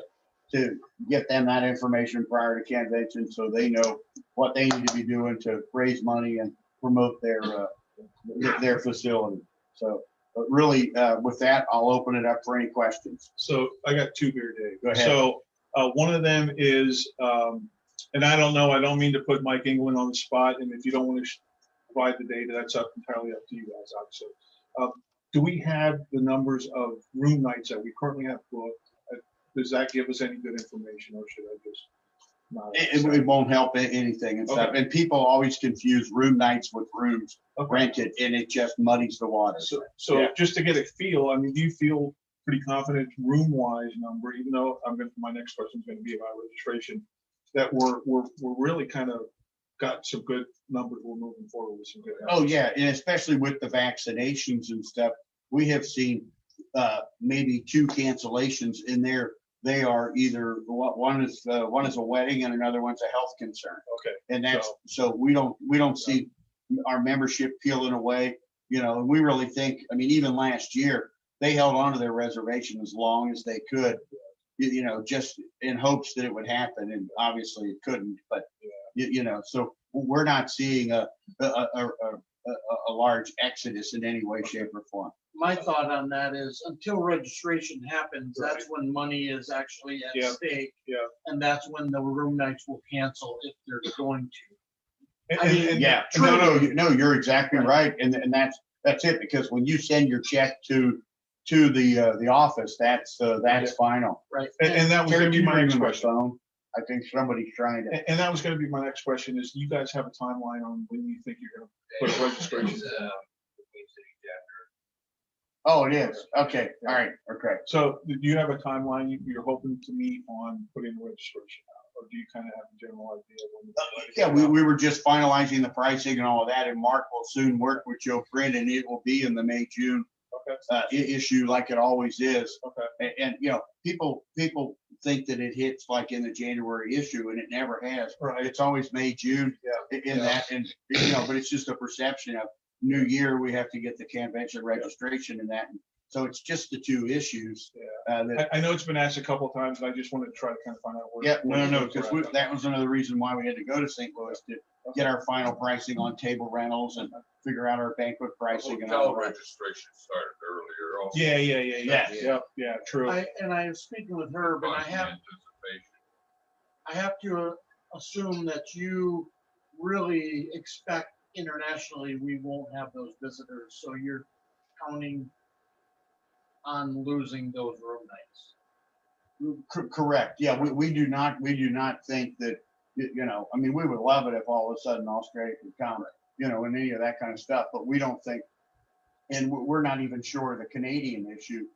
to get them that information prior to convention so they know what they need to be doing to raise money and promote their facility. So, but really, with that, I'll open it up for any questions. So I got two here, Dave. Go ahead. So one of them is, and I don't know, I don't mean to put Mike England on the spot, and if you don't want to provide the data, that's entirely up to you guys, obviously. Do we have the numbers of room nights that we currently have booked? Does that give us any good information, or should I just not? It won't help anything and stuff. Okay. And people always confuse room nights with rooms rented, and it just muddies the water. So Yeah. just to get a feel, I mean, do you feel pretty confident room-wise number, even though my next question is gonna be about registration, that we're really kind of got some good numbers. We're moving forward with some good. Oh, yeah, and especially with the vaccinations and stuff, we have seen maybe 2 cancellations in there. They are either, one is a wedding and another one's a health concern. Okay. And that's, so we don't see our membership peeling away, and we really think, I mean, even last year, they held on to their reservation as long as they could, just in hopes that it would happen, and obviously it couldn't, but, so we're not seeing a large exodus in any way, shape, or form. My thought on that is until registration happens, that's when money is actually at stake. Yeah. And that's when the room nights will cancel if they're going to. No, you're exactly right. And that's it, because when you send your check to the office, that's final. Right. And that was gonna be my next question. Phone. I think somebody's trying to. And that was gonna be my next question is, do you guys have a timeline on when you think you're gonna put registration? Oh, it is. Okay. All right. Okay. So do you have a timeline you're hoping to meet on putting the registration out? Or do you kind of have a general idea? When We were just finalizing the pricing and all of that, and Mark will soon work with Joe Friend, and it will be in the May-June issue like it always is. Okay. And people think that it hits like in the January issue, and it never has. Right. It's always May-June that, and but it's just a perception of New Year, we have to get the convention registration and that. So it's just the 2 issues. I know it's been asked a couple of times, and I just wanted to try to kind of find out where. No, because that was another reason why we had to go to St. Louis to get our final pricing on table rentals and figure out our banquet pricing and all Hotel that. registration started earlier also. Yeah, true. I am speaking with her, but I have to assume that you really expect internationally we won't have those visitors, so you're counting on losing those room nights. Correct. Yeah, we do not think that, I mean, we would love it if all of a sudden Australia could come, and any of that kind of stuff, but we don't think, and we're not even sure of the Canadian issue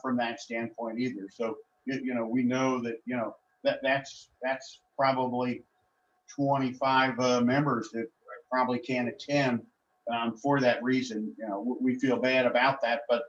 from that standpoint either. So, we know that that's probably 25 members that probably can't attend for that reason. We feel bad about that, but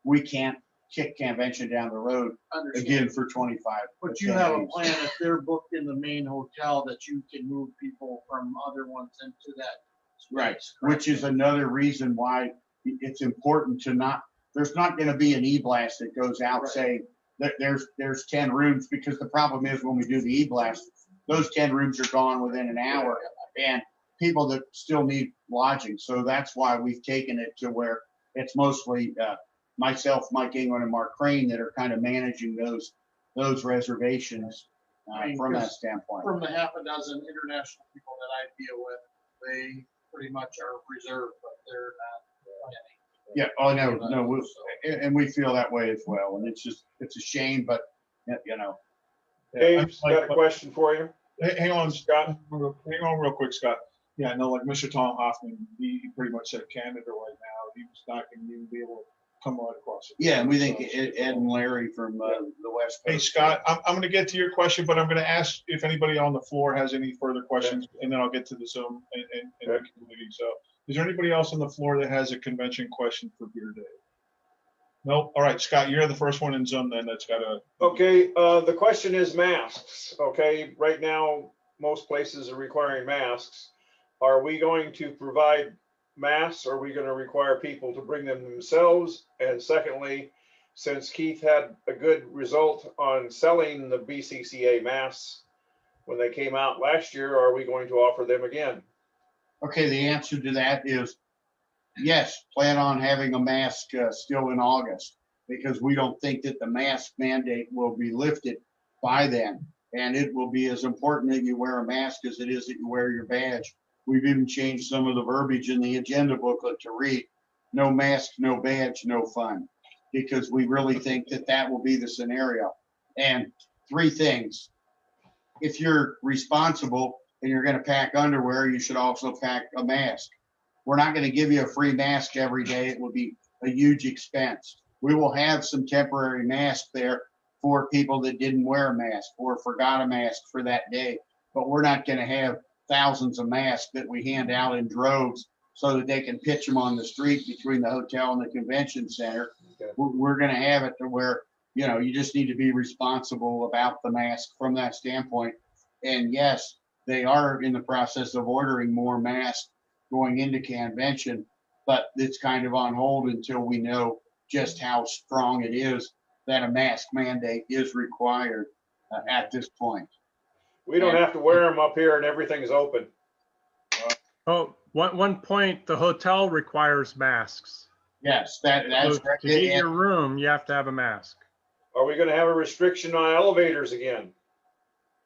we can't kick convention down the road again for 25. But you have a plan if they're booked in the main hotel that you can move people from other ones into that space. Right, which is another reason why it's important to there's not going to be an e-blast that goes out saying that there's 10 rooms, because the problem is when we do the e-blast, those 10 rooms are gone within an hour, and people that still need lodging. So that's why we've taken it to where it's mostly myself, Mike England, and Mark Crane that are kind of managing those reservations from that standpoint. From the half a dozen international people that I deal with, they pretty much are reserved, but they're not. Yeah. Oh, no. And we feel that way as well. And it's a shame, but Dave's got a question for you. Hang on, Scott. Hang on real quick, Scott. Yeah, no, like Mr. Tom Hoffman, he pretty much said Canada right now. He was not going to even be able to come right across it. Yeah, and we think Ed and Larry from the West Coast. Hey, Scott, I'm going to get to your question, but I'm going to ask if anybody on the floor has any further questions, and then I'll get to the Zoom and the community. So is there anybody else on the floor that has a convention question for Beer Day? Nope. All right, Scott, you're the first one in Zoom then that's got a. Okay, the question is masks. Okay, right now, most places are requiring masks. Are we going to provide masks? Or are we going to require people to bring them themselves? And secondly, since Keith had a good result on selling the BCCA masks when they came out last year, are we going to offer them again? Okay, the answer to that is yes, plan on having a mask still in August, because we don't think that the mask mandate will be lifted by then. And it will be as important that you wear a mask as it is that you wear your badge. We've even changed some of the verbiage in the agenda booklet to read, no mask, no badge, no fun, because we really think that that will be the scenario. And 3 things. If you're responsible and you're going to pack underwear, you should also pack a mask. We're not going to give you a free mask every day. It will be a huge expense. we will have some temporary masks there for people that didn't wear a mask or forgot a mask for that day. But we're not going to have thousands of masks that we hand out in droves so that they can pitch them on the street between the hotel and the convention center. We're going to have it to where, you know, you just need to be responsible about the mask from that standpoint. And yes, they are in the process of ordering more masks going into convention, but it's kind of on hold until we know just how strong it is that a mask mandate is required at this point. We don't have to wear them up here and everything's open. Oh, one point, the hotel requires masks. Yes, that's So to get your room, you have to have a mask. Are we going to have a restriction on elevators again?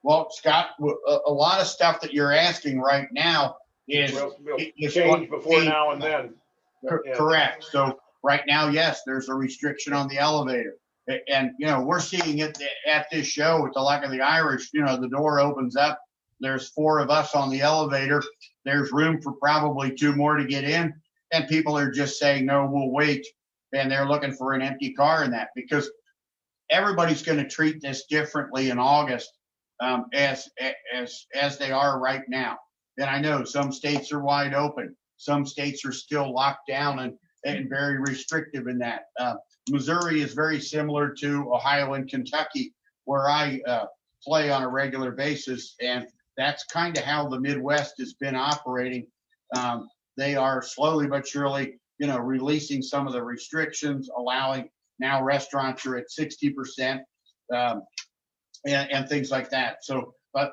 Well, Scott, a lot of stuff that you're asking right now is We'll change before now and then. Yeah. Correct. So right now, yes, there's a restriction on the elevator. And, you know, we're seeing it at this show with the Luck of the Irish. You know, the door opens up. There's 4 of us on the elevator. There's room for probably 2 more to get in. And people are just saying, no, we'll wait. And they're looking for an empty car in that, because everybody's going to treat this differently in August as they are right now. And I know some states are wide open. Some states are still locked down and very restrictive in that. Missouri is very similar to Ohio and Kentucky, where I play on a regular basis. And that's kind of how the Midwest has been operating. They are slowly but surely, you know, releasing some of the restrictions, allowing now restaurants are at 60% and things like that. So, but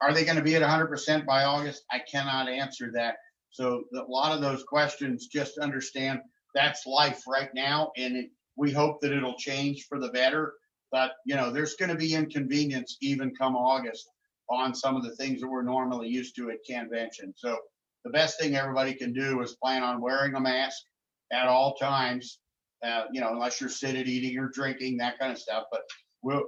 are they going to be at 100% by August? I cannot answer that. So a lot of those questions, just understand that's life right now. And we hope that it'll change for the better. But, you know, there's going to be inconvenience even come August on some of the things that we're normally used to at convention. So the best thing everybody can do is plan on wearing a mask at all times, you know, unless you're sitting, eating or drinking, that kind of stuff. But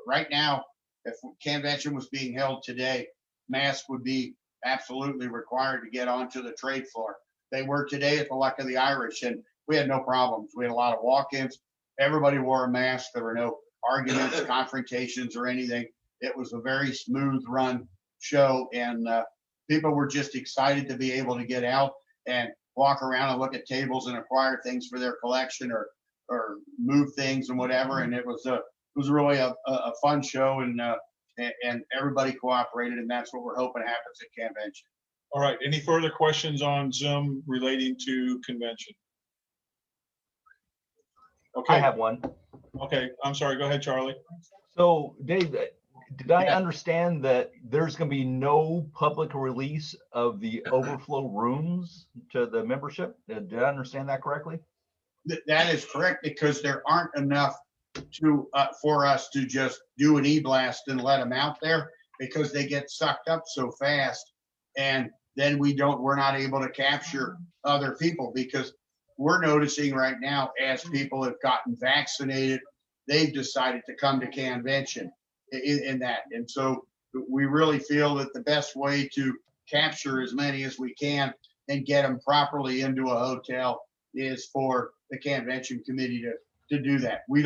right now, if convention was being held today, masks would be absolutely required to get onto the trade floor. They were today at the Luck of the Irish, and we had no problems. We had a lot of walk-ins. Everybody wore a mask. There were no arguments, confrontations, or anything. It was a very smooth run show, and people were just excited to be able to get out and walk around and look at tables and acquire things for their collection or move things and whatever. And it was really a fun show, and everybody cooperated, and that's what we're hoping happens at convention. All right. Any further questions on Zoom relating to convention? Okay. I have one. Okay. I'm sorry. Go ahead, Charlie. So, Dave, did I understand that there's going to be no public release of the overflow rooms to the membership? Did I understand that correctly? That is correct, because there aren't enough for us to just do an e-blast and let them out there, because they get sucked up so fast, and then we're not able to capture other people, because we're noticing right now, as people have gotten vaccinated, they've decided to come to convention in that. And so we really feel that the best way to capture as many as we can and get them properly into a hotel is for the convention committee to do that. We're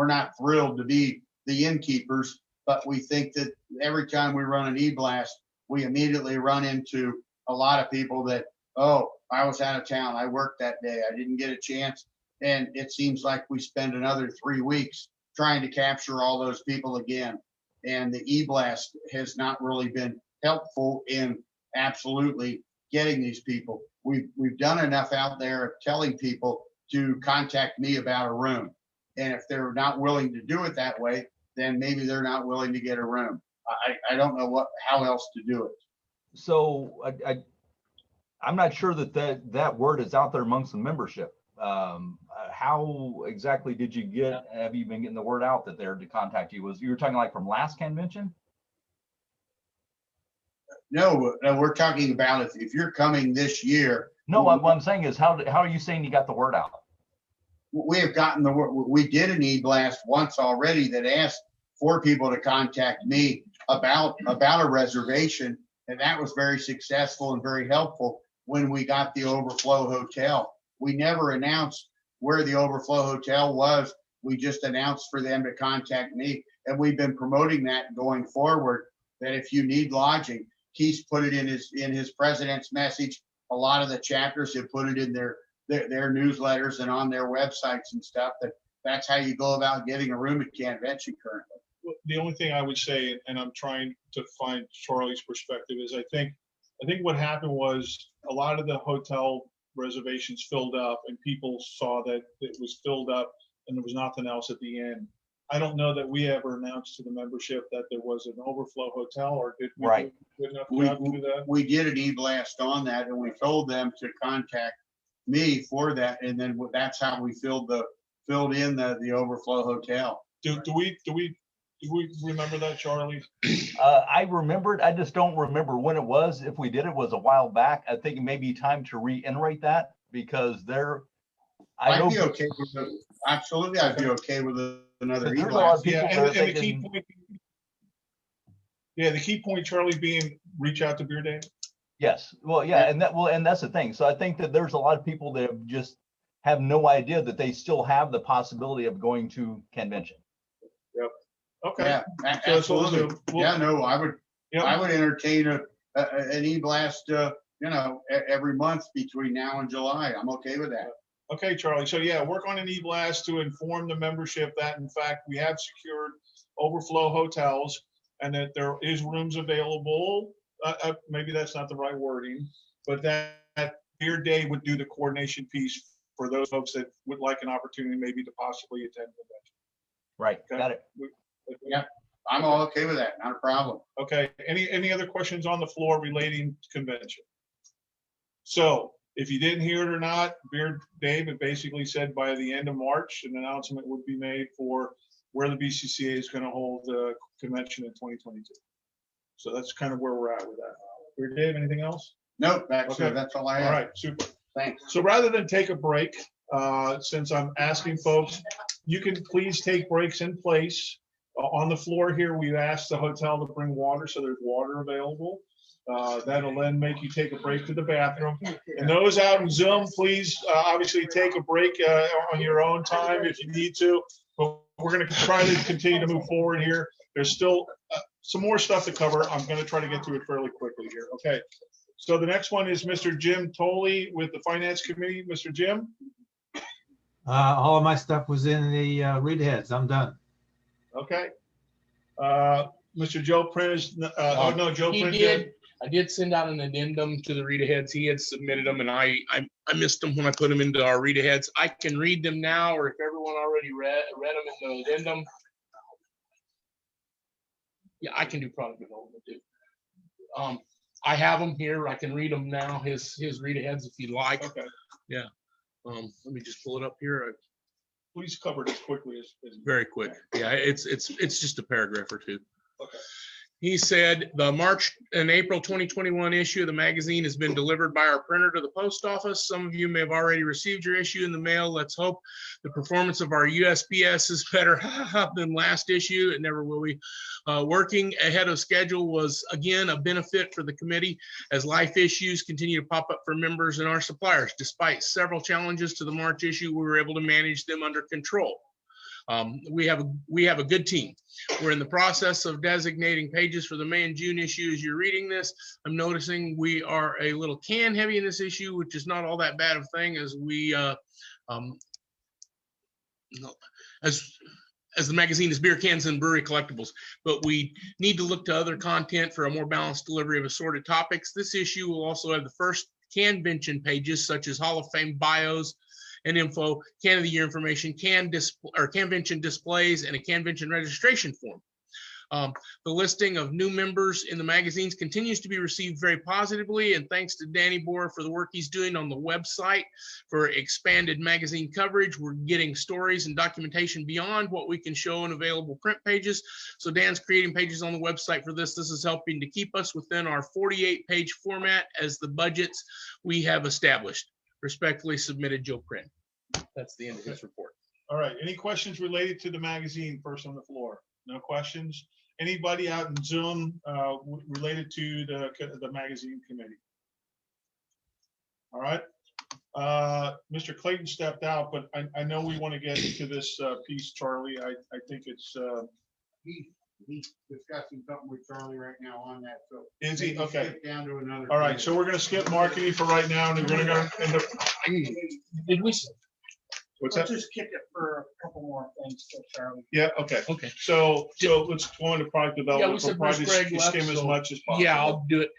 not thrilled to be the innkeepers, but we think that every time we run an e-blast, we immediately run into a lot of people that, oh, I was out of town, I worked that day, I didn't get a chance. And it seems like we spend another 3 weeks trying to capture all those people again. And the e-blast has not really been helpful in absolutely getting these people. We've done enough out there of telling people to contact me about a room. And if they're not willing to do it that way, then maybe they're not willing to get a room. I don't know how else to do it. So I'm not sure that word is out there amongst the membership. How exactly have you been getting the word out that they're to contact you? You were talking like from last convention? No, we're talking about if you're coming this year. No, what I'm saying is how are you saying you got the word out? We have gotten the word. We did an e-blast once already that asked for people to contact me about a reservation, and that was very successful and very helpful when we got the overflow hotel. We never announced where the Overflow Hotel was. We just announced for them to contact me, and we've been promoting that going forward, that if you need lodging, Keith's put it in his president's message. A lot of the chapters have put it in their newsletters and on their websites and stuff, that's how you go about getting a room at convention currently. Well, the only thing I would say, and I'm trying to find Charlie's perspective, is I think what happened was a lot of the hotel reservations filled up and people saw that it was filled up and there was nothing else at the end. I don't know that we ever announced to the membership that there was an overflow hotel, or did we? Right. Do enough job to do that? We did an e-blast on that, and we told them to contact me for that, and then that's how we filled in the overflow hotel. Do we remember that, Charlie? I remember it. I just don't remember when it was. If we did, it was a while back. I think it may be time to reiterate that, because I'd be okay with it. Absolutely, I'd be okay with another there's a lot of e-blast. people Yeah, that are and the thinking- key point. Yeah, the key point, Charlie, being reach out to Beer Day. Yes, well, yeah, and that's the thing. So I think that there's a lot of people that have no idea that they still have the possibility of going to convention. Yep. Okay. Yeah, absolutely. Yeah, no, I would entertain an e-blast, every month between now and July. I'm okay with that. Okay, Charlie. So yeah, work on an e-blast to inform the membership that in fact we have secured overflow hotels and that there is rooms available. Maybe that's not the right wording, but that Beer Day would do the coordination piece for those folks that would like an opportunity maybe to possibly attend the event. Right. Okay. Got it. Yeah, I'm all okay with that. Not a problem. Okay. Any other questions on the floor relating to convention? So if you didn't hear it or not, Beer Dave basically said by the end of March, an announcement would be made for where the BCCA is going to hold the convention in 2022. So that's kind of where we're at with that. Beer Dave, anything else? Nope, that's all I have. All right, super. Thanks. So rather than take a break, since I'm asking folks, you can please take breaks in place. On the floor here, we've asked the hotel to bring water, so there's water available. That'll then make you take a break to the bathroom. And those out in Zoom, please obviously take a break on your own time if you need to. But we're going to try to continue to move forward here. There's still some more stuff to cover. I'm going to try to get through it fairly quickly here. Okay. So the next one is Mr. Jim Tolley with the Finance Committee. Mr. Jim? All of my stuff was in the read aheads. I'm done. Okay. Mr. Joe Prentice, Joe He Prentice did. I did send out an addendum to the read aheads. He had submitted them, and I missed them when I put them into our read aheads. I can read them now, or if everyone already read them in the addendum. Yeah, I can do product development too. I have them here. I can read them now. His read aheads, if you like. Okay. Yeah. Let me just pull it up here. Please cover it as quickly as. Very quick. Yeah, it's just a paragraph or two. Okay. He said the March and April 2021 issue of the magazine has been delivered by our printer to the post office. Some of you may have already received your issue in the mail. Let's hope the performance of our USPS is better than last issue. It never will be. Working ahead of schedule was again a benefit for the committee as life issues continue to pop up for members and our suppliers. Despite several challenges to the March issue, we were able to manage them under control. We have a good team. We're in the process of designating pages for the May and June issue. As you're reading this, I'm noticing we are a little can heavy in this issue, which is not all that bad of a thing as we as the magazine is beer cans and brewery collectibles, but we need to look to other content for a more balanced delivery of assorted topics. This issue will also have the first convention pages such as Hall of Fame bios and info, can of the year information, convention displays, and a convention registration form. The listing of new members in the magazines continues to be received very positively, and thanks to Danny Boer for the work he's doing on the website for expanded magazine coverage. We're getting stories and documentation beyond what we can show in available print pages. So Dan's creating pages on the website for this. This is helping to keep us within our 48-page format as the budgets we have established. Respectfully submitted, Joe Prin. That's the end of his report. All right. Any questions related to the magazine first on the floor? No questions? Anybody out in Zoom related to the magazine committee? All right. Mr. Clayton stepped out, but I know we want to get into this piece, Charlie. I think it's, He's discussing something with Charlie right now on that, so. is he? maybe Okay. skip down to another. All right, so we're gonna skip marketing for right now, and we're gonna go into. Did we? What's Let's that? just kick it for a couple more things, so Charlie. Yeah, okay. Okay. So let's go into product Yeah, development. we said We'll Bruce probably Gregg left, skim as so- much as possible. Yeah, I'll do it.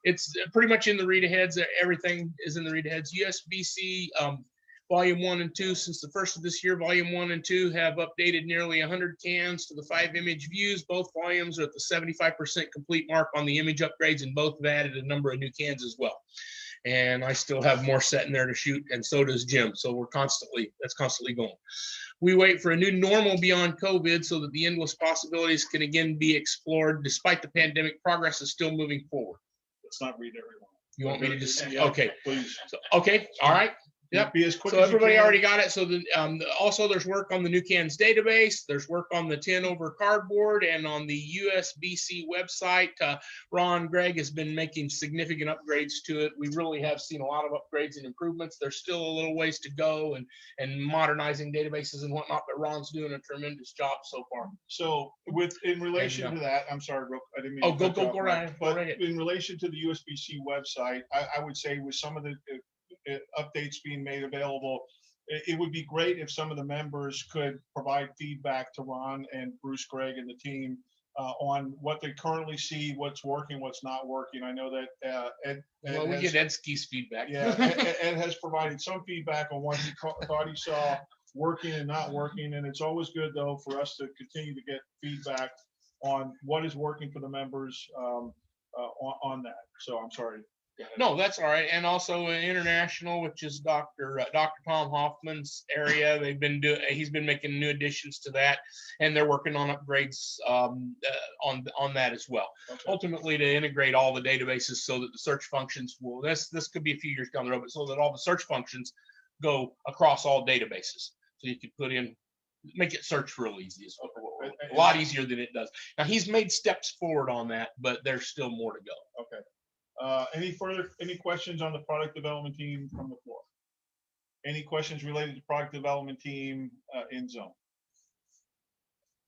It's pretty much in the read aheads. Everything is in the read aheads. USBC volume 1 and 2, since the first of this year, volume 1 and 2 have updated nearly 100 cans to the 5 image views. Both volumes are at the 75% complete mark on the image upgrades, and both have added a number of new cans as well. And I still have more set in there to shoot, and so does Jim. So that's constantly going. We wait for a new normal beyond COVID so that the endless possibilities can again be explored. Despite the pandemic, progress is still moving forward. Let's not read everyone. You want me to just, Yeah, okay. Please. So, okay, all right. Yep. Be as quick So as you everybody can. already got it. So also there's work on the new cans database. There's work on the 10 over cardboard and on the USBC website. Ron Gregg has been making significant upgrades to it. We really have seen a lot of upgrades and improvements. There's still a little ways to go and modernizing databases and whatnot, but Ron's doing a tremendous job so far. So in relation to that, I'm sorry, Brooke, I didn't mean. Oh, to go cut you off, right, Mike, go but right ahead. in relation to the USBC website, I would say with some of the updates being made available, it would be great if some of the members could provide feedback to Ron and Bruce Gregg and the team on what they currently see, what's working, what's not working. I know that Ed Well, we has- get Ed Ski's feedback. Yeah, Ed has provided some feedback on what he thought he saw working and not working. And it's always good, though, for us to continue to get feedback on what is working for the members on that. So I'm sorry. Go ahead. No, that's all right. And also international, which is Dr. Tom Hoffman's area. He's been making new additions to that, and they're working on upgrades on that as well. Okay. Ultimately, to integrate all the databases so that the search functions will, this could be a few years down the road, but so that all the search functions go across all databases. So you could make it search real easy. It's a lot easier than it does. Now, he's made steps forward on that, but there's still more to go. Okay. Any questions on the product development team from the floor? Any questions related to product development team in zone?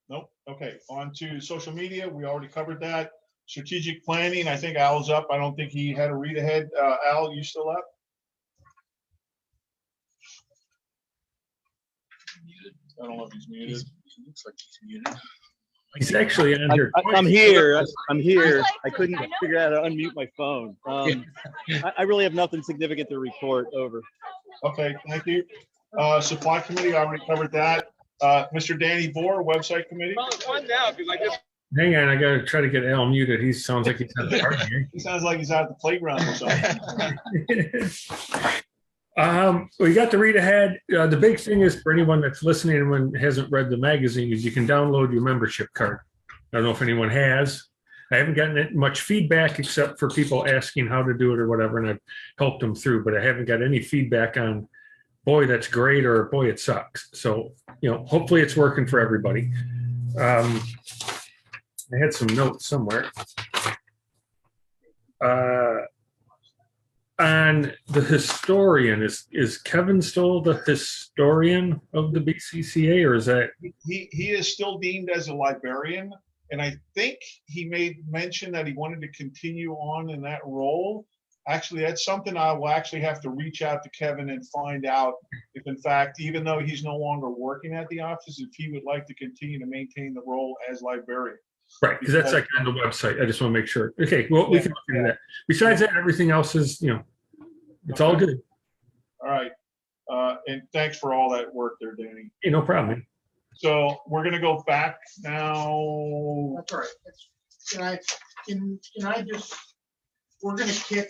Nope. Okay, on to social media. We already covered that. Strategic planning, I think Al's up. I don't think he had a read ahead. Al, you still up? Muted. I don't know if he's muted. He looks like he's muted. He's actually on here. I'm here. I'm here. I couldn't figure out how to unmute my phone. I really have nothing significant to report. Over. Okay, thank you. Supply committee, I already covered that. Mr. Danny Bohr, website committee. Hang on, I gotta try to get Al muted. He sounds like he's at the party. He sounds like he's out at the playground or something. We got the read ahead. The big thing is for anyone that's listening and hasn't read the magazine is you can download your membership card. I don't know if anyone has. I haven't gotten much feedback except for people asking how to do it or whatever, and I've helped them through, but I haven't got any feedback on, boy, that's great, or boy, it sucks. So, hopefully it's working for everybody. I had some notes somewhere. On the historian, is Kevin still the historian of the BCCA, or is that? He is still deemed as a librarian, and I think he made mention that he wanted to continue on in that role. Actually, that's something I will actually have to reach out to Kevin and find out if, in fact, even though he's no longer working at the office, if he would like to continue to maintain the role as librarian. Right, because that's like on the website. I just want to make sure. Okay, well, we can look into that. Besides that, everything else is, it's all good. All right. And thanks for all that work there, Danny. Hey, no problem. So we're going to go back now. That's all right. Can I just, we're going to kick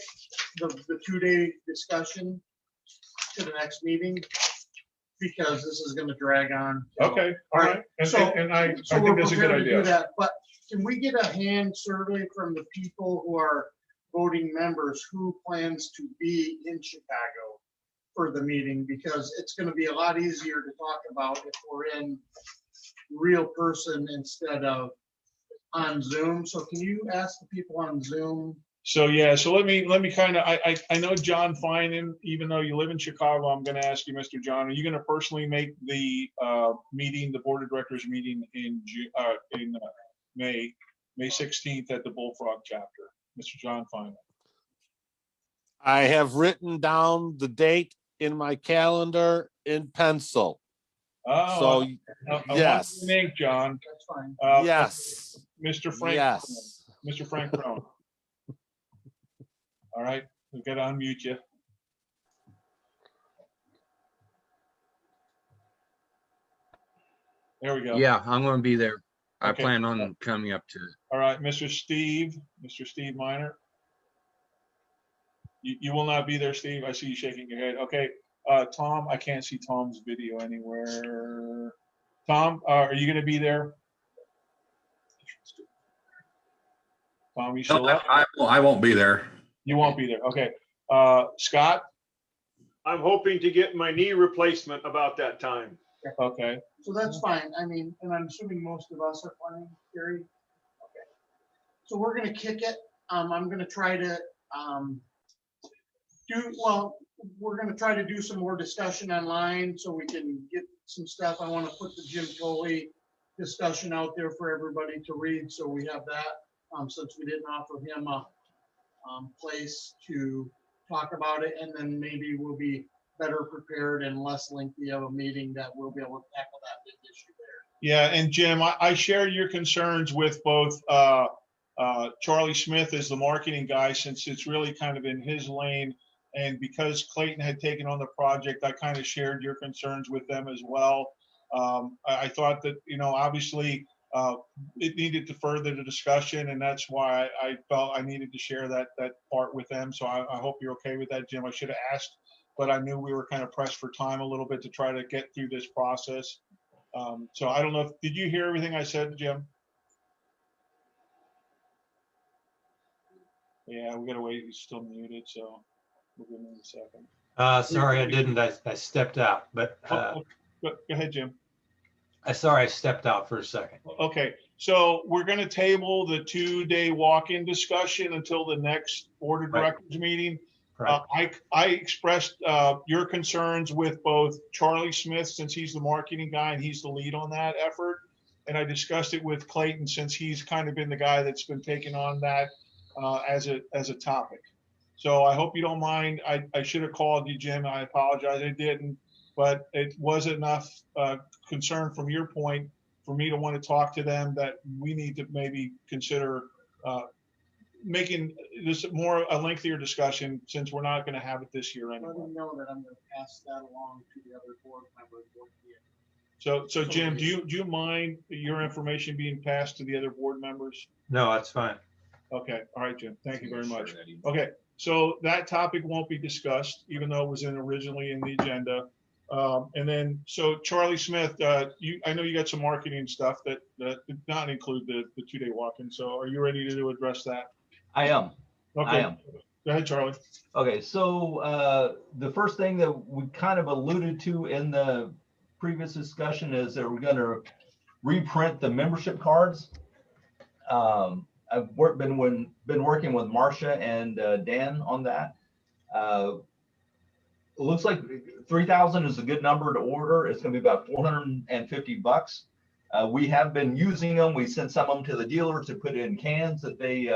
the 2-day discussion to the next meeting because this is going to drag on. Okay, all right. And I think that's a good idea. But can we get a hand survey from the people who are voting members who plans to be in Chicago for the meeting? Because it's going to be a lot easier to talk about if we're in real person instead of on Zoom. So can you ask the people on Zoom So, yeah, so let me kind of, I know John Finan, even though you live in Chicago, I'm going to ask you, Mr. John, are you going to personally make the meeting, the board of directors meeting in May 16th at the Bullfrog chapter? Mr. John Finan. I have written down the date in my calendar in pencil. Oh, So, I want yes. your name, John. That's fine. Yes. Mr. Frank. Yes. Mr. Frank Brown. All right, we've got to unmute you. There we go. Yeah, I'm going to be there. I Okay. plan on coming up to it. All right, Mr. Steve Miner. You will not be there, Steve. I see you shaking your head. Okay, Tom, I can't see Tom's video anywhere. Tom, are you going to be there? Tom, you still up? I won't be there. You won't be there. Okay. Scott? I'm hoping to get my knee replacement about that time. Okay. So that's fine. I mean, and I'm assuming most of us are planning, Gary. Okay. So we're gonna kick it. I'm gonna try to we're gonna try to do some more discussion online so we can get some stuff. I want to put the Jim Tolley discussion out there for everybody to read, so we have that. Since we didn't offer him a place to talk about it, and then maybe we'll be better prepared and less lengthy of a meeting that we'll be able to tackle that big issue there. Yeah, and Jim, I share your concerns with both Charlie Smith as the marketing guy, since it's really kind of in his lane. And because Clayton had taken on the project, I kind of shared your concerns with them as well. I thought that, obviously it needed to further the discussion, and that's why I felt I needed to share that part with them. So I hope you're okay with that, Jim. I should have asked, but I knew we were kind of pressed for time a little bit to try to get through this process. So I don't know did you hear everything I said, Jim? Yeah, we gotta wait. He's still muted, so we'll give him in a second. Sorry, I didn't. I stepped out, but Go ahead, Jim. sorry, I stepped out for a second. Okay, so we're going to table the 2-day walk-in discussion until the next board of directors meeting. Right. I expressed your concerns with both Charlie Smith, since he's the marketing guy and he's the lead on that effort. And I discussed it with Clayton, since he's kind of been the guy that's been taking on that as a topic. So I hope you don't mind. I should have called you, Jim. I apologize. I didn't, but it was enough concern from your point for me to want to talk to them that we need to maybe consider making this more a lengthier discussion, since we're not going to have it this year anyway. Let them know that I'm going to pass that along to the other board members. So Jim, do you mind your information being passed to the other board members? No, that's fine. Okay. All right, Jim. Thank you very much. Okay. So that topic won't be discussed, even though it was originally in the agenda. And then, so Charlie Smith, I know you got some marketing stuff that did not include the 2-day walk-in. So are you ready to address that? I am. Okay. I am. Go ahead, Charlie. Okay, so the first thing that we kind of alluded to in the previous discussion is that we're going to reprint the membership cards. I've been working with Marcia and Dan on that. It looks like 3,000 is a good number to order. It's going to be about $450. We have been using them. We sent some of them to the dealers to put in cans that they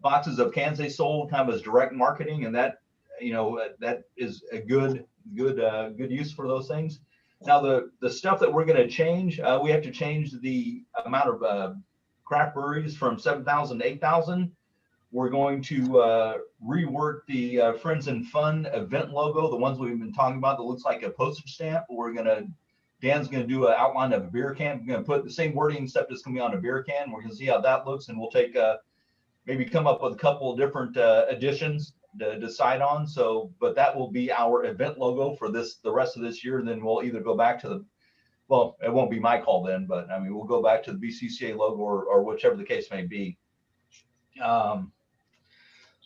boxes of cans they sold, kind of as direct marketing, and that that is a good use for those things. Now the stuff that we're going to change, we have to change the amount of craft breweries from 7,000 to 8,000. We're going to rework the Friends and Fun event logo, the ones we've been talking about that looks like a postage stamp. Dan's going to do an outline of a beer can. We're going to put the same wording except it's going to be on a beer can. We're going to see how that looks, and we'll take maybe come up with a couple of different additions to decide on. So, but that will be our event logo for the rest of this year, and then we'll either go back to well, it won't be my call then, but I mean, we'll go back to the BCCA logo or whichever the case may be. So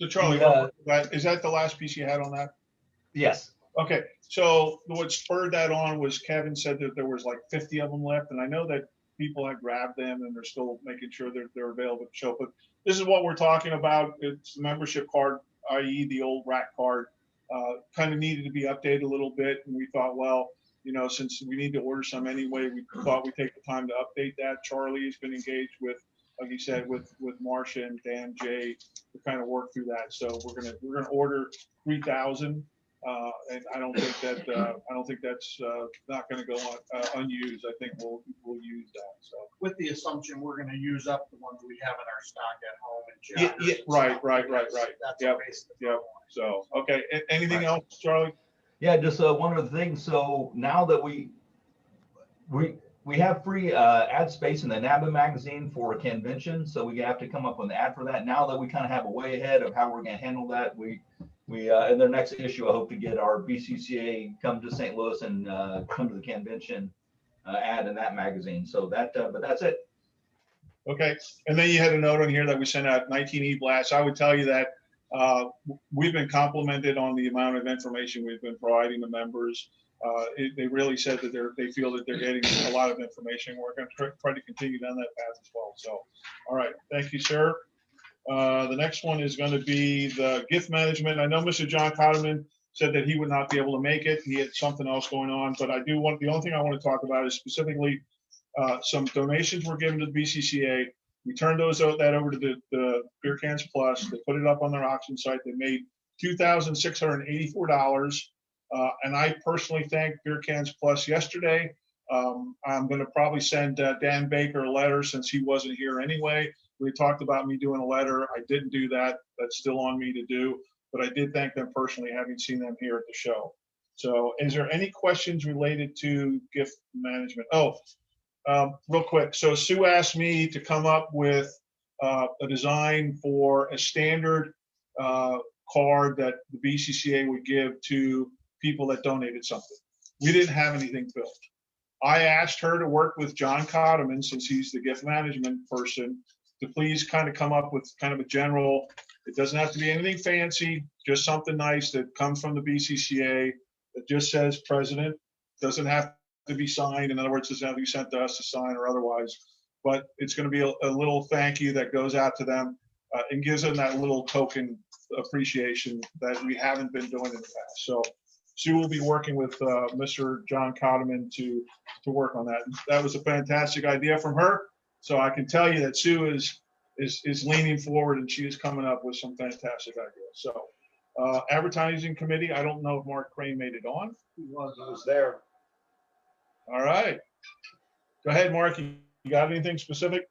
Charlie, is that the last piece you had on that? Yes. Okay. So what spurred that on was Kevin said that there was like 50 of them left. And I know that people had grabbed them and they're still making sure that they're available to show. But this is what we're talking about. It's the membership card, i.e. the old rack card, kind of needed to be updated a little bit. And we thought, well, you know, since we need to order some anyway, we thought we'd take the time to update that. Charlie has been engaged with, like you said, with Marcia and Dan, Jay, to kind of work through that. So we're gonna order 3,000, and I don't think that's not gonna go unused. I think we'll use that. So With the assumption we're gonna use up the ones we have in our stock at home and. yeah, joggers and right. stuff. That's Yep, basically. yep. So okay, anything else, Charlie? Yeah, just one other thing. So now that we have free ad space in the NABA magazine for a convention, so we have to come up with an ad for that. Now that we kind of have a way ahead of how we're going to handle that, we in their next issue, I hope to get our BCCA come to St. Louis and come to the convention ad in that magazine. So that, but that's it. Okay, and then you had a note on here that we sent out 19 e-blasts. I would tell you that we've been complimented on the amount of information we've been providing the members. They really said that they feel that they're getting a lot of information. We're going to try to continue down that path as well. So, all right, thank you, sir. The next one is going to be the gift management. I know Mr. John Cotterman said that he would not be able to make it. He had something else going on, but the only thing I want to talk about is specifically some donations were given to the BCCA. We turned that over to the Beer Cans Plus. They put it up on their auction site. They made $2,684. And I personally thanked Beer Cans Plus yesterday. I'm going to probably send Dan Baker a letter since he wasn't here anyway. We talked about me doing a letter. I didn't do that. That's still on me to do. But I did thank them personally, having seen them here at the show. So is there any questions related to gift management? Oh, real quick. So Sue asked me to come up with a design for a standard card that the BCCA would give to people that donated something. We didn't have anything built. I asked her to work with John Cotterman, since he's the gift management person, to please kind of come up with kind of a general, it doesn't have to be anything fancy, just something nice that comes from the BCCA that just says president, doesn't have to be signed. In other words, doesn't have to be sent to us to sign or otherwise, but it's going to be a little thank you that goes out to them and gives them that little token appreciation that we haven't been doing in the past. So Sue will be working with Mr. John Cotterman to work on that. That was a fantastic idea from her. So I can tell you that Sue is leaning forward and she is coming up with some fantastic ideas. So advertising committee, I don't know if Mark Crane made it on. He was there. All right. Go ahead, Mark. You got anything specific?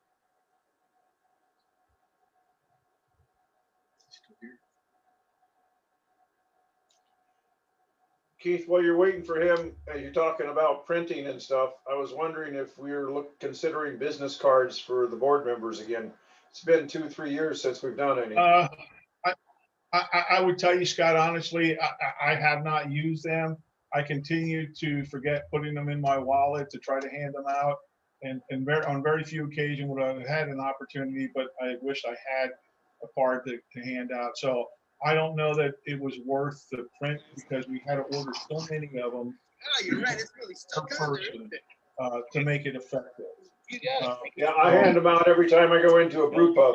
Keith, while you're waiting for him, as you're talking about printing and stuff, I was wondering if we were considering business cards for the board members again. It's been 2-3 years since we've done any. I would tell you, Scott, honestly, I have not used them. I continue to forget putting them in my wallet to try to hand them out. And on very few occasions would I have had an opportunity, but I wish I had a card to hand out. So I don't know that it was worth the print because we had to order so many of them. Oh, you're right. It's really stuck on there. To make it effective. Yeah, I hand them out every time I go into a brew pub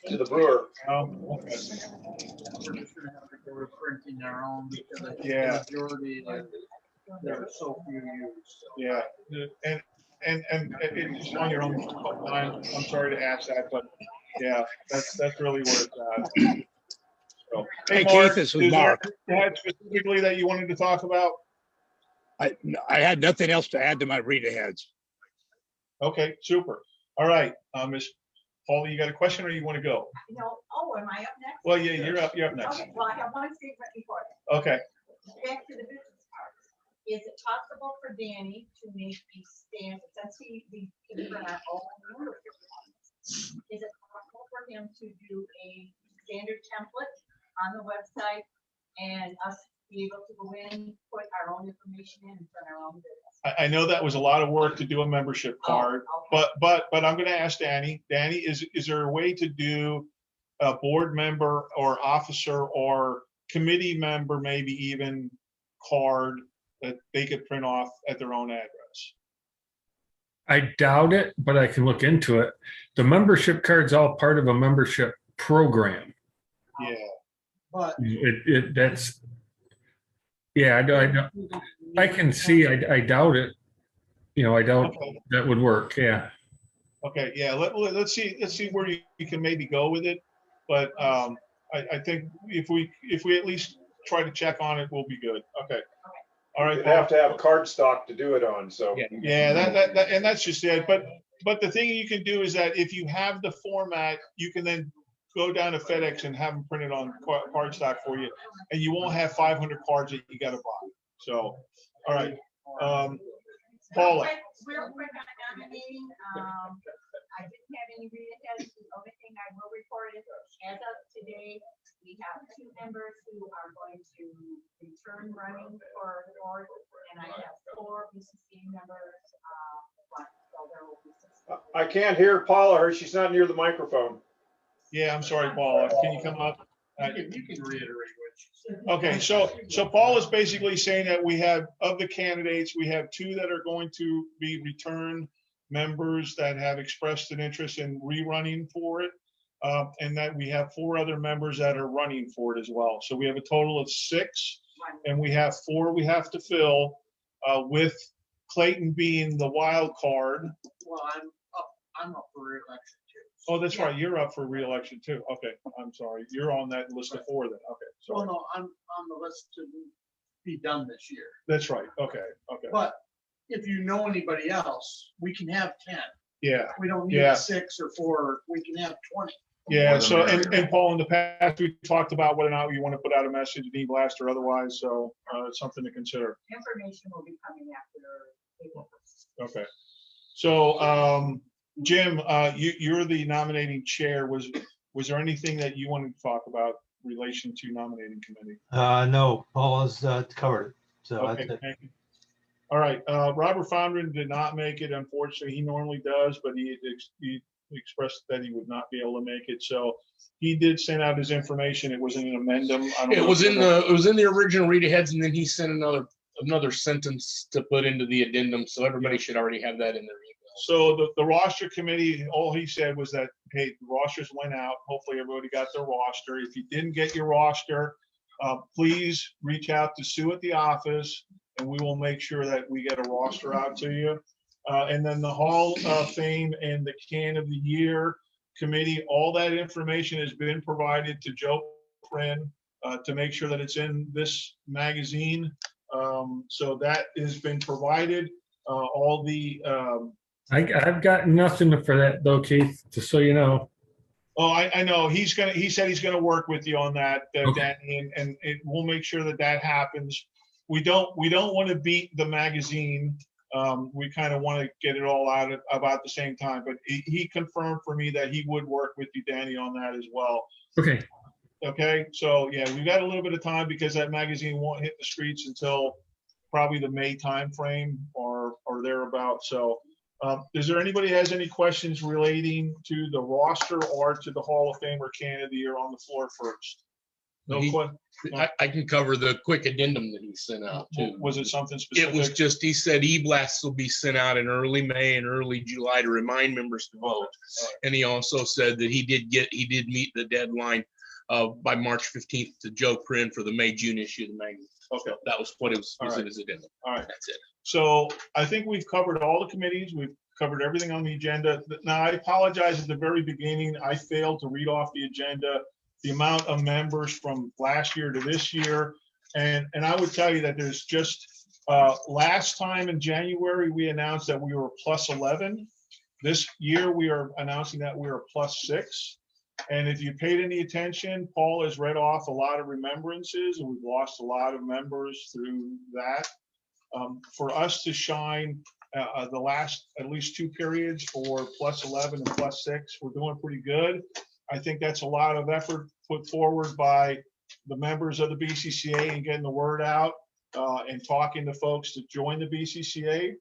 to the brewer. Okay. We're just gonna have to go to printing our own because Yeah. the majority, there are so few used. Yeah, and it's on your own. I'm sorry to ask that, but yeah, that's really where it's at. So, Hey, Mark, Keith, this is is there Mark. anything you had specifically that you wanted to talk about? I had nothing else to add to my read aheads. Okay, super. All right, Ms. Paula, you got a question or you want to go? No, am I up next? Well, yeah, you're up next. Okay, well, I have one statement before that. Okay. Back to the business cards. Is it possible for Danny to make a stand, since we can print our own membership ones, is it possible for him to do a standard template on the website and us be able to go in, put our own information in and print our own business? I know that was a lot of work to do a membership card, but I'm going to ask Danny. Danny, is there a way to do a board member or officer or committee member, maybe even card that they could print off at their own address? I doubt it, but I can look into it. The membership card's all part of a membership program. Yeah. But That's, yeah, I can see, I doubt it. You know, I doubt Okay. that would work, yeah. Okay, yeah, let's see where you can maybe go with it. But I think if we at least try to check on it, we'll be good. Okay. All right. You'd have to have card stock to do it on, so. Yeah, that and that's just it. But the thing you can do is that if you have the format, you can then go down to FedEx and have them printed on card stock for you, and you won't have 500 cards that you got to buy. So, all right. Paula. Real quick on nominating, I didn't have any read ahead. The only thing I will report is as of today, we have 2 members who are going to return running for the board, and I have 4 BCCA members. So there will be 6. I can't hear Paula, she's not near the microphone. Yeah, I'm sorry, Paula. Can you come up? You can reiterate what you said. Okay, so Paul is basically saying that we have, of the candidates, we have 2 that are going to be return members that have expressed an interest in rerunning for it. And that we have 4 other members that are running for it as well. So we have a total of 6, and we have 4 we have to fill, with Clayton being the wild card. Well, I'm up for reelection too. Oh, that's right. You're up for reelection too. Okay, I'm sorry. You're on that list of 4 then. Okay, Well, sorry. no, I'm on the list to be done this year. That's right. Okay, okay. But if you know anybody else, we can have 10. Yeah. We don't need Yeah. 6 or 4. We can have 20. Yeah, so, and Paul, in the past, we talked about whether or not you want to put out a message, an e-blast or otherwise, so it's something to consider. Information will be coming after April 1st. Okay. So, Jim, you're the nominating chair. Was there anything that you wanted to talk about relation to nominating committee? No, Paul has covered it. So Okay, that's it. thank you. All right, Robert Fondren did not make it. Unfortunately, he normally does, but he expressed that he would not be able to make it. So he did send out his information. It was in an amendum. It was in the original read aheads, and then he sent another sentence to put into the addendum. So everybody should already have that in their email. So the roster committee, all he said was that, hey, the rosters went out. Hopefully everybody got their roster. If you didn't get your roster, please reach out to Sue at the office, and we will make sure that we get a roster out to you. And then the Hall of Fame and the Can of the Year committee, all that information has been provided to Joe Friend to make sure that it's in this magazine. So that has been provided. All the I've got nothing for that though, Keith, just so you know. Oh, I know. He said he's gonna work with you on that, Okay. Danny, and we'll make sure that happens. We don't want to beat the magazine. We kind of want to get it all out at about the same time, but he confirmed for me that he would work with you, Danny, on that as well. Okay. Okay, so yeah, we've got a little bit of time because that magazine won't hit the streets until probably the May timeframe or thereabout. So, is there anybody has any questions relating to the roster or to the Hall of Fame or Can of the Year on the floor first? No question. I can cover the quick addendum that he sent out too. Was it something specific? It was just, he said e-blasts will be sent out in early May and early July to remind members to vote. And he also said that he did meet the deadline by March 15th to Joe Prin for the May-June issue of the magazine. Okay. So that was what it was All right. in his addendum. All right. That's it. So I think we've covered all the committees. We've covered everything on the agenda. Now, I apologize at the very beginning. I failed to read off the agenda, the amount of members from last year to this year. And I would tell you that there's just, last time in January, we announced that we were plus 11. This year, we are announcing that we are plus 6. And if you paid any attention, Paul has read off a lot of remembrances, and we've lost a lot of members through that. For us to shine the last at least 2 periods for plus 11 and plus 6, we're doing pretty good. I think that's a lot of effort put forward by the members of the BCCA and getting the word out and talking to folks to join the BCCA.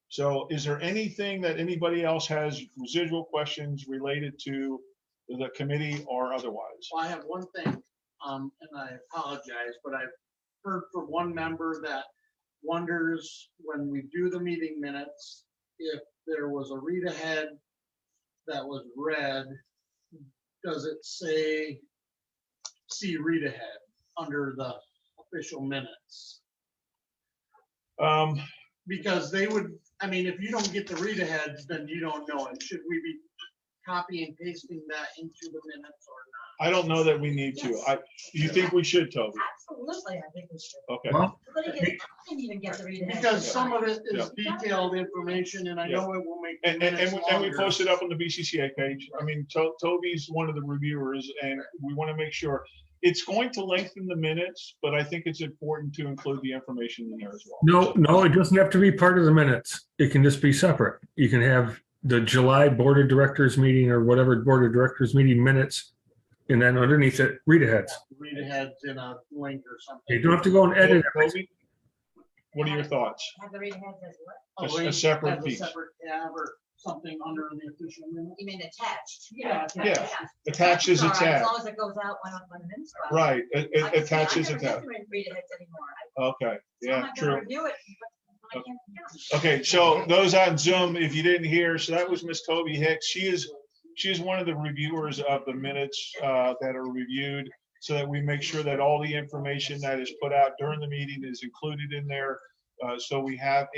So is there anything that anybody else has residual questions related to the committee or otherwise? Well, I have one thing, and I apologize, but I've heard from one member that wonders when we do the meeting minutes if there was a read ahead that was read, does it say see read ahead under the official minutes? Because they would, I mean, if you don't get the read aheads, then you don't know it. Should we be copy and pasting that into the minutes or not? I don't know that we need to. You think we should, Toby? Absolutely, I think we should. Okay. But again, I didn't even get the read ahead. Because some of it is detailed information and I know it will make. the And minutes we longer. post it up on the BCCA page. I mean, Toby's one of the reviewers and we want to make sure it's going to lengthen the minutes, but I think it's important to include the information in there as well. No, it doesn't have to be part of the minutes. It can just be separate. You can have the July Board of Directors meeting or whatever Board of Directors meeting minutes, and then underneath it, read aheads. Read aheads in a link or something. You don't have to go and edit everything. Toby, what are your thoughts? Have the read aheads as what? A separate Have a piece. separate tab or something under the official minutes. You mean attached? Yeah. Yeah. Attached is a That's all right, tab. As long as it goes out when the minutes. go out. Right, I it can see- attaches I a never tab. get to read aheads anymore. Okay, I'm yeah, not gonna true. review it, but I can't count. Okay, so those on Zoom, if you didn't hear, so that was Miss Toby Hicks. She is one of the reviewers of the minutes that are reviewed, so that we make sure that all the information that is put out during the meeting is included in there. So we have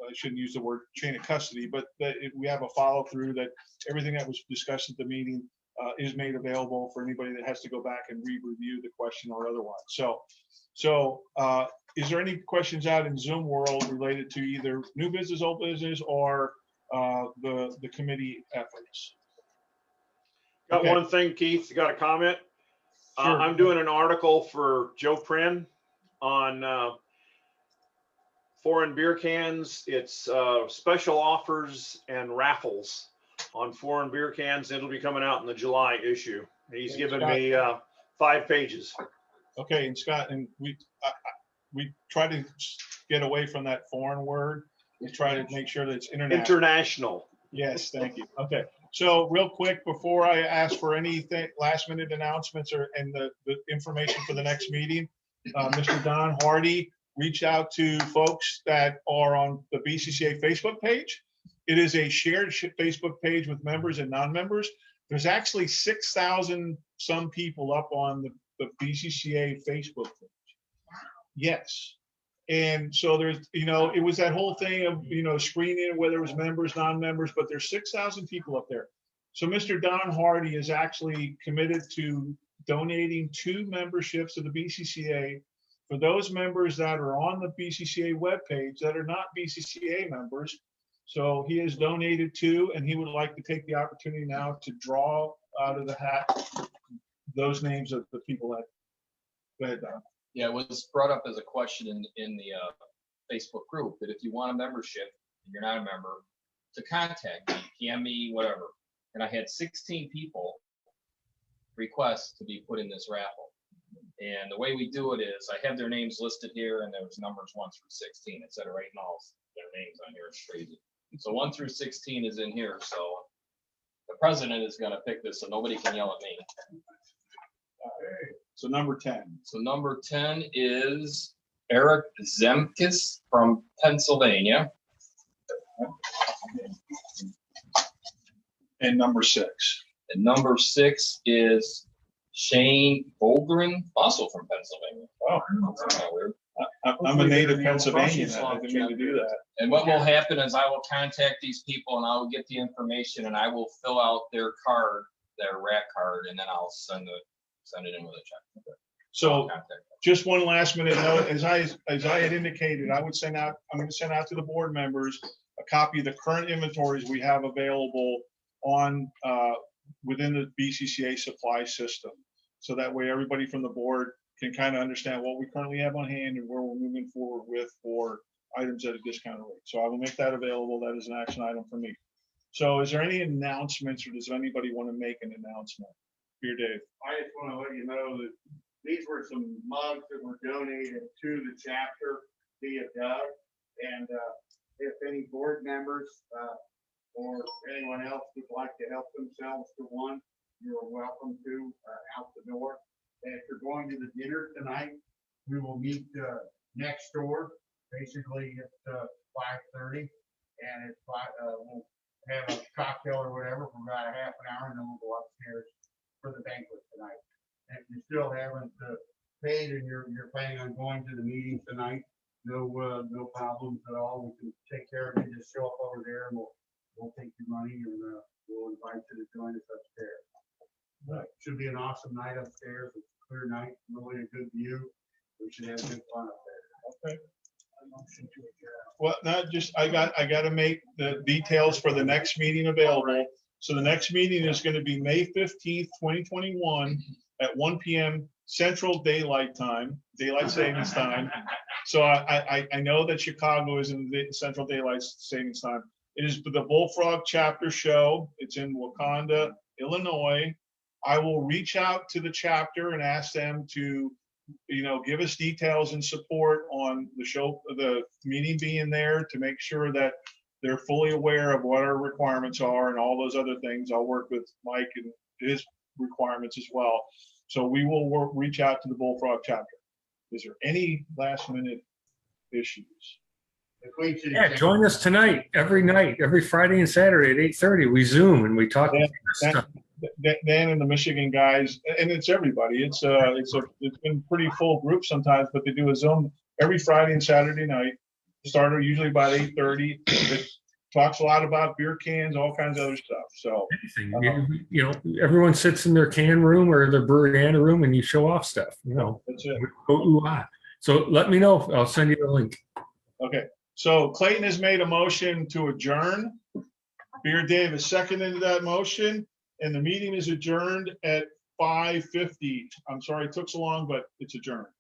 I shouldn't use the word chain of custody, but that if we have a follow through that everything that was discussed at the meeting is made available for anybody that has to go back and re-review the question or otherwise. So is there any questions out in Zoom world related to either new business, old business, or the committee efforts? Got Okay. one thing, Keith, you got a comment? Sure. I'm doing an article for Joe Prin on foreign beer cans. It's special offers and raffles on foreign beer cans. It'll be coming out in the July issue. He's given me 5 pages. Okay, and Scott, and we try to get away from that foreign word. We try to make sure that it's international. International. Yes, thank you. Okay, so real quick, before I ask for anything, last minute announcements and the information for the next meeting, Mr. Don Hardy reached out to folks that are on the BCCA Facebook page. It is a shared Facebook page with members and non-members. There's actually 6,000 some people up on the BCCA Facebook page. Yes. And so there's, it was that whole thing of, screening whether it was members, non-members, but there's 6,000 people up there. So Mr. Don Hardy is actually committed to donating 2 memberships to the BCCA for those members that are on the BCCA webpage that are not BCCA members. So he has donated 2, and he would like to take the opportunity now to draw out of the hat those names of the people that, go ahead, Don. Yeah, it was brought up as a question in the Facebook group that if you want a membership and you're not a member, to contact me, PM me, whatever. And I had 16 people request to be put in this raffle. And the way we do it is I have their names listed here, and there's numbers 1 through 16 instead of writing all their names on here. It's crazy. So 1 through 16 is in here. So the president is going to pick this, so nobody can yell at me. So number 10. So number 10 is Eric Zemkis from Pennsylvania. And number 6. And number 6 is Shane Bogren, also from Pennsylvania. Oh, that's kind of weird. I'm a native Pennsylvanian. I didn't mean to do that. And what will happen is I will contact these people and I will get the information and I will fill out their card, their rack card, and then I'll send it in with a check. So just one last minute note, as I had indicated, I'm going to send out to the board members a copy of the current inventories we have available on within the BCCA supply system. So that way everybody from the board can kind of understand what we currently have on hand and where we're moving forward with for items at a discounted rate. So I will make that available. That is an action item for me. So is there any announcements, or does anybody want to make an announcement? Here, Dave. I just want to let you know that these were some mugs that were donated to the chapter via Doug. And if any board members or anyone else would like to help themselves to one, you're welcome to out the door. And if you're going to the dinner tonight, we will meet next door, basically at 5:30. And we'll have a cocktail or whatever for about a half an hour, and then we'll go upstairs for the banquet tonight. And if you still haven't paid and you're planning on going to the meeting tonight, no problems at all. We can take care of it. Just show up over there and we'll take your money and we'll invite you to join us upstairs. But should be an awesome night upstairs. It's a clear night, really a good view. We should have good fun up there. Okay. Well, I got to make the details for the next meeting available. So the next meeting is going to be May 15th, 2021 at 1 p.m. Central Daylight Savings Time. So I know that Chicago is in the Central Daylight Savings Time. It is the Bullfrog Chapter show. It's in Wakanda, Illinois. I will reach out to the chapter and ask them to, give us details and support on the show, the meeting being there, to make sure that they're fully aware of what our requirements are and all those other things. I'll work with Mike and his requirements as well. So we will reach out to the Bullfrog Chapter. Is there any last minute issues? Yeah, join us tonight, every Friday and Saturday at 8:30. We Zoom and we talk. Dan and the Michigan guys, and it's everybody. It's been pretty full group sometimes, but they do a Zoom every Friday and Saturday night. Started usually about 8:30. It talks a lot about beer cans, all kinds of other stuff. So everyone sits in their can room or their brewery room, and you show off stuff. That's it. So let me know. I'll send you the link. Okay. So Clayton has made a motion to adjourn. Beer Dave has seconded that motion. And the meeting is adjourned at 5:50. I'm sorry it took so long, but it's adjourned.